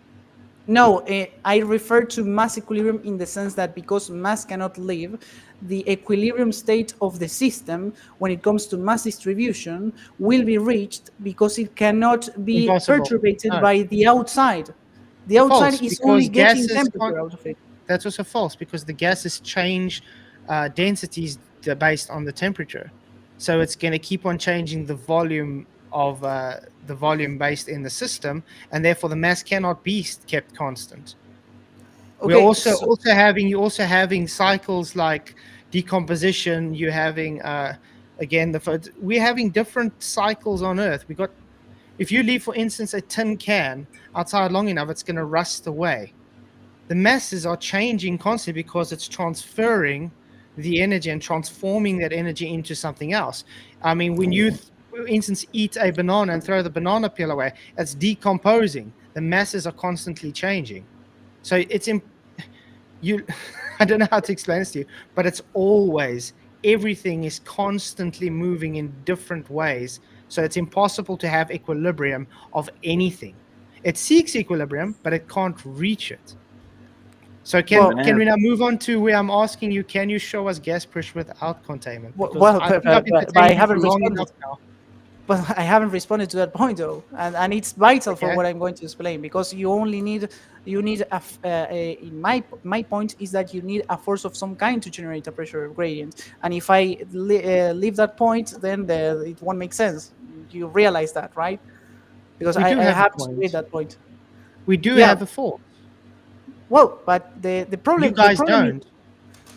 no, I refer to mass equilibrium in the sense that because mass cannot live, the equilibrium state of the system, when it comes to mass distribution, will be reached because it cannot be Impossible. perturbated No. by the outside. The outside False, is only because getting gases temperature out of it. that's also false, because the gases change densities based on the temperature. So it's going to keep on changing the volume of the volume based in the system, and therefore the mass cannot be kept constant. We're Okay, you're also having cycles like decomposition. You're having again we're having different cycles on Earth. If you leave, for instance, a tin can outside long enough, it's going to rust away. The masses are changing constantly because it's transferring the energy and transforming that energy into something else. I mean, when you, for instance, eat a banana and throw the banana peel away, it's decomposing. The masses are constantly changing. So you I don't know how to explain this to you, but it's always everything is constantly moving in different ways. So it's impossible to have equilibrium of anything. It seeks equilibrium, but it can't reach it. So can we now move on to where I'm asking you, can you show us gas pressure without containment? Because Well, I think I've but I entertained you for haven't long responded. enough now. But I haven't responded to that point though, and it's vital for Okay. what I'm going to explain, because you need in my point is that you need a force of some kind to generate a pressure gradient, and if I leave that point, then it won't make sense. You realize that, right? Because We I do have a have to point. read that point. We do Yeah. have a force. Well, but the You problem guys don't.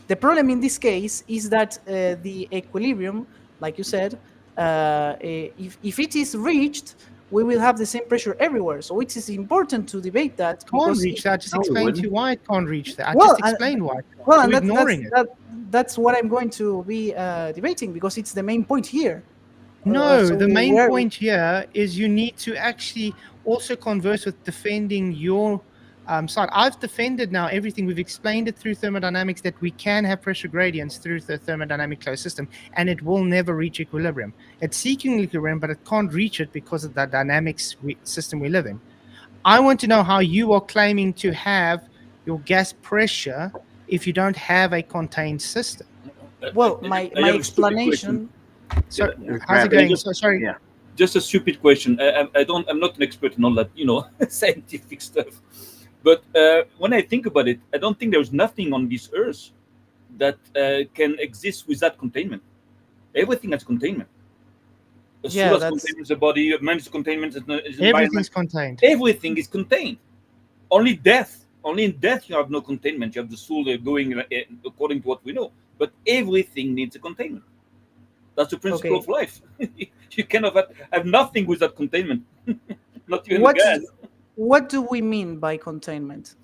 the problem in this case is that the equilibrium, like you said, if it is reached, we will have the same pressure everywhere. So it is important to debate that, Can't because reach that. I just No, we explained to you wouldn't. why it can't reach that. I Well, just explained why. well, You're and ignoring it. that's what I'm going to be debating, because it's the main point here. No, So the main where- point here is you need to actually also converse with defending your side. I've defended now everything. We've explained it through thermodynamics that we can have pressure gradients through the thermodynamic closed system, and it will never reach equilibrium. It's seeking equilibrium, but it can't reach it because of the dynamics system we live in. I want to know how you are claiming to have your gas pressure if you don't have a contained system. well, I my have a stupid question. explanation. So Yeah. how's it Can you going? So sorry. Yeah. Just a stupid question. I'm not an expert in all that, scientific stuff. But when I think about it, I don't think there's nothing on this earth that can exist without containment. Everything has containment. The Yeah, soul has that's- containment, the body, man's containment, is Everything's environment. contained. Everything is contained. Only death. Only in death you have no containment. You have the soul going according to what we know. But everything needs a containment. That's the principle Okay. of life. You cannot have nothing without containment. Not even What gas. what do we mean by containment?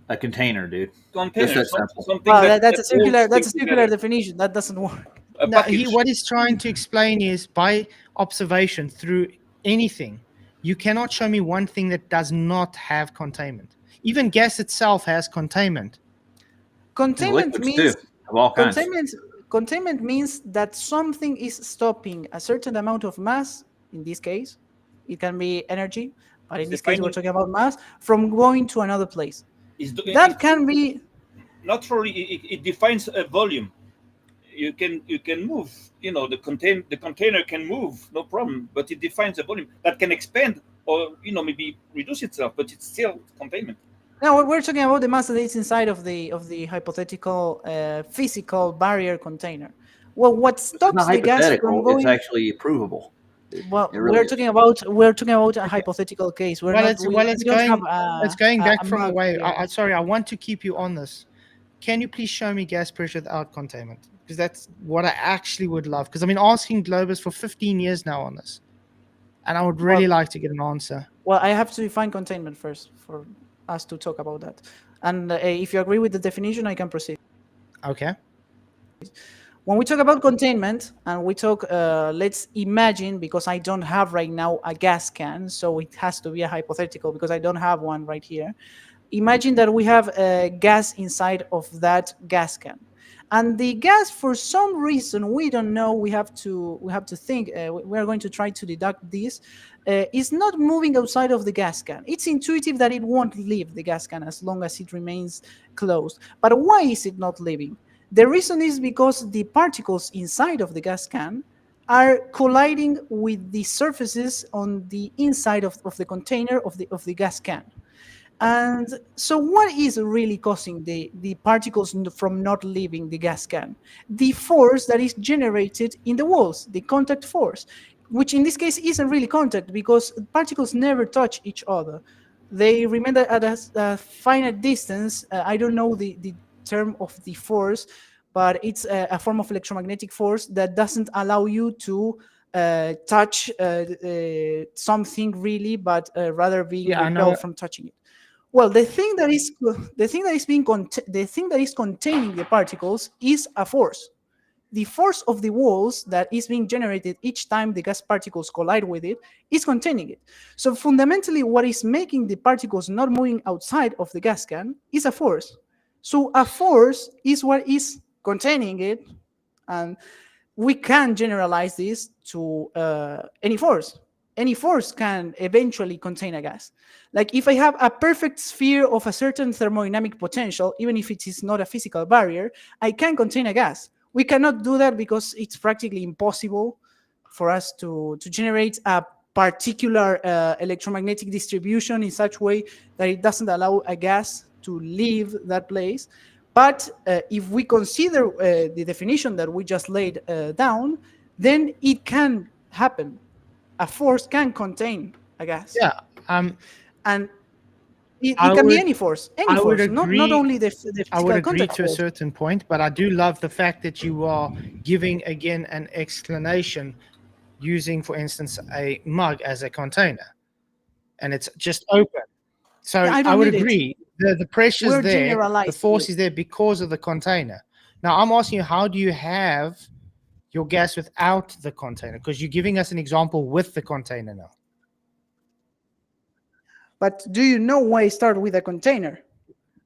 A container, dude. Just that simple. Something Well, that, that's a circular holds that's a things circular together. definition. That doesn't work. A No, package. what he's trying to explain is by observation through anything, you cannot show me one thing that does not have containment. Even gas itself has containment. Containment liquids means too, of all kinds. containment means that something is stopping a certain amount of mass. In this case, it can be energy, but in this case, we're talking about mass from going to another place. That can be Not really. It defines a volume. You can move. The container can move, no problem. But it defines a volume that can expand or maybe reduce itself, but it's still containment. now we're talking about the mass that is inside of the hypothetical physical barrier container. Well, what It's stops not the gas from hypothetical. going? It's actually provable. Well, It really we're is. talking about a hypothetical case. We It's don't have going back a from map away. here. Sorry, I want to keep you on this. Can you please show me gas pressure without containment? Because that's what I actually would love. Because I've been asking Globus for 15 years now on this, and I would really like to get an answer. Well, I have to define containment first for us to talk about that. And if you agree with the definition, I can proceed. Okay. When we talk about containment and we talk, let's imagine, because I don't have right now a gas can, so it has to be a hypothetical because I don't have one right here. Imagine that we have gas inside of that gas can. And the gas, for some reason, we don't know, we have to think, we are going to try to deduct this, is not moving outside of the gas can. It's intuitive that it won't leave the gas can as long as it remains closed. But why is it not leaving? The reason is because the particles inside of the gas can are colliding with the surfaces on the inside of the container of the gas can. And so what is really causing the particles from not leaving the gas can? The force that is generated in the walls, the contact force, which in this case isn't really contact because particles never touch each other. They remain at a finite distance. I don't know the term of the force, but it's a form of electromagnetic force that doesn't allow you to touch something really, but rather being repelled from touching it. Well, the thing that is containing the particles is a force. The force of the walls that is being generated each time the gas particles collide with it is containing it. So fundamentally, what is making the particles not moving outside of the gas can is a force. So a force is what is containing it, And we can generalize this to any force. Any force can eventually contain a gas. Like if I have a perfect sphere of a certain thermodynamic potential, even if it is not a physical barrier, I can contain a gas. We cannot do that because it's practically impossible for us to generate a particular electromagnetic distribution in such way that it doesn't allow a gas to leave that place. But if we consider the definition that we just laid down, then it can happen. A force can contain a gas. Yeah. And it I can be would- any force, I would not agree- only the I would physical agree contact to a force. certain point, but I do love the fact that you are giving again an explanation using, for instance, a mug as a container, and it's just open. So Yeah, I I don't would need it. agree. The pressure's We're there, the generalizing force it. is there because of the container. Now I'm asking you, how do you have your gas without the container? Because you're giving us an example with the container now. But do you know why I start with a container?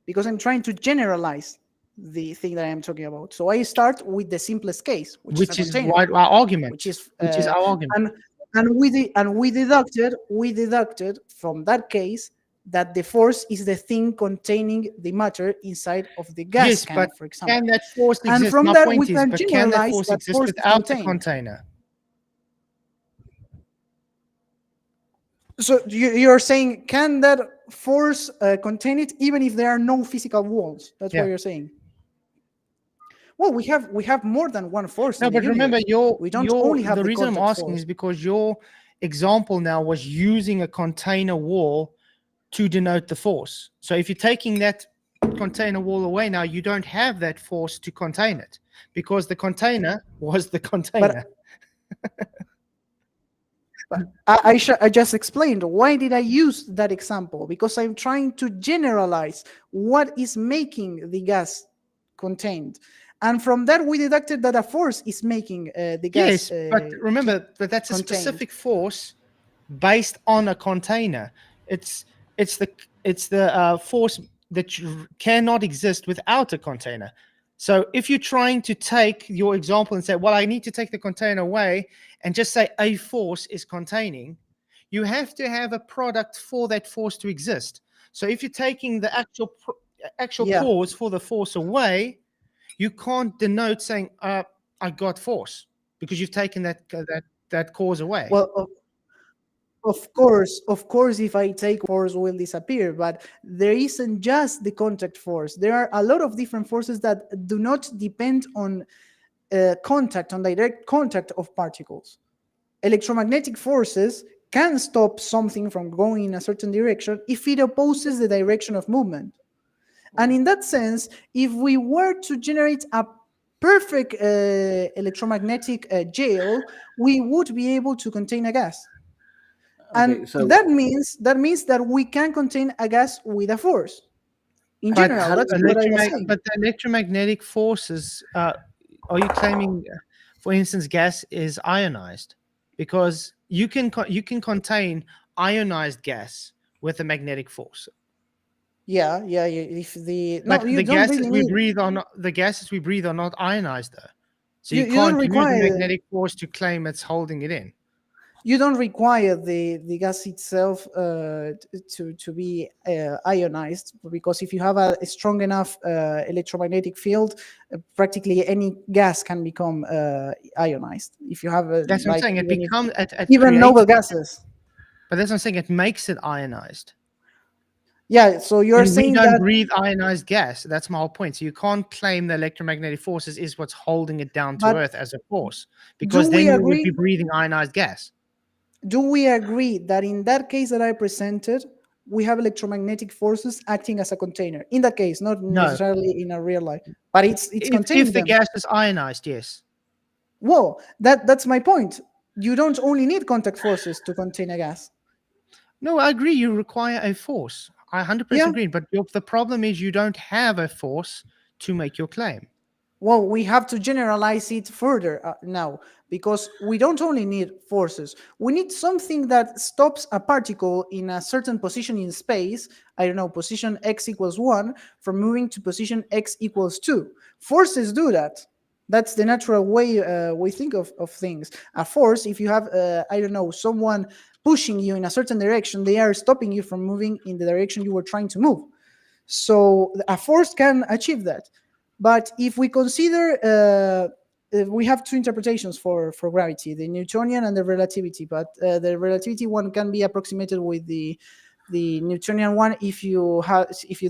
Because I'm trying to generalize the thing that I am talking about. So I start with the simplest case, which is a container, why our argument. which is our argument. and we deducted from that case that the force is the thing containing the matter inside of the gas Yes, can, but for example. can that force And exist? from My that, point we is, can but can that generalize force that exist force is without the contained. container? So you're saying, can that force contain it even if there are no physical walls? That's Yeah. what you're saying. Well, we have more than one force. No, in the but remember, universe. We don't only have the reason I'm contact asking force. is because your example now was using a container wall to denote the force. So if you're taking that container wall away now, you don't have that force to contain it because the container was the container. I just explained why did I use that example, because I'm trying to generalize what is making the gas contained, and from that we deducted that a force is making the gas. Yes, but remember that that's a contained. specific force based on a container. It's the force that cannot exist without a container. So if you're trying to take your example and say, well, I need to take the container away and just say a force is containing, you have to have a product for that force to exist. So if you're taking the actual Yeah. cause for the force away, you can't denote saying, I got force, because you've taken that cause away. Well, of course, if I take force will disappear, but there isn't just the contact force. There are a lot of different forces that do not depend on on direct contact of particles. Electromagnetic forces can stop something from going in a certain direction if it opposes the direction of movement. And in that sense, if we were to generate a perfect electromagnetic jail, we would be able to contain a gas. And so that means that we can contain a gas with a force. In general, that's what I was saying. But the electromagnetic forces, are you claiming, for instance, gas is ionized? Because you can contain ionized gas with a magnetic force. Yeah. If the But you the don't gases really we need, breathe are not ionized though. So you You don't can't use the require- magnetic force to claim it's holding it in. you don't require the gas itself to be ionized, because if you have a strong enough electromagnetic field, practically any gas can become ionized. If you have That's what I'm saying. It even becomes even noble creates- gases. But that's what I'm saying. It makes it ionized. Yeah, so you're And saying we don't that breathe ionized gas. That's my whole point. So you can't claim the electromagnetic forces is what's holding it down to But Earth as a force, because we then we would be agree- breathing ionized gas. do we agree that in that case that I presented, we have electromagnetic forces acting as a container? In that case, not No. necessarily in a real life, but it's containing If the them. gas is ionized, yes. Well, that's my point. You don't only need contact forces to contain a gas. No, I agree. You require a force. I 100% Yeah. agree. But the problem is you don't have a force to make your claim. Well, we have to generalize it further now, because we don't only need forces. We need something that stops a particle in a certain position in space, I don't know, position x equals 1, from moving to position x equals 2. Forces do that. That's the natural way we think of things. A force, if you have, I don't know, someone pushing you in a certain direction, they are stopping you from moving in the direction you were trying to move. So a force can achieve that. But if we consider, we have two interpretations for gravity: the Newtonian and the relativity. But the relativity one can be approximated with the Newtonian one if you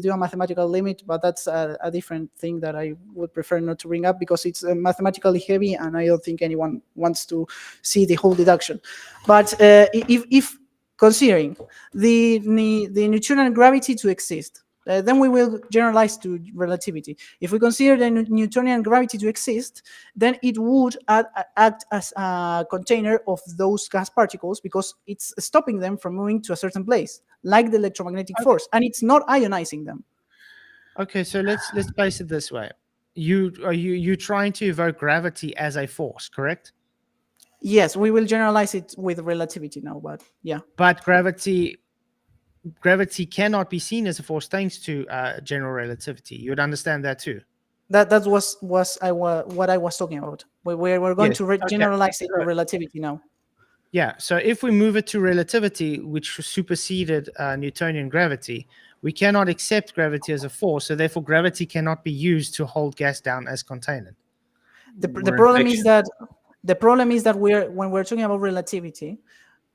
do a mathematical limit, but that's a different thing that I would prefer not to bring up because it's mathematically heavy, and I don't think anyone wants to see the whole deduction. But if considering the Newtonian gravity to exist, then we will generalize to relativity. If we consider the Newtonian gravity to exist, then it would act as a container of those gas particles because it's stopping them from moving to a certain place, like the electromagnetic force, and it's not ionizing them. Okay, so let's place it this way. You trying to evoke gravity as a force, correct? Yes, we will generalize it with relativity now, but yeah. But gravity cannot be seen as a force thanks to general relativity. You would understand that too. That was what I was talking about. We're going Yes, to okay. generalize it to relativity now. Yeah, so if we move it to relativity, which superseded Newtonian gravity, we cannot accept gravity as a force, so therefore gravity cannot be used to hold gas down as containment. The problem is that when we're talking about relativity,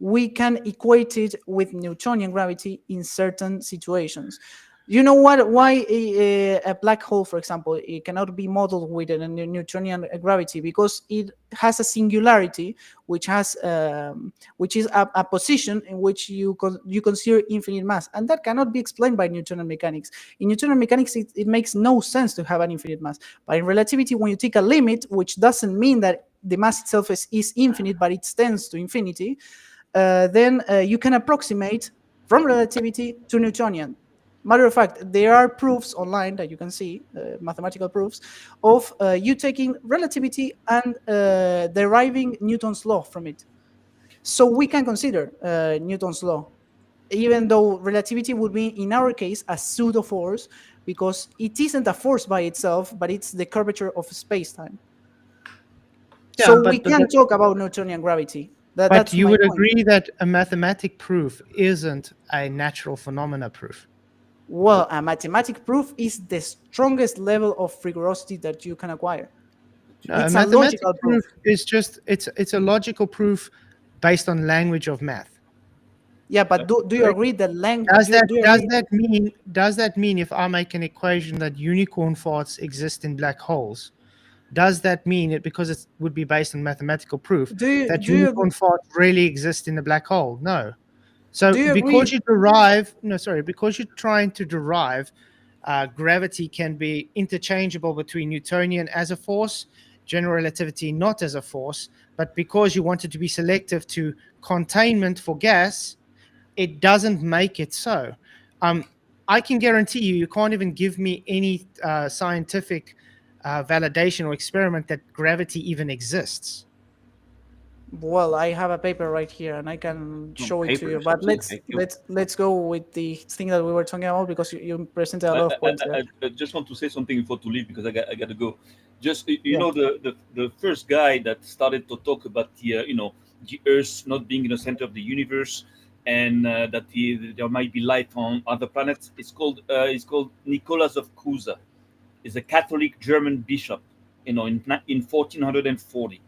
we can equate it with Newtonian gravity in certain situations. You know what? Why a black hole, for example, it cannot be modeled with a Newtonian gravity because it has a singularity, which is a position in which you consider infinite mass, and that cannot be explained by Newtonian mechanics. In Newtonian mechanics, it makes no sense to have an infinite mass. But in relativity, when you take a limit, which doesn't mean that the mass itself is infinite, but it tends to infinity, then you can approximate from relativity to Newtonian. Matter of fact, there are proofs online that you can see, mathematical proofs, of you taking relativity and deriving Newton's law from it. So we can consider Newton's law, even though relativity would be, in our case, a pseudo force, because it isn't a force by itself, but it's the curvature of space-time. Yeah, So we can talk about Newtonian gravity. But that's you my would point. agree that a mathematic proof isn't a natural phenomena proof. Well, a mathematic proof is the strongest level of rigorosity that you can acquire. It's a logical proof. Is just it's a logical proof based on language of math. Yeah, but do you agree that language Does that mean if I make an equation that unicorn farts exist in black holes, does that mean it, because it would be based on mathematical proof, that unicorn farts really exist in a black hole? No. So because you're trying to derive gravity can be interchangeable between Newtonian as a force, general relativity not as a force, but because you wanted to be selective to containment for gas, it doesn't make it so. I can guarantee you can't even give me any scientific validation or experiment that gravity even exists. Well, I have a paper right here, and I can show it to you. But let's go with the thing that we were talking about because you presented a lot of points there. I just want to say something before to leave because I got to go. Just you know the first guy that started to talk about the Earth not being in the center of the universe and that there might be life on other planets. It's called Nicholas of Cusa. He's a Catholic German bishop, in 1440.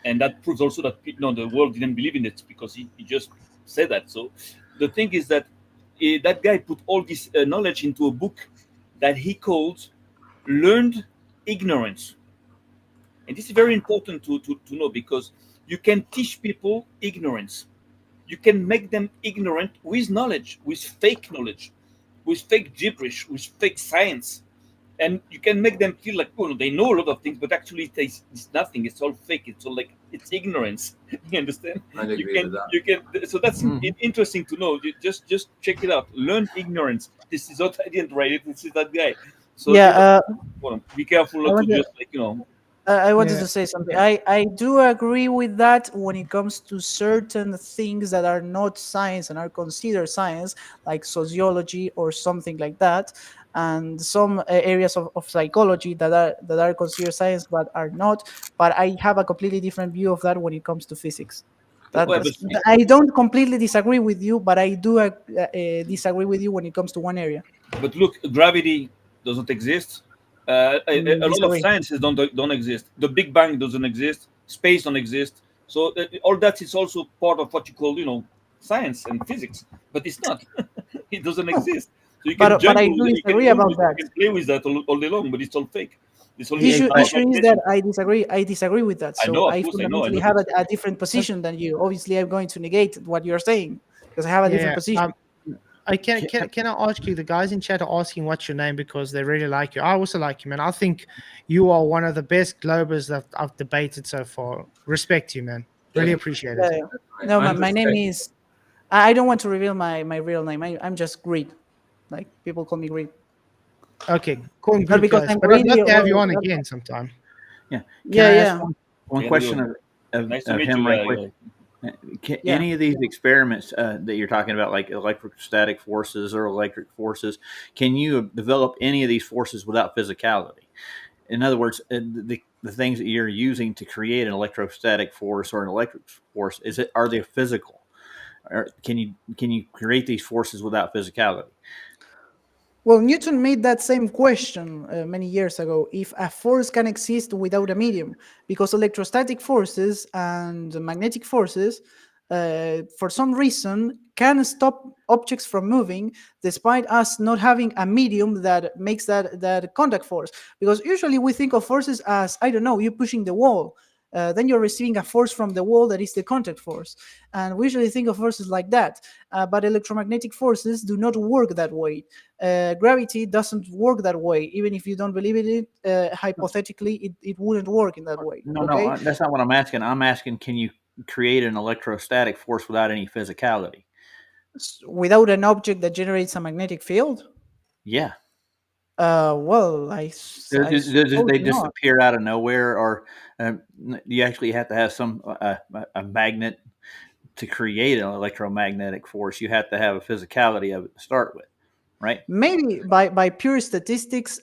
And that proves also that the world didn't believe in it because he just said that. So the thing is that that guy put all this knowledge into a book that he called Learned Ignorance. And this is very important to know because you can teach people ignorance. You can make them ignorant with knowledge, with fake knowledge, with fake gibberish, with fake science. And you can make them feel like they know a lot of things, but actually it's nothing. It's all fake. It's all it's ignorance. You understand? I agree with that. So that's interesting to know. You just check it out. Learn ignorance. This is what I didn't write it. This is that guy. So yeah, be careful not to just I wanted Yeah. to say something. I do agree with that when it comes to certain things that are not science and are considered science, like sociology or something like that, and some areas of psychology that are considered science but are not. But I have a completely different view of that when it comes to physics. Well, That but, I don't completely disagree with you, but I do disagree with you when it comes to one area. but look, gravity doesn't exist. A lot of Disagree. sciences don't exist. The Big Bang doesn't exist. Space don't exist. So all that is also part of what you call, science and physics. But it's not. It doesn't No, exist. So you can but I jungle, do you can disagree about you that. can play with that all day long, but it's all fake. It's only Issue about issue is that imagination. I disagree. I disagree with that. I So know, of I course, I know. I fundamentally know have that. a different position than you. Obviously, I'm going to negate what you're saying because I have a different Yeah. position. I can I ask you? The guys in chat are asking what's your name because they really like you. I also like you, man. I think you are one of the best Globers that I've debated so far. Respect you, man. Really appreciate Yeah, it. yeah. No, And my name respect. is. I don't want to reveal my real name. I'm just Greed. Like people call me Greed. Okay, call him Not Greek, because guys. I'm But I'd love greedy to have you or on again sometime. Yeah. Can yeah, I ask yeah, one Yeah, there question you go. of, Nice to of meet him you. right quick? Can yeah. any of these experiments that you're talking about, like electrostatic forces or electric forces, can you develop any of these forces without physicality? In other words, the things that you're using to create an electrostatic force or an electric force, are they physical? Or can you create these forces without physicality? Well, Newton made that same question many years ago if a force can exist without a medium, because electrostatic forces and magnetic forces, for some reason, can stop objects from moving despite us not having a medium that makes that contact force. Because usually we think of forces as, I don't know, you pushing the wall. Then you're receiving a force from the wall that is the contact force. And we usually think of forces like that. But electromagnetic forces do not work that way. Gravity doesn't work that way. Even if you don't believe in it, hypothetically, it wouldn't work in that way. No, no, Okay, that's not what I'm asking. I'm asking, can you create an electrostatic force without any physicality? without an object that generates a magnetic field. Yeah. Well, I Do suppose they just not. appear out of nowhere, or you actually have to have some a magnet to create an electromagnetic force? You have to have a physicality of it to start with, right? Maybe by pure statistics,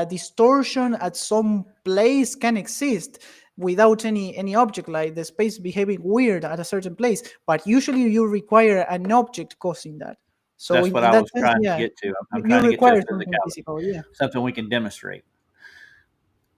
distortion at some place can exist without any object, like the space behaving weird at a certain place. But usually, you require an object causing that. So That's in, what in I that was sense, trying to yeah, get to. I'm you trying to get to a require something physicality, physical. Yeah. something we can demonstrate.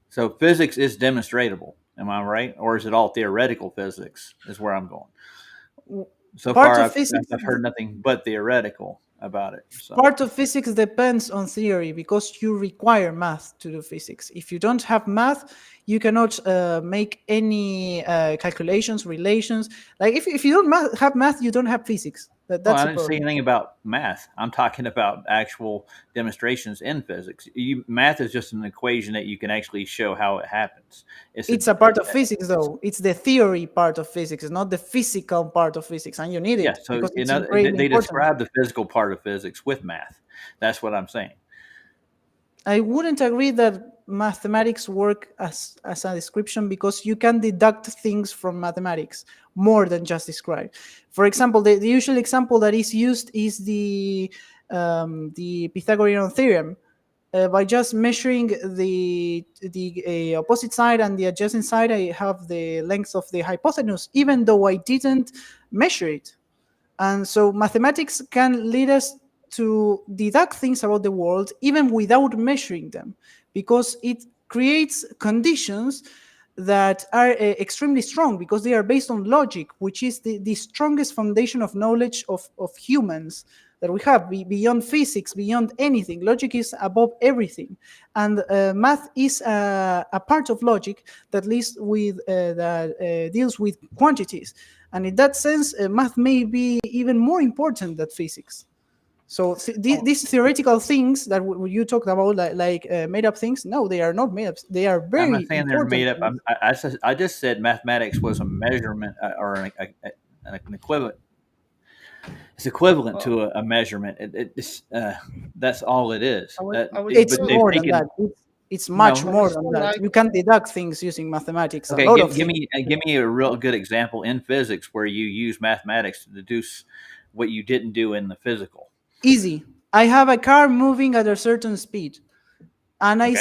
So physics is demonstratable. Am I right, or is it all theoretical physics? Is where I'm going. So Part far, of I've physics heard nothing but theoretical about it. So Part of physics depends on theory because you require math to do physics. If you don't have math, you cannot make any calculations, relations. Like if you don't have math, you don't have physics. well, That's I the didn't say problem. anything about math. I'm talking about actual demonstrations in physics. Math is just an equation that you can actually show how it happens. It's a It's a part of physics, though. It's the theory part of physics, not the physical part of physics, and you need yeah. it So because it's really they important. describe the physical part of physics with math. That's what I'm saying. I wouldn't agree that mathematics work as a description because you can deduct things from mathematics more than just describe. For example, the usual example that is used is the Pythagorean theorem. By just measuring the opposite side and the adjacent side, I have the length of the hypotenuse, even though I didn't measure it. And so mathematics can lead us to deduct things about the world even without measuring them, because it creates conditions that are extremely strong because they are based on logic, which is the strongest foundation of knowledge of humans that we have beyond physics, beyond anything. Logic is above everything. And math is a part of logic that deals with quantities. And in that sense, math may be even more important than physics. So these theoretical things that you talked about, like made up things, no, they are not made up. They are I'm not very saying they're important made up. things. I just said mathematics was a measurement or an equivalent. It's equivalent to a measurement. It's that's all it is. I would It's But still they've more than taken that. It's much No. more It's than not that. like- You can deduct things using mathematics. Okay, a lot of give things. me a real good example in physics where you use mathematics to deduce what you didn't do in the physical. Easy. I have a car moving at a certain speed, and Okay.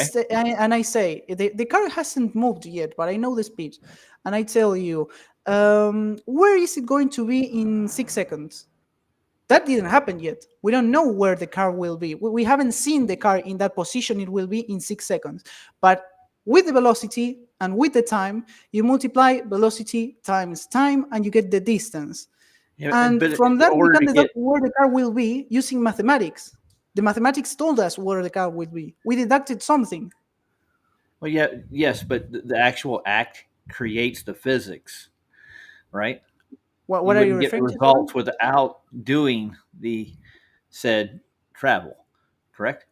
I say the car hasn't moved yet, but I know the speed, and I tell you, where is it going to be in 6 seconds? That didn't happen yet. We don't know where the car will be. We haven't seen the car in that position it will be in 6 seconds. But with the velocity and with the time, you multiply velocity times time, and you get the distance. Yeah, And but from in that, we order can to deduct get where the car will be using mathematics. The mathematics told us where the car will be. We deducted something. well, yeah, yes, but the actual act creates the physics, right? What You are you wouldn't get the referring to? results without doing the said travel, correct?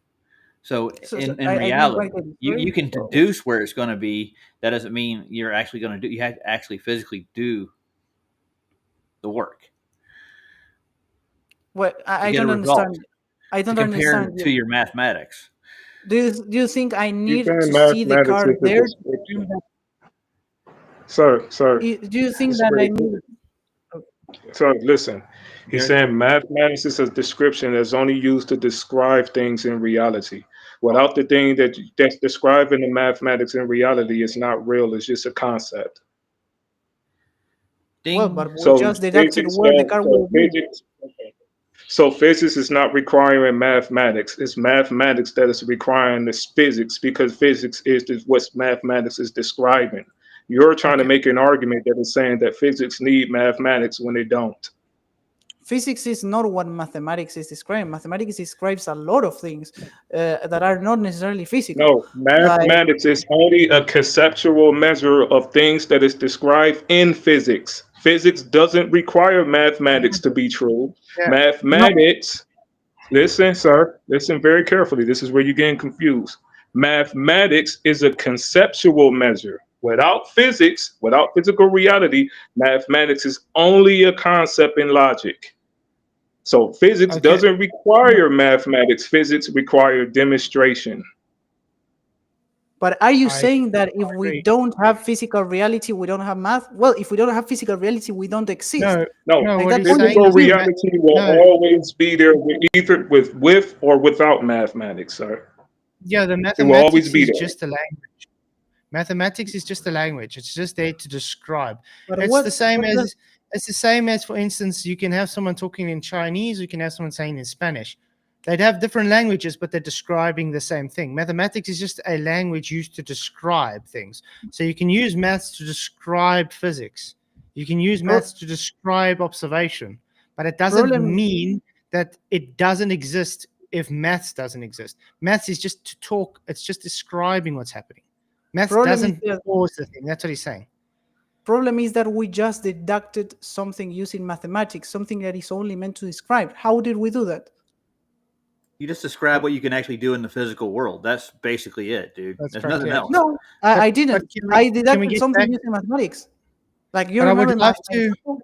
So So in I didn't quite reality, get it. you Sorry? can deduce where it's going to be. That doesn't mean you're actually going to do. You have to actually physically do the work What to I get a don't result understand. I to don't compare understand. to your mathematics. Do you think I You need saying to see the mathematics car is a there? description. Sir, Do you think it's that I pretty need? good. So listen, he's You're- saying mathematics is a description that's only used to describe things in reality. Without the thing that's described in the mathematics in reality, it's not real. It's just a concept. Well, Ding. but we So just deducted physics, where the car will be. so physics is not requiring mathematics. It's mathematics that is requiring this physics because physics is what mathematics is describing. You're trying to Okay. make an argument that is saying that physics need mathematics when they don't. Physics is not what mathematics is describing. Mathematics describes a lot of things that are not necessarily physical. No, Like, mathematics is only a conceptual measure of things that is described in physics. Physics doesn't require mathematics to be true. Yeah. Mathematics, listen, sir, listen very carefully. This is where you're getting confused. Mathematics is a conceptual measure. Without physics, without physical reality, mathematics is only a concept in logic. So physics Okay. doesn't require mathematics. Physics require demonstration. but are you I saying that if we agree. don't have physical reality, we don't have math? Well, if we don't have physical reality, we don't exist. No, No, no. Like What that he's only saying physical is exists. reality will no. always be there either with or without mathematics, sir. Yeah, the It will always mathematics be is there. just a language. Mathematics is just a language. It's just there to describe. But It's what? the same what does- as, for instance, you can have someone talking in Chinese, you can have someone saying in Spanish. They'd have different languages, but they're describing the same thing. Mathematics is just a language used to describe things. So you can use maths to describe physics. You can use Pro- maths to describe observation, but it doesn't problem mean that it doesn't exist if maths doesn't exist. Maths is just to talk. It's just describing what's happening. Maths problem is doesn't that cause the thing. That's what he's saying. problem is that we just deducted something using mathematics, something that is only meant to describe. How did we do that? You just describe what you can actually do in the physical world. That's basically it, dude. That's There's correct, nothing yeah. else. No, But- I but didn't. can we- I can we deducted get something back- using mathematics. Like you But I would remember love my to. example?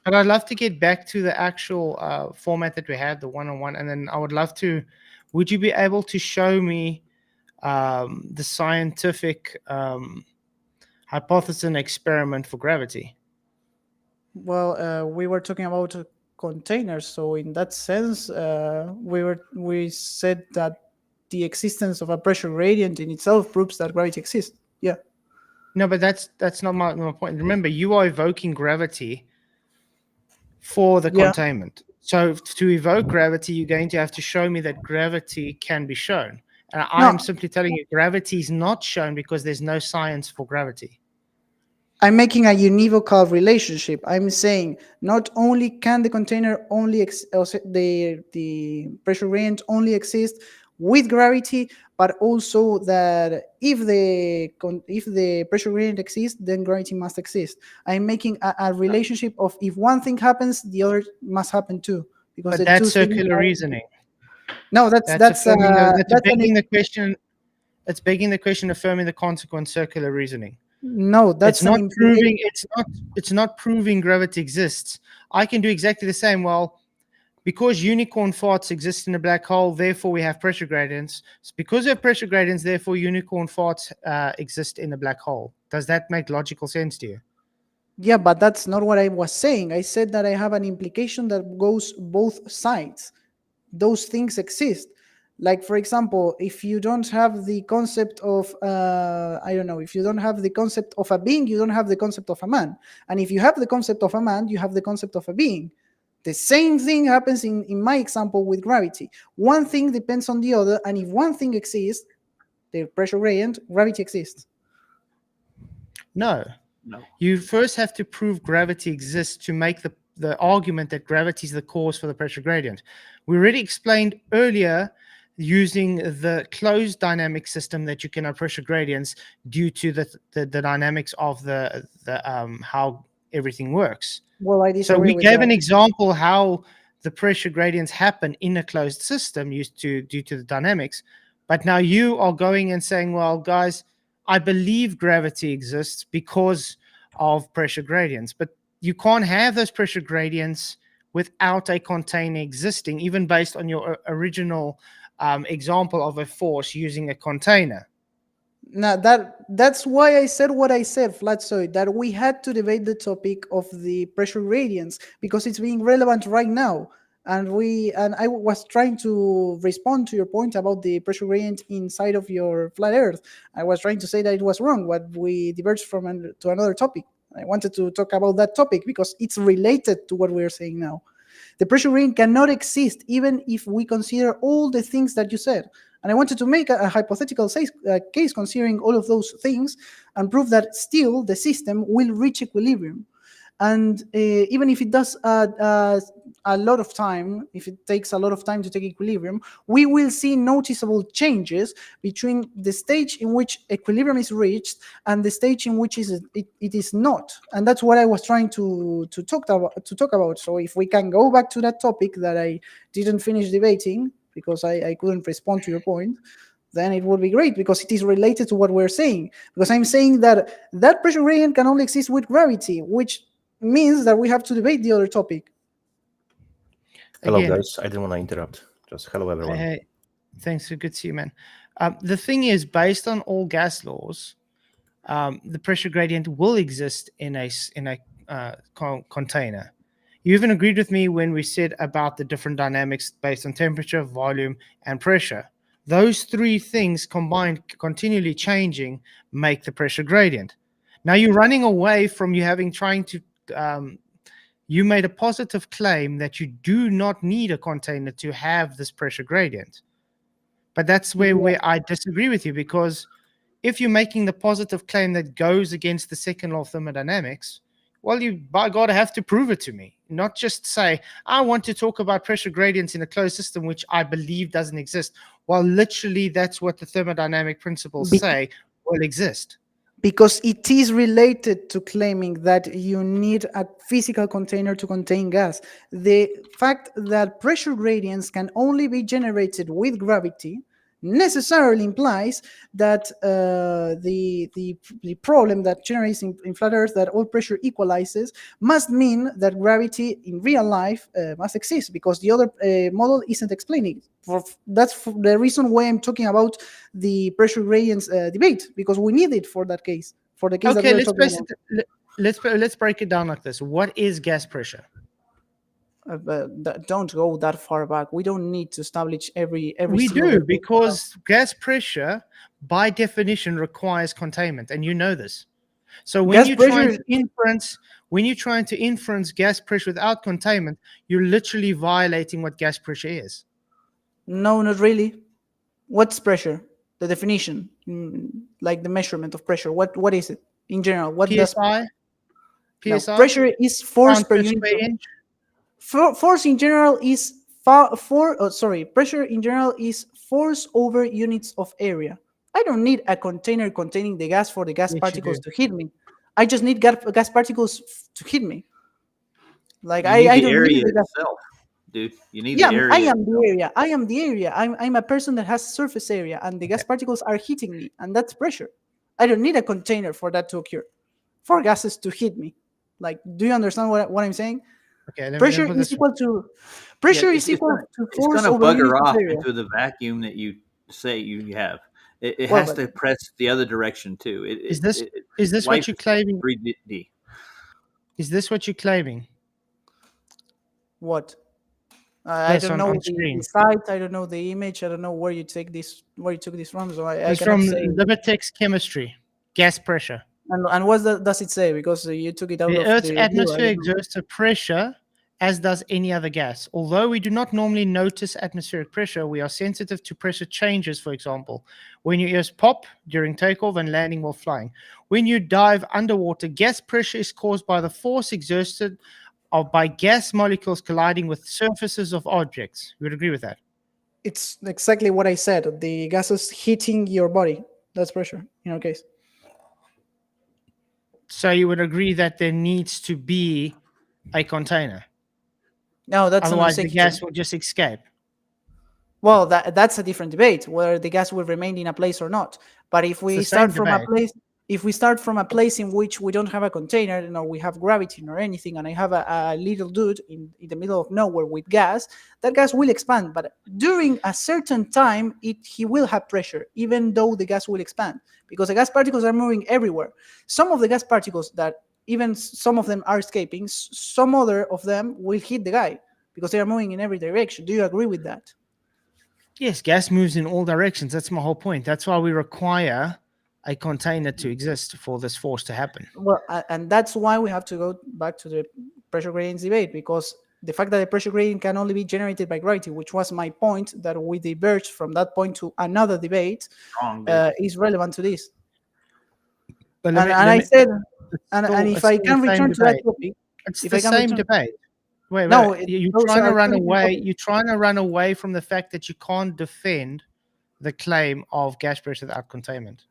But I'd love to get back to the actual format that we had, the one-on-one, and then I would love to. Would you be able to show me the scientific hypothesis and experiment for gravity? Well, we were talking about containers, so in that sense, we said that the existence of a pressure gradient in itself proves that gravity exists. Yeah. No, but that's not my point. Remember, you are evoking gravity for the Yeah. containment. So to evoke gravity, you're going to have to show me that gravity can be shown. And I'm simply telling you, gravity is not shown because there's no science for gravity. I'm making a univocal relationship. I'm saying not only can the container only the pressure gradient only exist with gravity, but also that if the pressure gradient exists, then gravity must exist. I'm making a relationship of if one thing happens, the other must happen too. Because But the that's two things circular are- reasoning. No, that's affirming that's an- begging the question. It's begging the question, affirming the consequence, circular reasoning. no, that's It's not an proving. It's not proving gravity exists. I can do exactly the same. Well, because unicorn farts exist in a black hole, therefore we have pressure gradients. So because we have pressure gradients, therefore unicorn farts exist in a black hole. Does that make logical sense to you? Yeah, but that's not what I was saying. I said that I have an implication that goes both sides. Those things exist. Like, for example, if you don't have the concept of, I don't know, if you don't have the concept of a being, you don't have the concept of a man. And if you have the concept of a man, you have the concept of a being. The same thing happens in my example with gravity. One thing depends on the other, and if one thing exists, the pressure gradient, gravity exists. No. No. You first have to prove gravity exists to make the argument that gravity is the cause for the pressure gradient. We already explained earlier using the closed dynamic system that you can have pressure gradients due to the dynamics of the how everything works. Well, I So disagree we with gave that. an example how the pressure gradients happen in a closed system due to the dynamics. But now you are going and saying, well, guys, I believe gravity exists because of pressure gradients. But you can't have those pressure gradients without a container existing, even based on your original example of a force using a container. Now that's why I said what I said, Flatsoid, that we had to debate the topic of the pressure gradients because it's being relevant right now. And I was trying to respond to your point about the pressure gradient inside of your flat Earth. I was trying to say that it was wrong, but we diverged to another topic. I wanted to talk about that topic because it's related to what we're saying now. The pressure gradient cannot exist even if we consider all the things that you said. And I wanted to make a hypothetical case considering all of those things and prove that still the system will reach equilibrium. And even if it does a lot of time, if it takes a lot of time to take equilibrium, we will see noticeable changes between the stage in which equilibrium is reached and the stage in which it is not. And that's what I was trying to talk about. So if we can go back to that topic that I didn't finish debating because I couldn't respond to your point, then it would be great because it is related to what we're saying. Because I'm saying that that pressure gradient can only exist with gravity, which means that we have to debate the other topic. Hello, Again, guys. I didn't want to interrupt. Just hello, everyone. Hey, thanks. Good to see you, man. The thing is, based on all gas laws, the pressure gradient will exist in a container. You even agreed with me when we said about the different dynamics based on temperature, volume, and pressure. Those three things combined, continually changing, make the pressure gradient. Now you're running away from you made a positive claim that you do not need a container to have this pressure gradient. But that's where I disagree with you, because if you're making the positive claim that goes against the second law of thermodynamics, well, you, by God, have to prove it to me. Not just say, I want to talk about pressure gradients in a closed system, which I believe doesn't exist. Well, literally, that's what the thermodynamic principles say will exist. Because it is related to claiming that you need a physical container to contain gas. The fact that pressure gradients can only be generated with gravity necessarily implies that the problem that generates in flat Earth, that all pressure equalizes, must mean that gravity in real life must exist, because the other model isn't explaining it. That's the reason why I'm talking about the pressure gradients debate, because we need it for that case, for the case that we're talking about. Let's break it down like this. What is gas pressure? Don't go that far back. We don't need to establish every we single do, because gas pressure by definition requires containment, and you know this. So when you're trying to inference gas pressure without containment, you're literally violating what gas pressure is. No, not really. What's pressure? The definition, like the measurement of pressure. What is it in general? What PSI? PSI? No, pressure is force per unit. Force in general is pressure in general is force over units of area. I don't need a container containing the gas for the gas particles to hit me. I just need gas particles to hit me. Like I don't need the gas itself, dude. You need the area. I am the area. I am the area. I'm a person that has surface area, and the gas particles are hitting me, and that's pressure. I don't need a container for that to occur, for gases to hit me. Like, do you understand what I'm saying? Okay, let me Pressure put is this way. equal to pressure is equal to It's force going to over unit bugger of off area. into the vacuum that you say you have. It Well, has but to press the other direction too. Is this what Life you're is claiming? 3D. Is this what you're claiming? what? I This don't on, know on the screen. site. I don't know the image. I don't know where you took this from. So I It's cannot from say. Libertex Chemistry. Gas pressure. And what does it say? Because you took it out The of Earth's the blue. I atmosphere don't know. exerts a pressure, as does any other gas. Although we do not normally notice atmospheric pressure, we are sensitive to pressure changes, for example, when your ears pop during takeoff and landing while flying. When you dive underwater, gas pressure is caused by the force exerted by gas molecules colliding with surfaces of objects. You would agree with that? It's exactly what I said. The gases hitting your body. That's pressure in our case. So you would agree that there needs to be a container. No, that's an Otherwise, the uncertainty. gas will just escape. Well, that's a different debate, whether the gas will remain in a place or not. But if we the start same from a debate. place, if we start from a place in which we don't have a container, we have gravity or anything, and I have a little dude in the middle of nowhere with gas, that gas will expand. But during a certain time, he will have pressure, even though the gas will expand, because the gas particles are moving everywhere. Some of the gas particles that even some of them are escaping, some other of them will hit the guy because they are moving in every direction. Do you agree with that? Yes, gas moves in all directions. That's my whole point. That's why we require a container to exist for this force to happen. Well, and that's why we have to go back to the pressure gradients debate, because the fact that the pressure gradient can only be generated by gravity, which was my point, that we diverged from that point to another debate, is relevant to this. But I said, and it's if I still can the same return to that debate. topic, It's if the I can same return, debate. Wait, no, you're those trying to are run two different away. topics. You're trying to run away from the fact that you can't defend the claim of gas pressure without containment.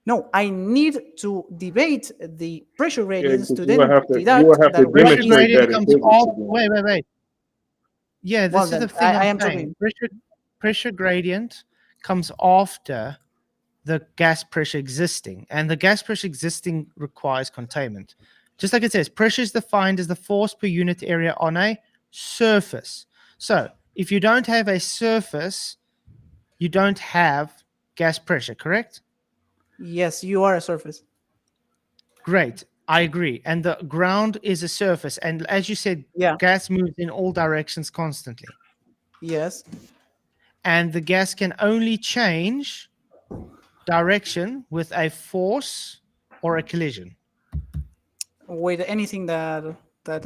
No, I need to debate the pressure Yeah, gradients because to you will then have to deduct that demonstrate Pressure gravity. gradient that in comes physics off. again. Wait. Yeah, Well, this is then the thing I I'm am saying. talking. Pressure gradient comes after the gas pressure existing, and the gas pressure existing requires containment. Just like it says, pressure is defined as the force per unit area on a surface. So if you don't have a surface, you don't have gas pressure, correct? Yes, you are a surface. Great. I agree. And the ground is a surface. And as you said, Yeah. gas moves in all directions constantly. Yes. And the gas can only change direction with a force or a collision. With anything that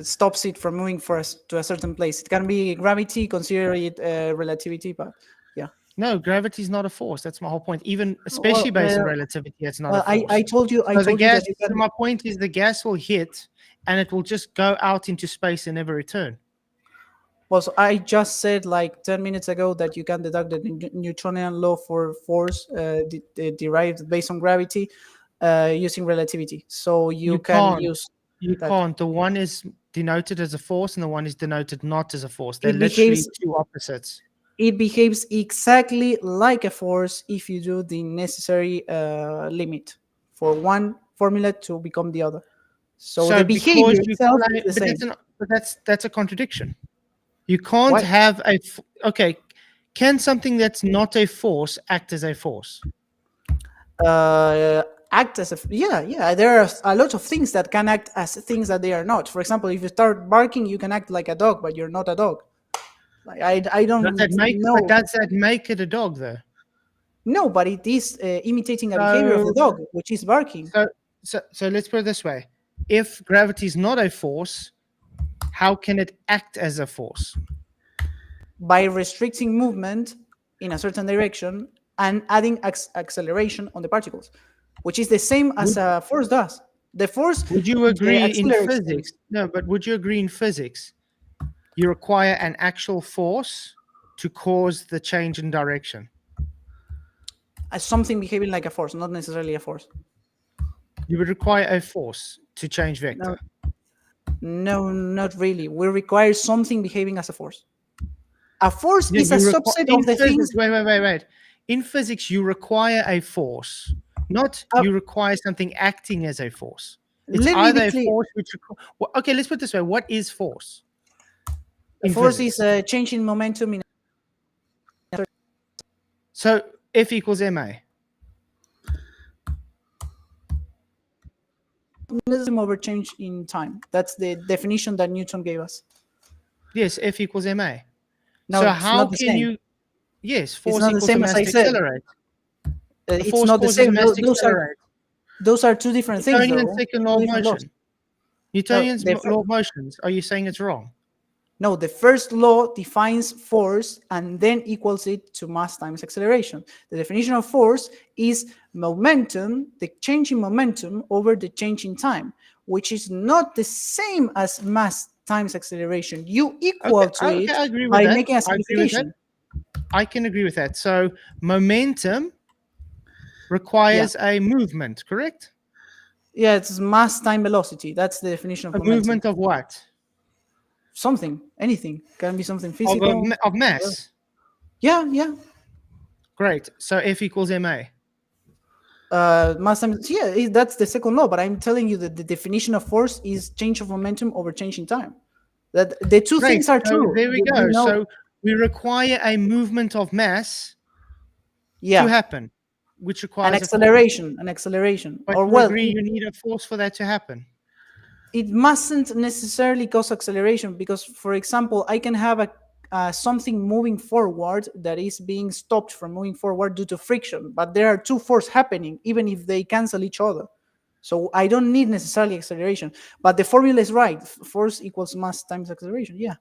stops it from moving for us to a certain place. It can be gravity, consider it relativity, but yeah. No, gravity is not a force. That's my whole point. Even especially based on relativity, it's not a force. I told you. So the gas. That you can. So my point is, the gas will hit, and it will just go out into space and never return. Well, so I just said like 10 minutes ago that you can deduct the Newtonian law for force derived based on gravity using relativity. So you can can't. use. You that. can't. The one is denoted as a force, and the one is denoted not as a force. They're It literally behaves- two opposites. It behaves exactly like a force if you do the necessary limit for one formula to become the other. So the behavior itself is the same. But that's a contradiction. You can't Why? have a. Okay, can something that's not a force act as a force? Act as a there are a lot of things that can act as things that they are not. For example, if you start barking, you can act like a dog, but you're not a dog. Like I don't know. But does that make it a dog though? No, but it is imitating a behavior of the dog, which is barking. So let's put it this way: if gravity is not a force, how can it act as a force? By restricting movement in a certain direction and adding acceleration on the particles, which is the same as a force does. The force. Would you agree in physics? No, but would you agree in physics? You require an actual force to cause the change in direction. As something behaving like a force, not necessarily a force. You would require a force to change vector. No, not really. We require something behaving as a force. A force is a subset of the things. Wait. In physics, you require a force, not you require something acting as a force. It's either a force which. Okay, let's put it this way. What is force? In force physics. is a change in momentum in So F equals ma. over change in time. That's the definition that Newton gave us. Yes, F equals ma. No, So it's how not the can same. you? Yes, It's force not the equals the same as mass I to said. accelerate. The It's force not the causes the same. mass to accelerate. Those are two different things, Newtonian though. second law Two of different laws. motion. Newtonian's the law of motions. Are you saying it's wrong? No, the first law defines force and then equals it to mass times acceleration. The definition of force is momentum, the change in momentum over the change in time, which is not the same as mass times acceleration. You equal to it I agree with by that. making a I agree with that. simplification. I can agree with that. So momentum requires a movement, correct? Yeah, it's mass time velocity. That's the definition of A momentum. movement of what? Something, anything. Can be something physical. Of mass. Yeah, yeah. Great. So F equals ma. Mass times, yeah, that's the second law. But I'm telling you that the definition of force is change of momentum over change in time. That the two Great. things are So true. there we You go. know, So we require a movement of mass yeah, to happen, which an requires a force. acceleration. But Or you well, agree you need a force for that to happen. it mustn't necessarily cause acceleration because, for example, I can have something moving forward that is being stopped from moving forward due to friction, but there are two forces happening, even if they cancel each other. So I don't need necessarily acceleration, but the formula is right. Force equals mass times acceleration. Yeah,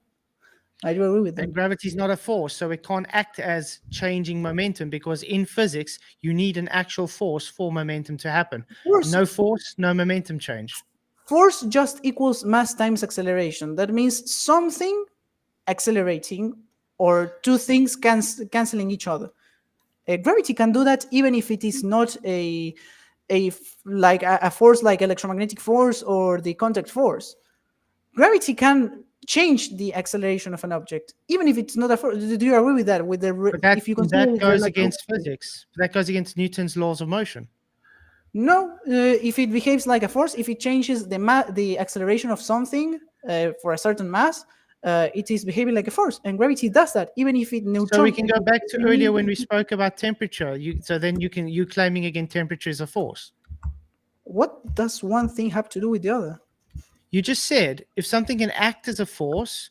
I do agree with that. And gravity is not a force, so it can't act as changing momentum because in physics, you need an actual force for momentum to happen. No force, no momentum change. Force just equals mass times acceleration. That means something accelerating or two things canceling each other. Gravity can do that even if it is not a force like electromagnetic force or the contact force. Gravity can change the acceleration of an object, even if it's not a force. Do you agree with that? If you consider That it goes relative- against physics. That goes against Newton's laws of motion. No, if it behaves like a force, if it changes the acceleration of something for a certain mass, it is behaving like a force, and gravity does that, even if it neutron. So we can go back to earlier when we spoke about temperature. You claiming again temperature is a force. What does one thing have to do with the other? You just said if something can act as a force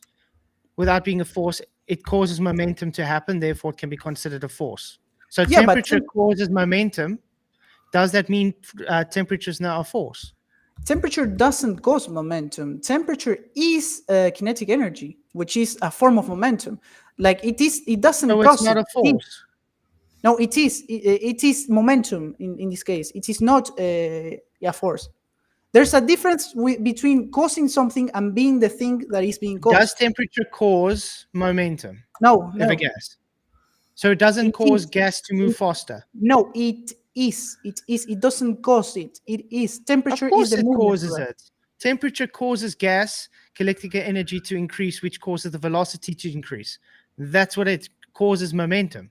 without being a force, it causes momentum to happen. Therefore, it can be considered a force. So Yeah, but temperature causes momentum. Does that mean temperature is now a force? Temperature doesn't cause momentum. Temperature is kinetic energy, which is a form of momentum. Like it doesn't So cause it's not a force. No, it is. It is momentum in this case. It is not a force. There's a difference between causing something and being the thing that is being caused. Does temperature cause momentum? No, Of a gas. So it doesn't cause gas to move faster. No, it is. It is. It doesn't cause it. It is. Temperature Of course is the it movement. causes it. Temperature causes gas kinetic energy to increase, which causes the velocity to increase. That's what it causes momentum.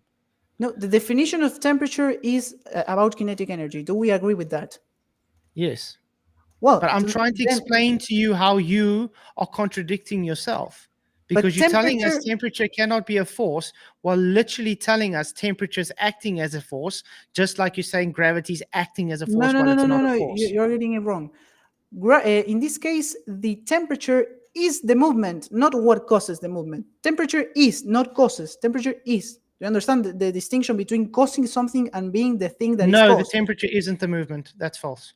No, the definition of temperature is about kinetic energy. Do we agree with that? Yes. Well, but I'm trying to explain to you how you are contradicting yourself. Because you're telling us temperature cannot be a force, while literally telling us temperature is acting as a force, just like you're saying gravity is acting as a force while it's not a force. You're getting it wrong. In this case, the temperature is the movement, not what causes the movement. Temperature is, not causes. Temperature is. Do you understand the distinction between causing something and being the thing that is No, caused? the temperature isn't the movement. That's false.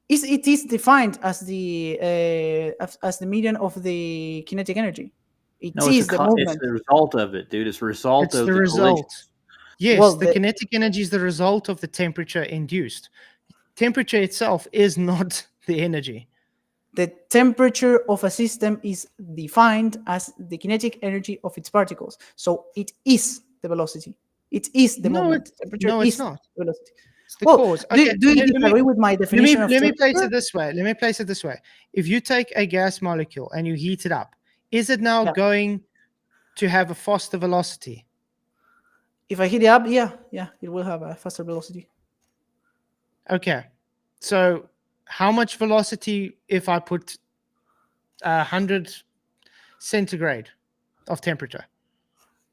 It is defined as the median of the kinetic energy. No, It's the movement. It's the result of it, dude. It's the result It's of the the result. collision. Yes, Well, the kinetic energy is the result of the temperature induced. Temperature itself is not the energy. The temperature of a system is defined as the kinetic energy of its particles. So it is the velocity. It is the movement. Temperature it's is not. the velocity. It's the cause. Okay, Do you disagree with my definition of let me temperature? place it this way. Let me place it this way. If you take a gas molecule and you heat it up, is it now going to have a faster velocity? If I heat it up, yeah, it will have a faster velocity. Okay. So how much velocity if I put 100 centigrade? of temperature.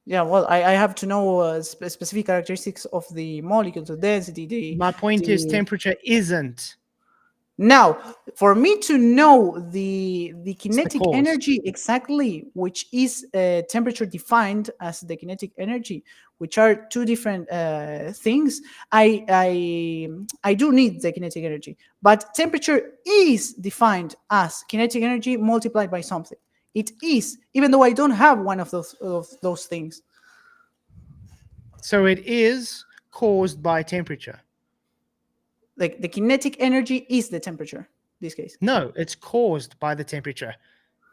Yeah, well, I have to know specific characteristics of the molecule, the density, My point is, the temperature isn't. Now, for me to know the the kinetic cause. energy exactly, which is temperature defined as the kinetic energy, which are two different things, I do need the kinetic energy. But temperature is defined as kinetic energy multiplied by something. It is, even though I don't have one of those things. So it is caused by temperature. Like the kinetic energy is the temperature in this case. No, it's caused by the temperature.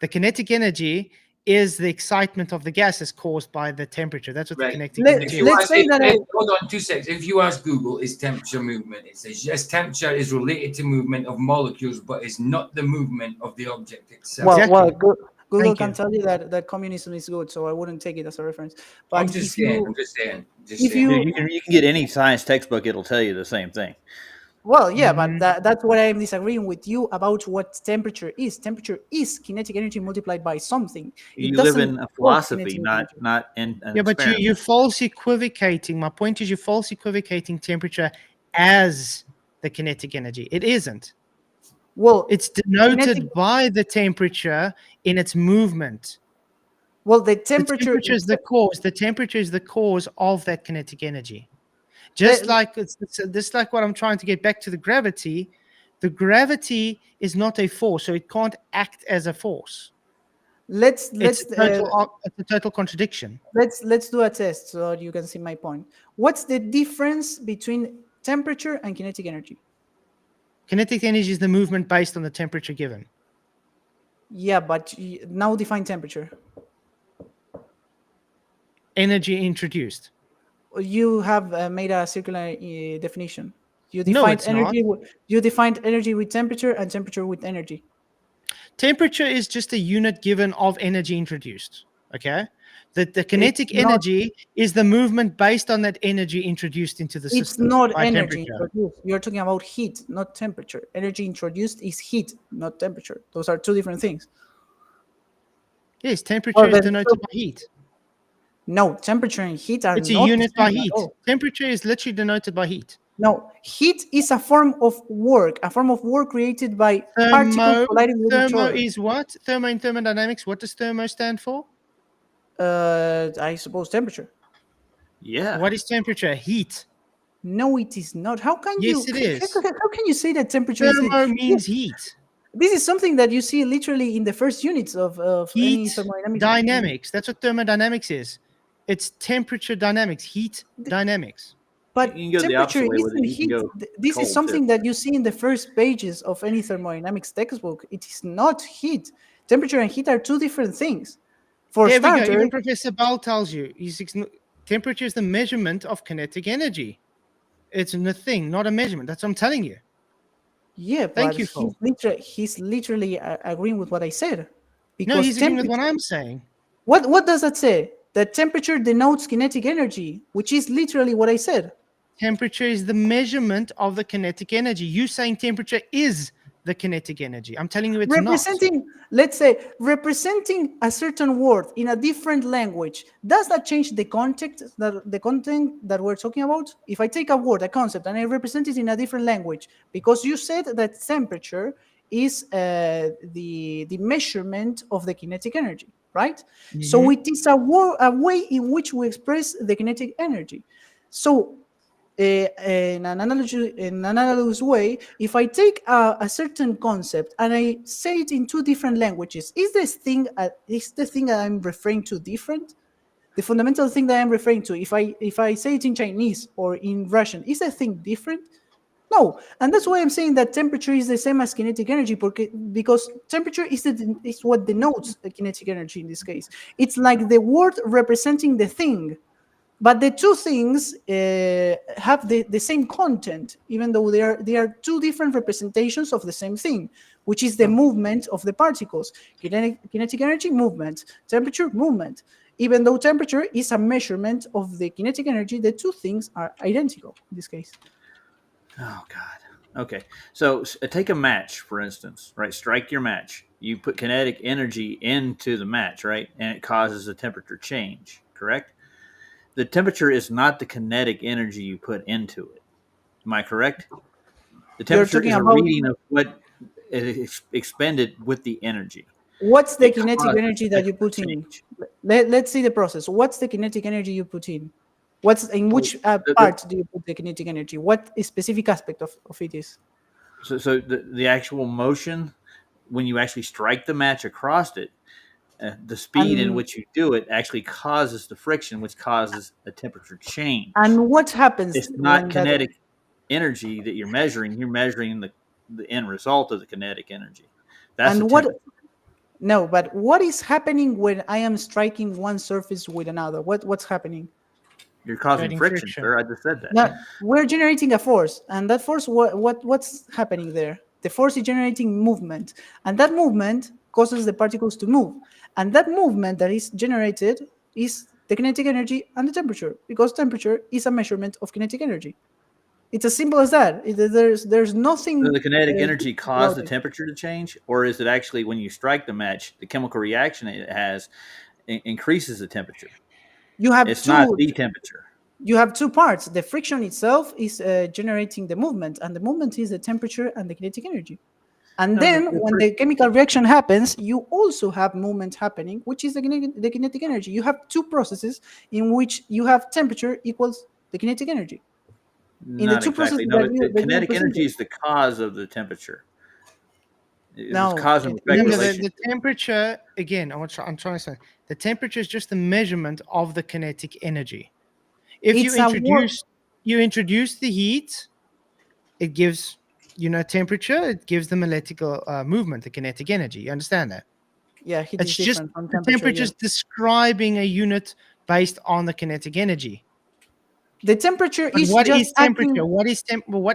The kinetic energy is the excitement of the gas is caused by the temperature. That's what the kinetic energy is. Let's say that hold on 2 seconds. If you ask Google, is temperature movement? It says yes, temperature is related to movement of molecules, but it's not the movement of the object itself. Well, Google can tell you that communism is good, so I wouldn't take it as a reference. But I'm just saying. If you, you can get any science textbook; it'll tell you the same thing. Well, yeah, but that's what I'm disagreeing with you about what temperature is. Temperature is kinetic energy multiplied by something. You live in a philosophy, not in an Yeah, but experiment. you're false equivocating. My point is you're false equivocating temperature as the kinetic energy. It isn't. Well, it's denoted by the temperature in its movement. Well, the temperature is the cause. The temperature is the cause of that kinetic energy. Just like it's this, like what I'm trying to get back to the gravity. The gravity is not a force, so it can't act as a force. It's a total contradiction. Let's do a test so you can see my point. What's the difference between temperature and kinetic energy? Kinetic energy is the movement based on the temperature given. Yeah, but now define temperature. Energy introduced. You have made a circular definition. You defined energy. You defined energy with temperature and temperature with energy. Temperature is just a unit given of energy introduced. Okay, the kinetic energy is the movement based on that energy introduced into the system. It's not energy introduced. You're talking about heat, not temperature. Energy introduced is heat, not temperature. Those are two different things. Yes, temperature is denoted by heat. No, temperature and heat are it's not a unit by heat. All. Temperature is literally denoted by heat. No, heat is a form of work created by particles colliding with each other. Thermo is what? Thermo in thermodynamics, what does thermo stand for? I suppose temperature. Yeah. What is temperature? Heat. No, it is not. How can you? Yes, it is. How can you say that temperature thermo means heat? This is something that you see literally in the first units of heat any thermodynamics. Dynamics. That's what thermodynamics is. It's temperature dynamics, heat dynamics. But temperature isn't heat. This is something that you see in the first pages of any thermodynamics textbook. It is not heat. Temperature and heat are two different things. For starters, even Professor Bell tells you, temperature is the measurement of kinetic energy. It's a thing, not a measurement. That's what I'm telling you. Yeah, thank you. He's literally agreeing with what I said. Because no, he's agreeing with what I'm saying. What does that say? That temperature denotes kinetic energy, which is literally what I said. Temperature is the measurement of the kinetic energy. You saying temperature is the kinetic energy. I'm telling you it's representing, not. Let's say, representing a certain word in a different language, does that change the content that we're talking about? If I take a word, a concept, and I represent it in a different language, because you said that temperature is the measurement of the kinetic energy, right? Mm-hmm. So it is a way in which we express the kinetic energy. So in an analogous way, if I take a certain concept and I say it in two different languages, is the thing that I'm referring to different? The fundamental thing that I'm referring to, if I say it in Chinese or in Russian, is the thing different? No, and that's why I'm saying that temperature is the same as kinetic energy, because temperature is what denotes the kinetic energy in this case. It's like the word representing the thing. But the two things have the same content, even though they are two different representations of the same thing, which is the movement of the particles. Kinetic energy, movement. Temperature, movement. Even though temperature is a measurement of the kinetic energy, the two things are identical in this case. Oh, God. Okay. So take a match, for instance, right? Strike your match. you put kinetic energy into the match, right? And it causes a temperature change, correct? The temperature is not the kinetic energy you put into it. Am I correct? The You're temperature talking is a about reading of what is expended with the energy. what's the It kinetic causes energy that you put temperature in. change. Let's see the process. What's the kinetic energy you put in? What's in which part do you put the kinetic energy? What specific aspect of it is? So the actual motion, when you actually strike the match across it, the speed in And which you do it actually causes the friction, which causes a temperature change. and what happens It's not when that? kinetic energy that you're measuring. You're measuring the end result of the kinetic energy. That's the And what? temperature. No, but what is happening when I am striking one surface with another? What's happening? You're causing Creating friction, friction. sir. I just said that. Now we're generating a force, and that force, what's happening there? The force is generating movement, and that movement causes the particles to move, and that movement that is generated is the kinetic energy and the temperature, because temperature is a measurement of kinetic energy. It's as simple as that. There's nothing So the kinetic deep energy caused about the it. temperature to change, or is it actually when you strike the match, the chemical reaction it has increases the temperature? You have It's not the temperature. two parts. The friction itself is generating the movement, and the movement is the temperature and the kinetic energy. And No, then when the chemical reaction happens, you also have movement happening, which is the kinetic energy. You have two processes in which you have temperature equals the kinetic energy. In the Not two processes exactly. No, the that you kinetic energy represented. is the cause of the temperature. It was No, cause and effect Remember, relationship. the temperature, again, I'm trying to say, the temperature is just the measurement of the kinetic energy. If it's a work. you introduce the heat, it gives, temperature, it gives them electrical movement, the kinetic energy. You understand that? Yeah, heat It's is just different from the temperature. temperature Yeah. is describing a unit based on the kinetic energy. The temperature But is what just is acting. temperature? What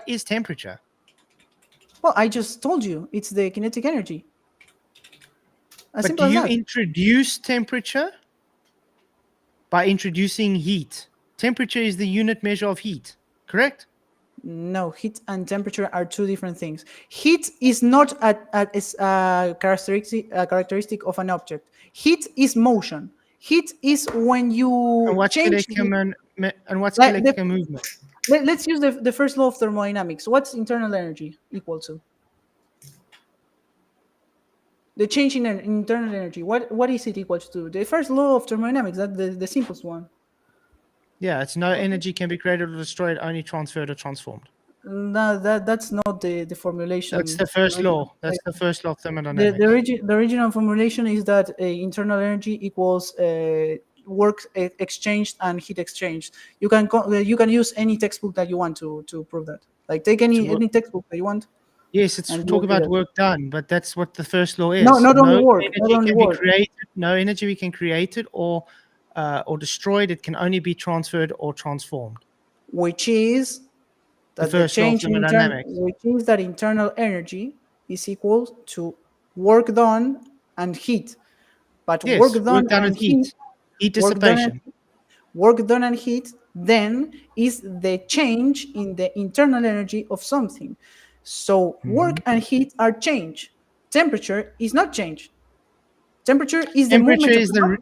is temperature? Well, I just told you it's the kinetic energy. As But do simple as you that. introduce temperature by introducing heat? Temperature is the unit measure of heat, correct? No, heat and temperature are two different things. Heat is not a characteristic of an object. Heat is motion. Heat is when And you what's change. Like kinetic movement? Let's use the first law of thermodynamics. What's internal energy equal to? The change in internal energy. What is it equal to? The first law of thermodynamics. That's the simplest one. Yeah, it's no energy can be created or destroyed, only transferred or transformed. No, that's not the formulation. That's the first law. That's the first law of The thermodynamics. the original formulation is that internal energy equals work exchanged and heat exchanged. You can use any textbook that you want to prove that. Like take any textbook that you want. Yes, it's And you talk will see about that. work done, but that's what the first law is. No, not only work. Not energy only can be work. created. No energy can create it or destroyed. It can only be transferred or transformed. Which is that the first law of change in thermodynamics. which is that internal energy is equal to work done and heat. But Yes, work work done done and with heat. Heat work done dissipation. work done and heat then is the change in the internal energy of something. So work and heat are change. Temperature is not change. Temperature is the Temperature movement of is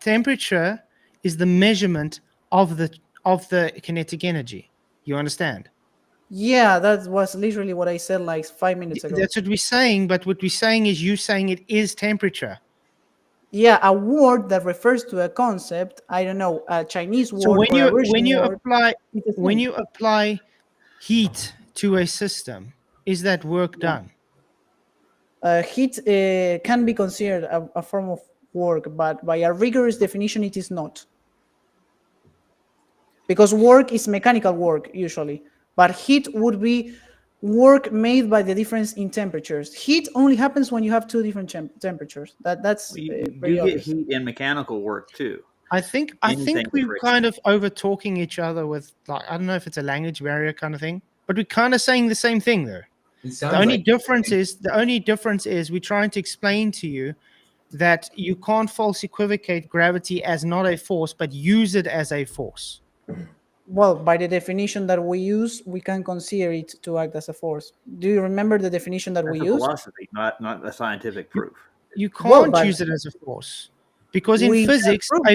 temperature is the measurement of the kinetic energy. You understand? Yeah, that was literally what I said like 5 minutes ago. That's what we're saying, but what we're saying is you saying it is temperature. Yeah, a word that refers to a concept, I don't know, a Chinese So word or a Russian word. when you apply heat to a system, is that work done? Heat can be considered a form of work, but by a rigorous definition, it is not. Because work is mechanical work usually, but heat would be work made by the difference in temperatures. Heat only happens when you have two different temperatures. That's You pretty do get obvious. heat in mechanical work too. I think Anything with we're friction. kind of over talking each other with, like, I don't know if it's a language barrier kind of thing, but we're kind of saying the same thing there. The only difference is we're trying to explain to you that you can't false equivocate gravity as not a force, but use it as a force. Well, by the definition that we use, we can consider it to act as a force. Do you remember the definition that we That's a used? philosophy, not a scientific proof. You Well, can't but use it as a force because in we can physics, prove.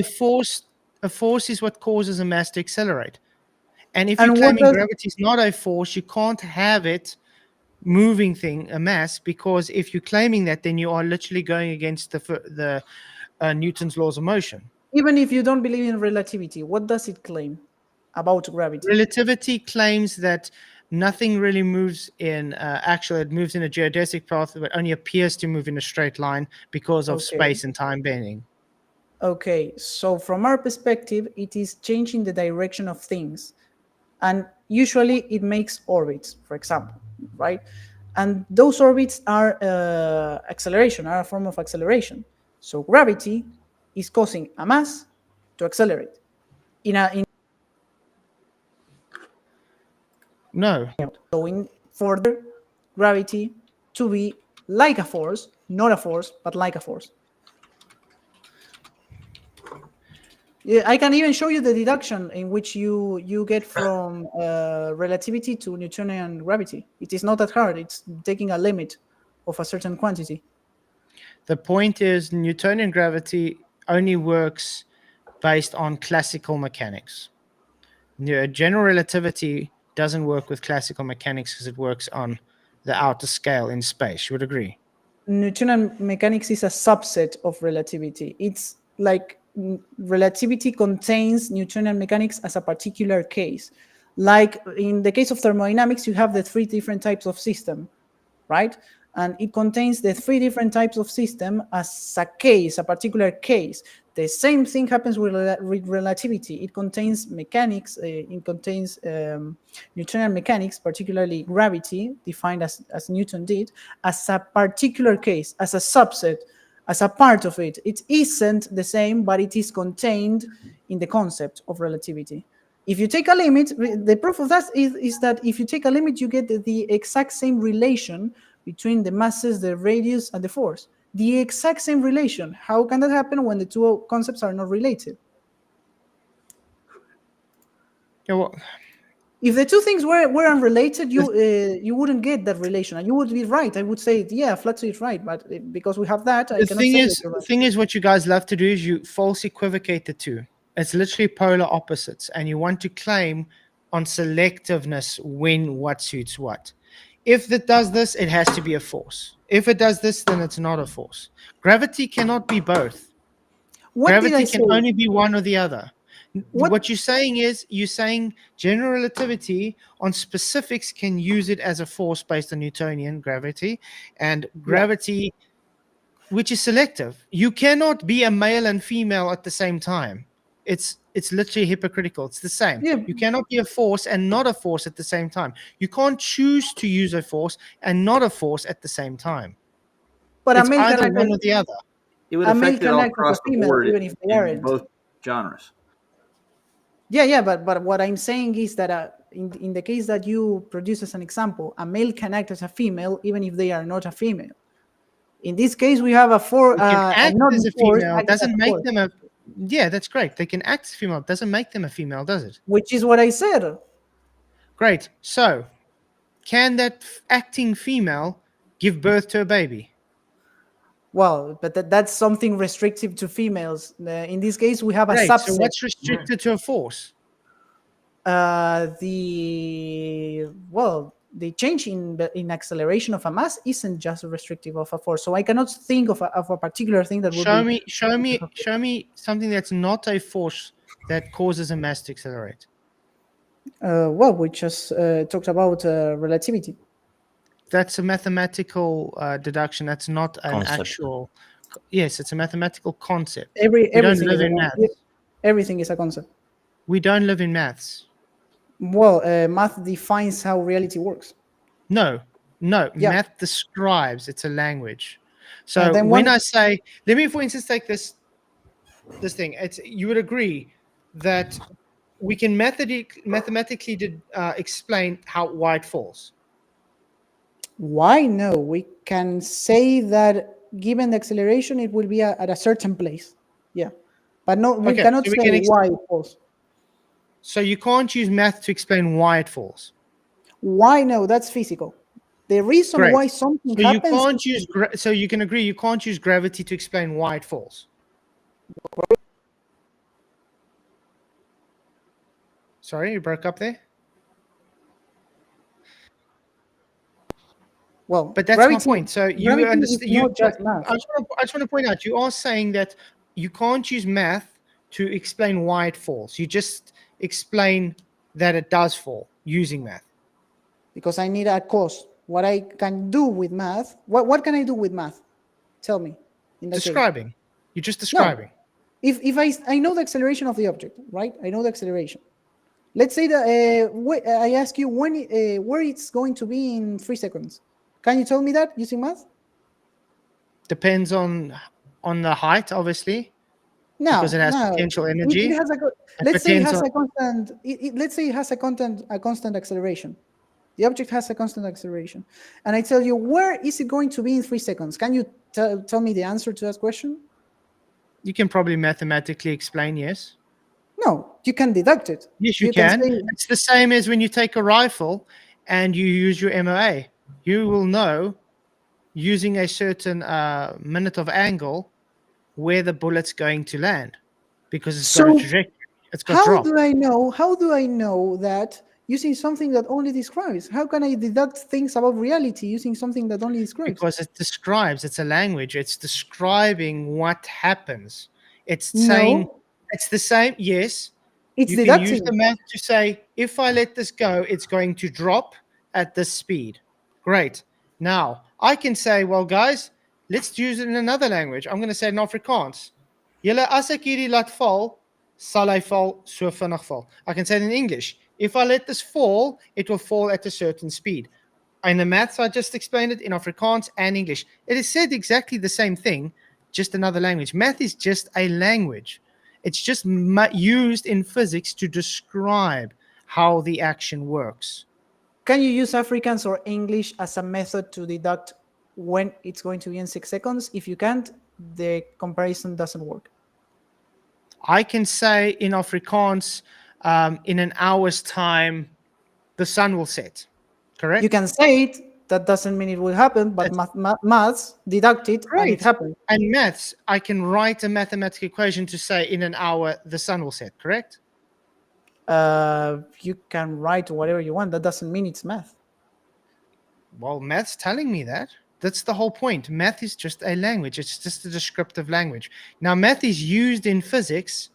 a force is what causes a mass to accelerate. And if And you're what claiming does gravity is not a force, you can't have it moving thing, a mass, because if you're claiming that, then you are literally going against the Newton's laws of motion. even if you don't believe in relativity, what does it claim about gravity? Relativity claims that nothing really moves in it moves in a geodesic path, but only appears to move in a straight line because of Okay. space and time bending. Okay, so from our perspective, it is changing the direction of things. And usually it makes orbits, for example, right? And those orbits are acceleration, are a form of acceleration. So gravity is causing a mass to accelerate. No. Going further gravity to be like a force, not a force, but like a force. Yeah, I can even show you the deduction in which you get from relativity to Newtonian gravity. It is not that hard. It's taking a limit of a certain quantity. The point is Newtonian gravity only works based on classical mechanics. General relativity doesn't work with classical mechanics because it works on the outer scale in space. You would agree? Newtonian mechanics is a subset of relativity. It's like relativity contains Newtonian mechanics as a particular case. Like in the case of thermodynamics, you have the three different types of system, right? And it contains the three different types of system as a case, a particular case. The same thing happens with relativity. It contains mechanics, it contains Newtonian mechanics, particularly gravity, defined as Newton did, as a particular case, as a subset, as a part of it. It isn't the same, but it is contained in the concept of relativity. If you take a limit, the proof of that is that if you take a limit, you get the exact same relation between the masses, the radius, and the force. The exact same relation. How can that happen when the two concepts are not related? Yeah, well, if the two things were unrelated, you wouldn't get that relation, and you would be right. I would say, yeah, Flatsu is right, but because we have that, I cannot say that you're right. The thing is, what you guys love to do is you false equivocate the two. It's literally polar opposites, and you want to claim on selectiveness when what suits what. If it does this, it has to be a force. If it does this, then it's not a force. Gravity cannot be both. Gravity can only be one or the other. What you're saying is you're saying general relativity on specifics can use it as a force based on Newtonian gravity, and gravity, which is selective. You cannot be a male and female at the same time. It's literally hypocritical. It's the same. Yeah. You cannot be a force and not a force at the same time. You can't choose to use a force and not a force at the same time. But it's a male either can one or the other. It would a male affect it can all act as across a the female, board even if they in aren't. both genres. Yeah, but what I'm saying is that in the case that you produce as an example, a male can act as a female even if they are not a female. In this case, we have a act as a female doesn't make force. them a. Yeah, that's great. They can act as a female. Doesn't make them a female, does it? Which is what I said. Great. So, can that acting female give birth to a baby? Well, but that's something restrictive to females. In this case, we have a Great. subset. So, what's restricted to a force? The change in acceleration of a mass isn't just restrictive of a force. So I cannot think of a particular thing that would show me something that's not a force that causes a mass to accelerate. Well, we just talked about relativity. That's a mathematical deduction. That's not an actual. Yes, it's a mathematical concept. We don't live in maths. Everything is a concept. We don't live in maths. Well, math defines how reality works. No. Yeah. Math describes. It's a language. So when I say, let me, for instance, take this thing. You would agree that we can mathematically explain why it falls. Why? No, we can say that given the acceleration, it will be at a certain place. Yeah, but no, we cannot say why it falls. So you can't use math to explain why it falls. Why? No, that's physical. The reason Great. why something So you happens can't is use. So you can agree you can't use gravity to explain why it falls. Sorry, you broke up there. well, But that's gravity, my point. So you gravity is understand. not just math. I just want to point out. You are saying that you can't use math to explain why it falls. You just explain that it does fall using math. Because I need a cause. What I can do with math, what can I do with math? Tell me. In that case. Describing. You're just describing. If I know the acceleration of the object, right? I know the acceleration. Let's say that I ask you where it's going to be in 3 seconds. Can you tell me that using math? Depends on the height, obviously. No, because it has no. potential energy. It has let's say it has a constant. Let's say it has a constant acceleration. The object has a constant acceleration, and I tell you where is it going to be in 3 seconds? Can you tell me the answer to that question? You can probably mathematically explain, yes. No, you can deduct it. Yes, you can. It's the same as when you take a rifle and you use your MOA. You will know using a certain minute of angle where the bullet's going to land because it's got a trajectory. It's got drop. How do I know that using something that only describes? How can I deduct things about reality using something that only describes? Because it describes. It's a language. It's describing what happens. It's saying it's the same. Yes. It's you can use the math to say, if I let this go, it's going to drop at this speed. Great. Now, I can say, well, guys, let's use it in another language. I'm going to say it in Afrikaans. Julle as ek hierdie laat val, sal hy val so vinnig val. I can say it in English. If I let this fall, it will fall at a certain speed. In the maths, I just explained it in Afrikaans and English. It is said exactly the same thing, just another language. Math is just a language. It's just used in physics to describe how the action works. Can you use Afrikaans or English as a method to deduct when it's going to be in 6 seconds? If you can't, the comparison doesn't work. I can say in Afrikaans, in an hour's time, the sun will set. Correct? You can say it. That doesn't mean it will happen, but maths deduct it and it happens. And maths, I can write a mathematical equation to say in an hour the sun will set, correct? You can write whatever you want. That doesn't mean it's math. Well, math's telling me that. That's the whole point. Math is just a language. It's just a descriptive language. Now, math is used in physics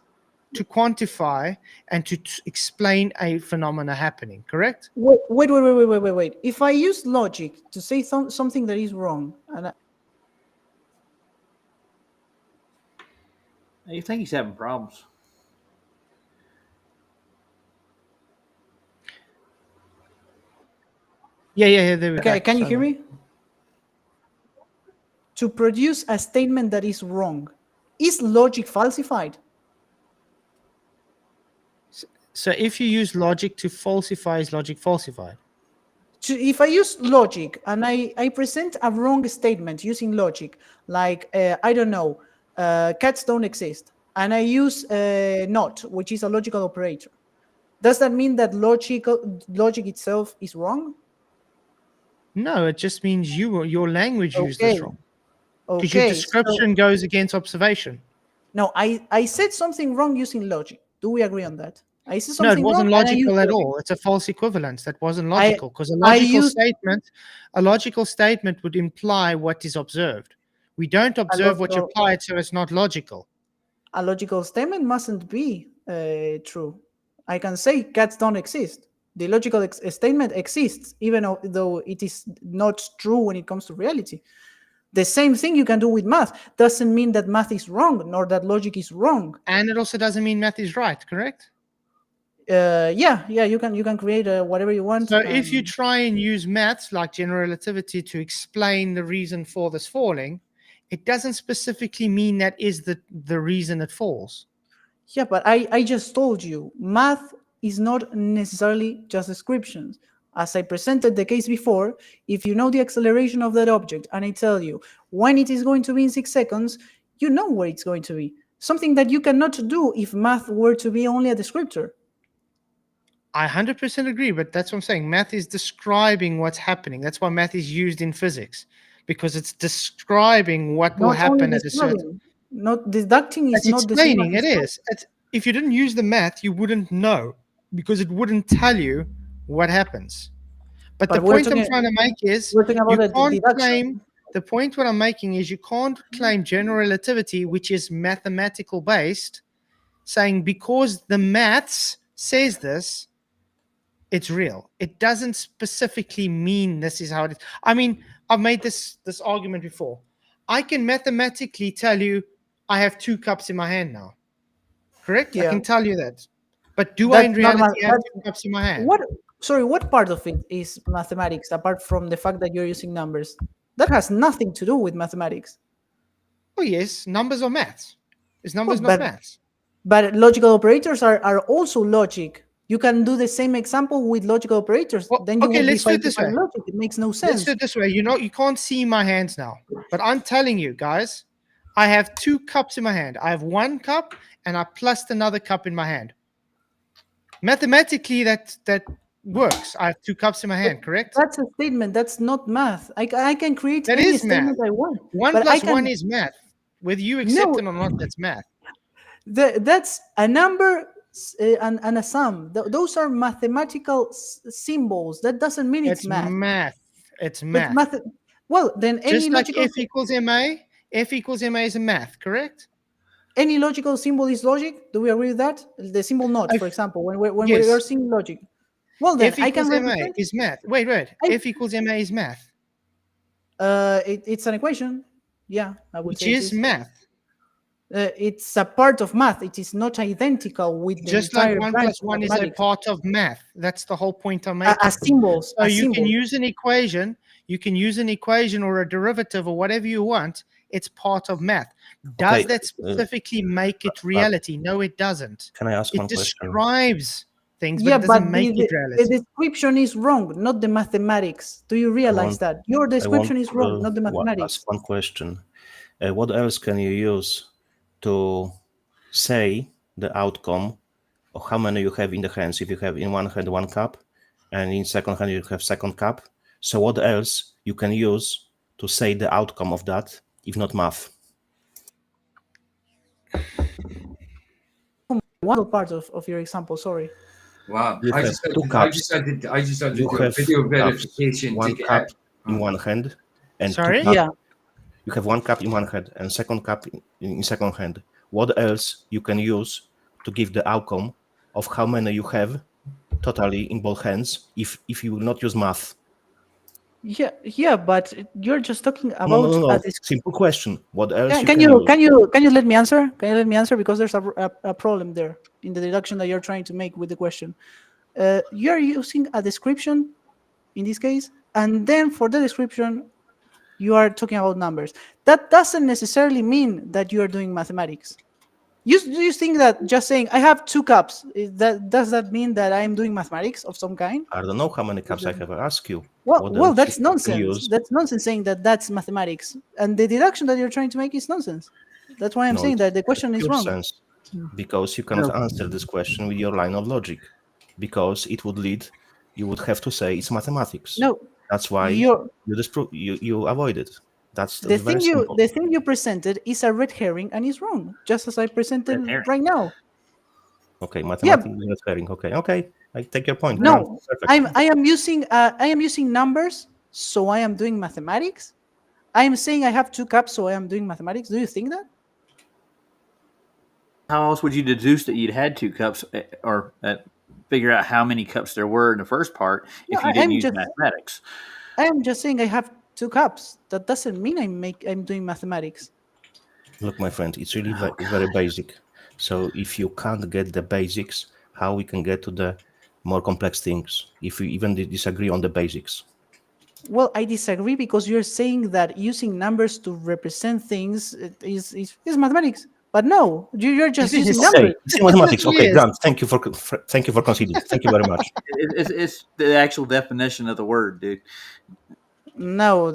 to quantify and to explain a phenomena happening, correct? Wait. If I use logic to say something that is wrong, and You think he's having problems? Yeah. There we go. Okay, can you hear me? To produce a statement that is wrong, is logic falsified? So if you use logic to falsify, is logic falsified? If I use logic and I present a wrong statement using logic, like, I don't know, cats don't exist, and I use not, which is a logical operator, does that mean that logic itself is wrong? No, it just means your language used this wrong. Because Okay, your description goes against observation. No, I said something wrong using logic. Do we agree on that? I said No, something it wasn't wrong logical at all. It's a false equivalence. That wasn't logical because a logical statement would imply what is observed. We don't observe what you applied, so it's not logical. A logical statement mustn't be true. I can say cats don't exist. The logical statement exists, even though it is not true when it comes to reality. The same thing you can do with math. Doesn't mean that math is wrong, nor that logic is wrong. And it also doesn't mean math is right, correct? Yeah, you can create whatever you want. So if you try and use maths like general relativity to explain the reason for this falling, it doesn't specifically mean that is the reason it falls. Yeah, but I just told you, math is not necessarily just descriptions. As I presented the case before, if you know the acceleration of that object and I tell you when it is going to be in 6 seconds, you know where it's going to be. Something that you cannot do if math were to be only a descriptor. I 100% agree, but that's what I'm saying. Math is describing what's happening. That's why math is used in physics, because it's describing what will Not only happen at a certain. describing, not deducting is It's not the same as explaining. It describing. is. If you didn't use the math, you wouldn't know, because it wouldn't tell you what happens. But the we're point I'm talking, trying to make is we're talking you about the can't deduction. claim. The point what I'm making is you can't claim general relativity, which is mathematical based, saying because the maths says this, it's real. It doesn't specifically mean this is how it is. I mean, I've made this argument before. I can mathematically tell you I have 2 cups in my hand now. Correct? I Yeah. can tell you that. But do I That's in not reality have 2 cups in my hand? What? Sorry, what part of it is mathematics apart from the fact that you're using numbers? That has nothing to do with mathematics. Oh yes, numbers are maths. Is numbers Well, not maths? But logical operators are also logic. You can do the same example with logical operators. Well, Then you okay, will let's do it define this way. logic. It makes no Let's sense. do it this way. You can't see my hands now, but I'm telling you guys, I have 2 cups in my hand. I have 1 cup and I plus another cup in my hand. Mathematically, that works. I have 2 cups in my hand, correct? That's a statement. That's not math. I can create That any is statement math. I want. 1 but plus I can, 1 is math. Whether you accept No. it or not, that's math. That's a number and a sum. Those are mathematical symbols. That doesn't mean it's math. It's But math. well, then any Just like logical F equals MA, F equals MA is a math, correct? any logical symbol is logic. Do we agree with that? The symbol not, for example, when we Yes. are seeing logic. Well, then F I can equals MA represent. is math. Wait. F equals MA is math. It's an equation. Yeah, I would Which say is math. It's a part of math. It is not identical with the Just like entire 1 branch plus of 1 is a mathematics. part of math. That's the whole point I'm making. As symbols. So as you can symbols. use an equation. You can use an equation or a derivative or whatever you want. It's part of math. Does that specifically make it reality? No, it doesn't. Can I ask one It question? describes things, but Yeah, it doesn't but make it the reality. description is wrong, not the mathematics. Do you realize that? Your description is wrong, not the mathematics. Ask one question. What else can you use to say the outcome of how many you have in the hands? If you have in one hand 1 cup, and in second hand you have second cup. So what else you can use to say the outcome of that, if not math? One part of your example, sorry. Wow. You I have just had 2 to, cups. I just had to You do a have video 2 cups. verification 1 to get cup it. in one hand and Sorry? 2 cups. Yeah. You have 1 cup in one hand and second cup in second hand. What else you can use to give the outcome of how many you have totally in both hands if you will not use math? Yeah, but you're just talking about No. Simple question. What else can you can use? can you let me answer? Can you let me answer? Because there's a problem there in the deduction that you're trying to make with the question. You're using a description in this case, and then for the description, you are talking about numbers. That doesn't necessarily mean that you are doing mathematics. You think that just saying I have 2 cups, does that mean that I am doing mathematics of some kind? I don't know how many cups I have asked you. Well, that's you can nonsense. use? That's nonsense saying that that's mathematics, and the deduction that you're trying to make is nonsense. That's why I'm No, saying it's that the question is pure wrong. sense, because you cannot answer this question with your line of logic, because it would lead. You would have to say it's mathematics. No, That's why you avoid it. That's the very thing simple. you presented is a red herring and is wrong, just as I presented right now. Okay, mathematics is red herring. Okay, I take your point. No, Perfect. I am using numbers, so I am doing mathematics. I am saying I have 2 cups, so I am doing mathematics. Do you think that? How else would you deduce that you'd had 2 cups, or figure out how many cups there were in the first part if you didn't use mathematics? I am just saying I have 2 cups. That doesn't mean I'm doing mathematics. Look, my friend, it's really very basic. So if you can't get the basics, how we can get to the more complex things? If we even disagree on the basics. Well, I disagree because you're saying that using numbers to represent things is mathematics. But no, you're just using numbers. It's mathematics. Okay, Grant, thank you for conceding. Thank you very much. It's the actual definition of the word, dude. No,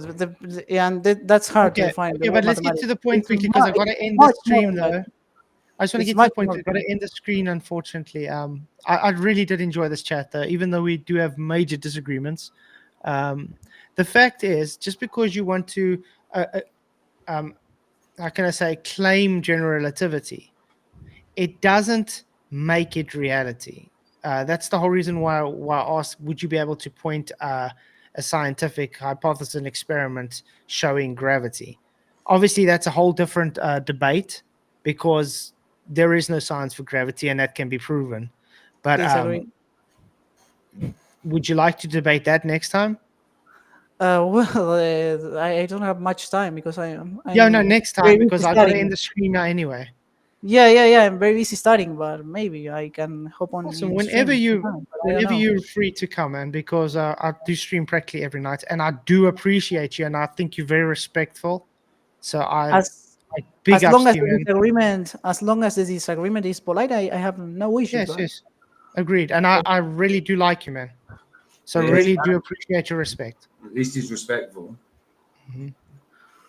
and that's hard to find. Okay, but let's get to the point quickly because I've got to end the stream though. I just want to It's get to much the point. more We've got to end the screen, unfortunately. I really did enjoy this chat, though, even though we do have major disagreements. The fact is, just because you want to, how can I say, claim general relativity, it doesn't make it reality. That's the whole reason why I asked, would you be able to point a scientific hypothesis and experiment showing gravity? Obviously, that's a whole different debate because there is no science for gravity and that can be proven. But Disagree. would you like to debate that next time? Well, I don't have much time because I'm Yeah, no, next very time busy because I got to studying. end the screen now anyway. Yeah. I'm very busy studying, but maybe I can hop on Awesome. in Whenever stream sometime, but I don't know. you're free to come, man, because I do stream practically every night, and I do appreciate you, and I think you're very respectful. So As big as ups long as to you, the man. disagreement, as long as the disagreement is polite, I have no issues. Yes, Right? yes, agreed. And I really do like you, man. So Yeah, really it's do appreciate your respect. At least he's respectful. So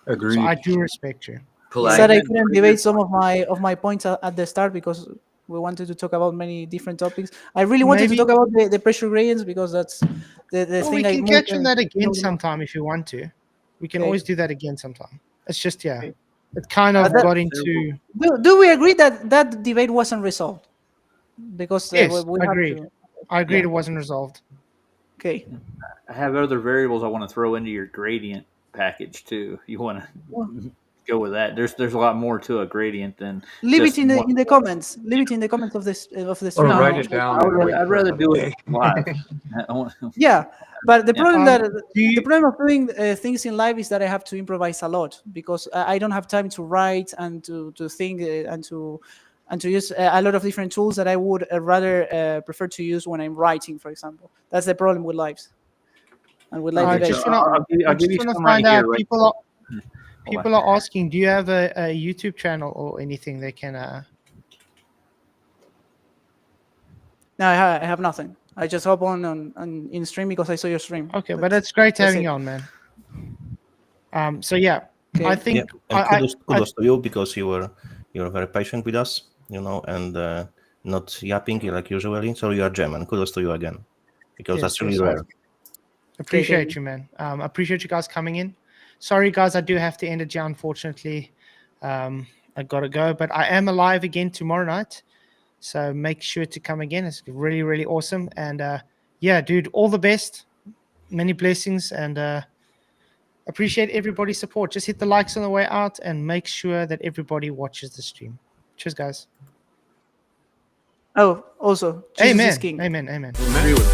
Agreed. I do respect you. He Polite. said I couldn't debate some of my points at the start because we wanted to talk about many different topics. I really wanted to Maybe- talk about the pressure gradients because that's the Well, we thing I can most, catch on that again know the most. sometime if you want to. We can Okay. always do that again sometime. It's just Okay. it kind of that- got into. Do we agree that that debate wasn't resolved? Because Yes, we have agreed. to. I agreed Yeah. it wasn't resolved. Okay. I have other variables I want to throw into your gradient package too. You want to go with that? There's a lot more to a gradient than Leave just it in one. the comments. Leave it in the comments of this of the Or stream. write I'll it try to- down. and wait I'd for rather another do day. it live. I want- Yeah, but the Yeah. problem that do the you- problem of doing things in live is that I have to improvise a lot because I don't have time to write and to think and to use a lot of different tools that I would rather prefer to use when I'm writing, for example. That's the problem with lives and with live I debates. just want to. I'll give you some find right here. out. Right? People are asking, do you have a YouTube channel or anything they can? No, I have nothing. I just hop on in stream because I saw your stream. Okay, but it's great that's having it. you on, man. So yeah, Okay. I think Yeah, and kudos to you because you were very patient with us, and not yapping like usually. So you are German. Kudos to you again, because that's really rare. Appreciate you, man. Appreciate you guys coming in. Sorry, guys, I do have to end it here, unfortunately. I gotta go, but I am alive again tomorrow night. So make sure to come again. It's really, really awesome. And yeah, dude, all the best. Many blessings and appreciate everybody's support. Just hit the likes on the way out and make sure that everybody watches the stream. Cheers, guys. Oh, also, Jesus Amen. is king. Amen. Amen. Agree with